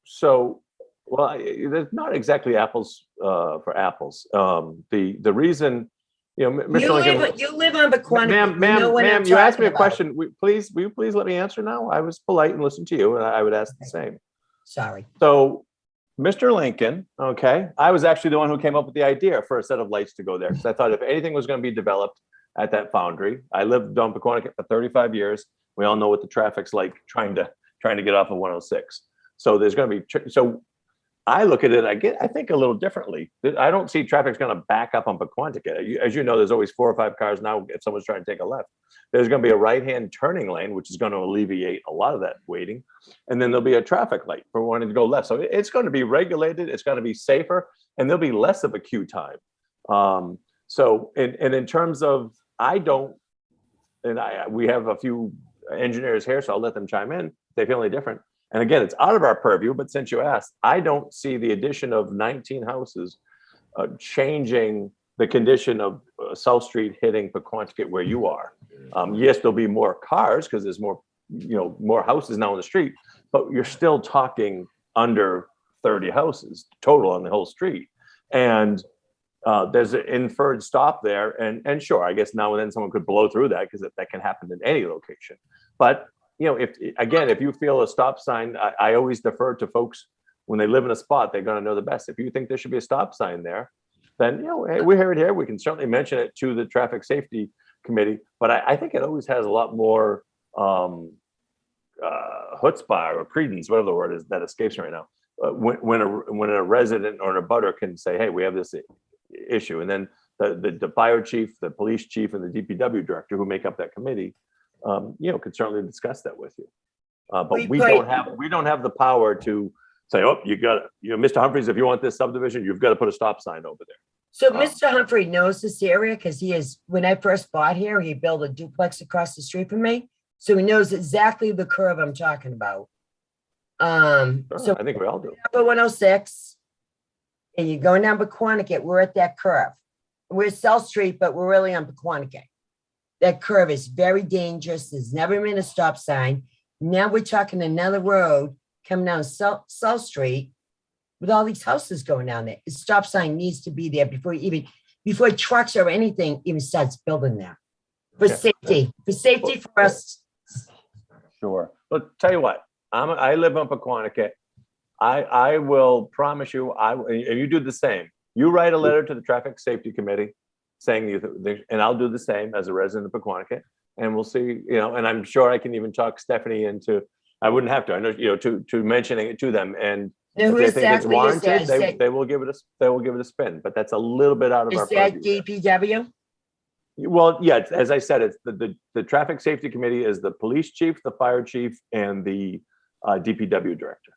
So, well, there's not exactly apples for apples. The reason, Mr. Lincoln. You live on Pequannock. Ma'am, you asked me a question. Will you please let me answer now? I was polite and listened to you, and I would ask the same. Sorry. So, Mr. Lincoln, okay, I was actually the one who came up with the idea for a set of lights to go there, because I thought if anything was going to be developed at that foundry, I lived on Pequannock for 35 years. We all know what the traffic's like trying to get off of 106. So there's going to be, so I look at it, I think a little differently. I don't see traffic's going to back up on Pequannock. As you know, there's always 4 or 5 cars now if someone's trying to take a left. There's going to be a right-hand turning lane, which is going to alleviate a lot of that waiting. And then there'll be a traffic light for wanting to go left. So it's going to be regulated. It's going to be safer, and there'll be less of a queue time. So in terms of, we have a few engineers here, so I'll let them chime in if they feel any different. And again, it's out of our purview, but since you asked, I don't see the addition of 19 houses changing the condition of South Street hitting Pequannock where you are. Yes, there'll be more cars because there's more, more houses now on the street, but you're still talking under 30 houses total on the whole street. And there's an inferred stop there. And sure, I guess now and then someone could blow through that because that can happen in any location. But if you feel a stop sign, I always defer to folks when they live in a spot, they're going to know the best. If you think there should be a stop sign there, then, hey, we hear it here. We can certainly mention it to the Traffic Safety Committee. But I think it always has a lot more chutzpah or credence, whatever the word is that escapes me right now. When a resident or a butter can say, hey, we have this issue. And then the fire chief, the police chief, and the DPW director who make up that committee, could certainly discuss that with you. But we don't have the power to say, oh, you got to, Mr. Humphreys, if you want this subdivision, you've got to put a stop sign over there. So Mr. Humphrey knows this area because when I first bought here, he built a duplex across the street from me. So he knows exactly the curve I'm talking about. So I think we all do. Up at 106, and you're going down Pequannock, we're at that curve. We're South Street, but we're really on Pequannock. That curve is very dangerous. There's never been a stop sign. Now we're talking another road coming down South Street with all these houses going down there. A stop sign needs to be there before trucks or anything even starts building there. For safety for us. Sure. But tell you what, I live on Pequannock. I will promise you, and you do the same. You write a letter to the Traffic Safety Committee saying, and I'll do the same as a resident of Pequannock, and we'll see, and I'm sure I can even talk Stephanie into, I wouldn't have to, I know, to mentioning it to them. And if they think it's warranted, they will give it a spin, but that's a little bit out of our purview. Is that DPW? Well, yeah, as I said, it's the Traffic Safety Committee is the police chief, the fire chief, and the DPW director.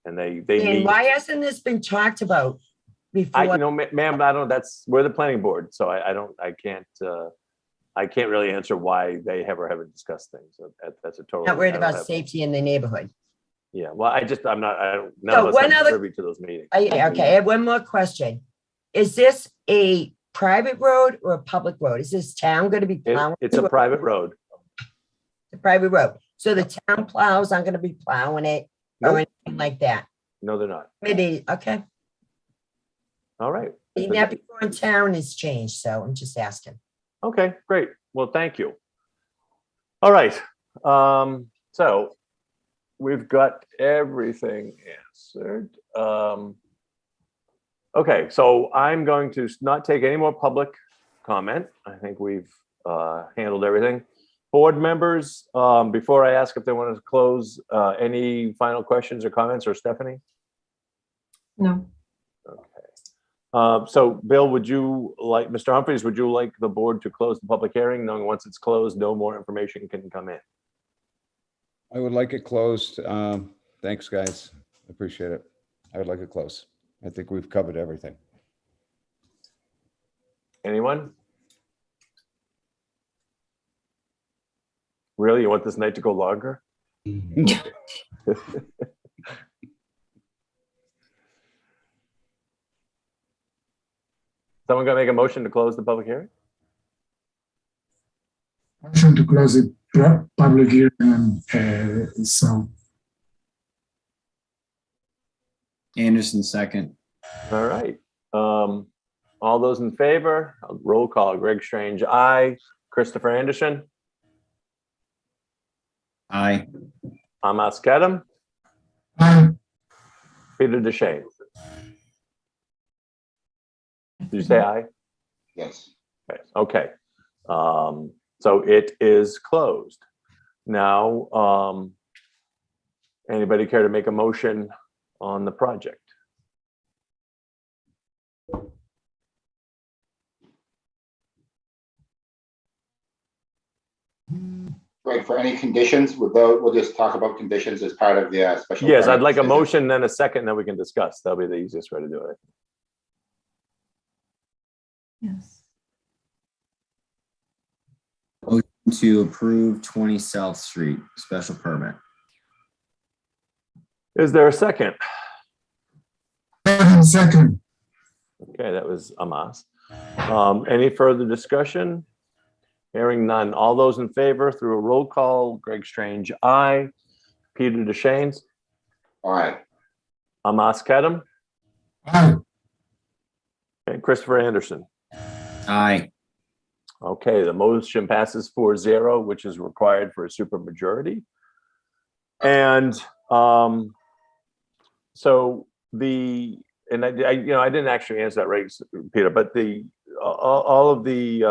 And they meet. Why hasn't this been talked about before? Ma'am, I don't know, we're the planning board, so I can't really answer why they haven't discussed things. That's a total. Not worried about safety in the neighborhood. Yeah, well, none of us are privy to those meetings. Okay, I have one more question. Is this a private road or a public road? Is this town going to be plowing? It's a private road. A private road. So the town plows aren't going to be plowing it or anything like that? No, they're not. Maybe, okay. All right. That before in town has changed, so I'm just asking. Okay, great. Well, thank you. All right. So we've got everything answered. Okay, so I'm going to not take any more public comment. I think we've handled everything. Board members, before I ask if they want to close, any final questions or comments, or Stephanie? No. So Bill, would you like, Mr. Humphries, would you like the board to close the public hearing, knowing once it's closed, no more information can come in? I would like it closed. Thanks, guys. Appreciate it. I would like it closed. I think we've covered everything. Anyone? Really? You want this night to go longer? Someone gonna make a motion to close the public hearing? Motion to close the public hearing, so. Anderson, second. All right. All those in favor, roll call. Greg Strange, aye. Christopher Anderson, Aye. Amas Kedem, Aye. Peter Deshane. Did you say aye? Yes. Okay. So it is closed. Now, anybody care to make a motion on the project? Greg, for any conditions, we'll just talk about conditions as part of the special. Yes, permit I'd like a decision. motion, then a second, then we can discuss. That'll be the easiest way to do it. Yes. Motion to approve 20 South Street, special permit. Is there a second? Second. Okay, that was Amas. Any further discussion? Hearing none. All those in favor through a roll call, Greg Strange, aye. Peter Deshane, Aye. Amas Kedem, Aye. and Christopher Anderson. Aye. Okay, the motion passes 4-0, which is required for a supermajority. And so and I didn't actually answer that right, Peter, but all of the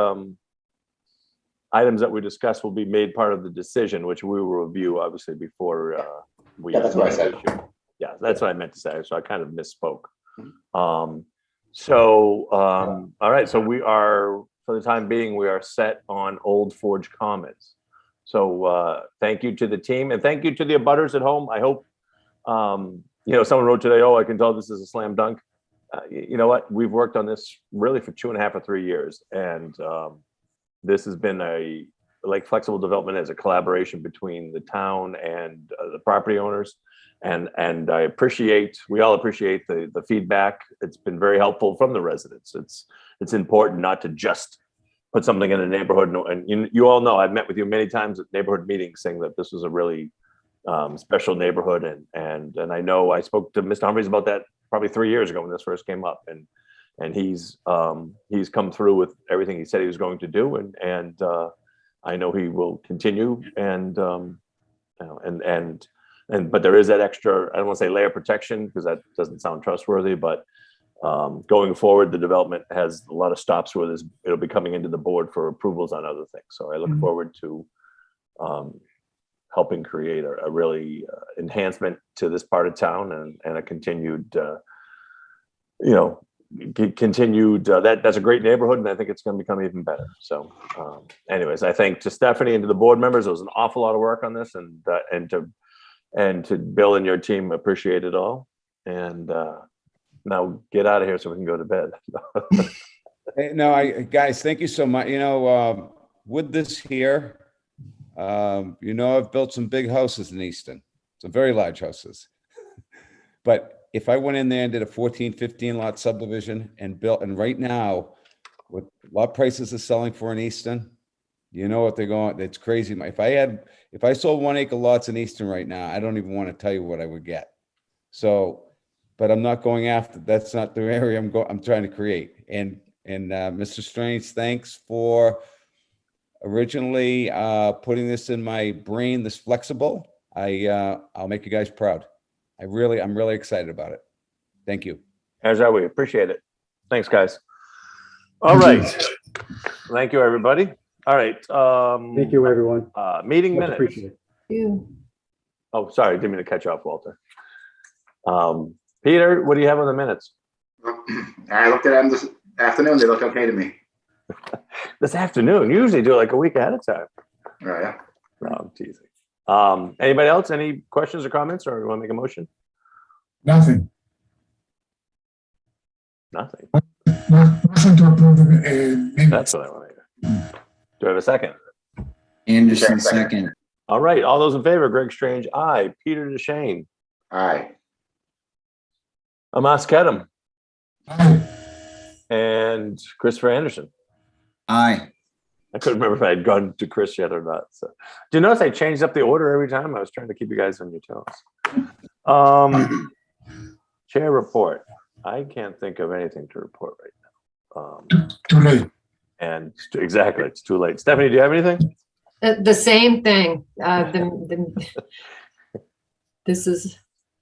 items that we discussed will be made part of the decision, which we will review obviously before we. Yeah, that's what I said. Yeah, that's what I meant to say. So I kind of misspoke. All right. So we are, for the time being, we are set on Old Forge Commons. So thank you to the team and thank you to the abutters at home. I hope, someone wrote today, oh, I can tell this is a slam dunk. You know what? We've worked on this really for 2.5 or 3 years. And this has been flexible development as a collaboration between the town and the property owners. And we all appreciate the feedback. It's been very helpful from the residents. It's important not to just put something in a neighborhood. And you all know, I've met with you many times at neighborhood meetings saying that this was a really special neighborhood. And I know I spoke to Mr. Humphries about that probably 3 years ago when this first came up. And he's come through with everything he said he was going to do. And I know he will continue. But there is that extra, I don't want to say layer of protection because that doesn't sound trustworthy, but going forward, the development has a lot of stops where it'll be coming into the board for approvals on other things. So I look forward to helping create a really enhancement to this part of town and a continued, that's a great neighborhood, and I think it's going to become even better. So anyways, I think to Stephanie and to the board members, it was an awful lot of work on this, and to Bill and your team, appreciate it all. And now get out of here so we can go to bed. Hey, no, guys, thank you so much. With this here, I've built some big houses in Easton, some very large houses. But if I went in there and did a 14, 15 lot subdivision and built, and right now, what lot prices are selling for in Easton, you know what they're going, it's crazy. If I sold 1 acre lots in Easton right now, I don't even want to tell you what I would get. So, but I'm not going after, that's not the area I'm trying to create. And Mr. Strange, thanks for originally putting this in my brain, this flexible. I'll make you guys proud. I'm really excited about it. Thank you. As are we. Appreciate it. Thanks, guys. All right. Thank you, everybody. All right. Thank you, everyone. Meeting Much minutes. appreciated. Oh, sorry, didn't mean to cut you off, Walter. Peter, what do you have on the minutes? I looked at them this afternoon. They look okay to me. This afternoon. You usually do it like a week ahead of time. Oh, yeah. No, I'm teasing. Anybody else? Any questions or comments, or you want to make a motion? Nothing. Nothing. Motion to approve the minutes. That's what I want to hear. Do I have a second? Anderson, second. All right. All those in favor, Greg Strange, aye. Peter DeShane. Aye. Amas Kedem. Aye. And Christopher Anderson. Aye. I couldn't remember if I had gone to Chris yet or not. So, do you notice I changed up the order every time? I was trying to keep you guys on your toes. Chair report. I can't think of anything to report right now. Too late. And exactly, it's too late. Stephanie, do you have anything? The same thing. This is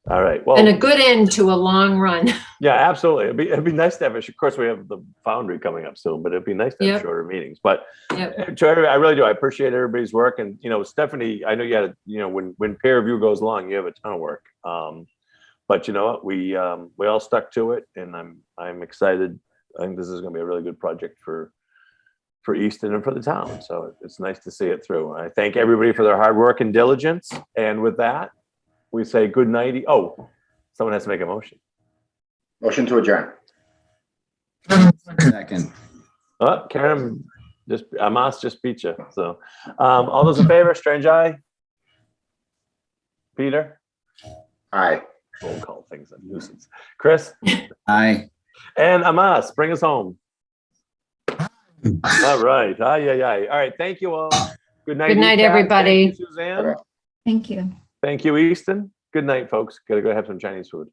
All right. Well, and a good end to a long run. yeah, absolutely. It'd be nice to have. Of course, we have the Foundry coming up soon, but it'd be nice to have shorter meetings. But to everybody, I really do. I appreciate everybody's work. And Stephanie, I know you had when peer review goes long, you have a ton of work. But you know what? We all stuck to it, and I'm excited. I think this is going to be a really good project for Easton and for the town. So it's nice to see it through. I thank everybody for their hard work and diligence. And with that, we say good night. Oh, someone has to make a motion. Motion to adjourn. Second. Oh, Karen, Amas just beat you. So all those in favor, Strange Eye? Peter? Aye. Roll call things a nuisance. Chris? Aye. And Amas, bring us home. All right. Aye. All right. Thank you all. Good night. Good night, Kat. everybody. Thank you, Suzanne. Thank you. Thank you, Easton. Good night, folks. Gotta go have some Chinese food.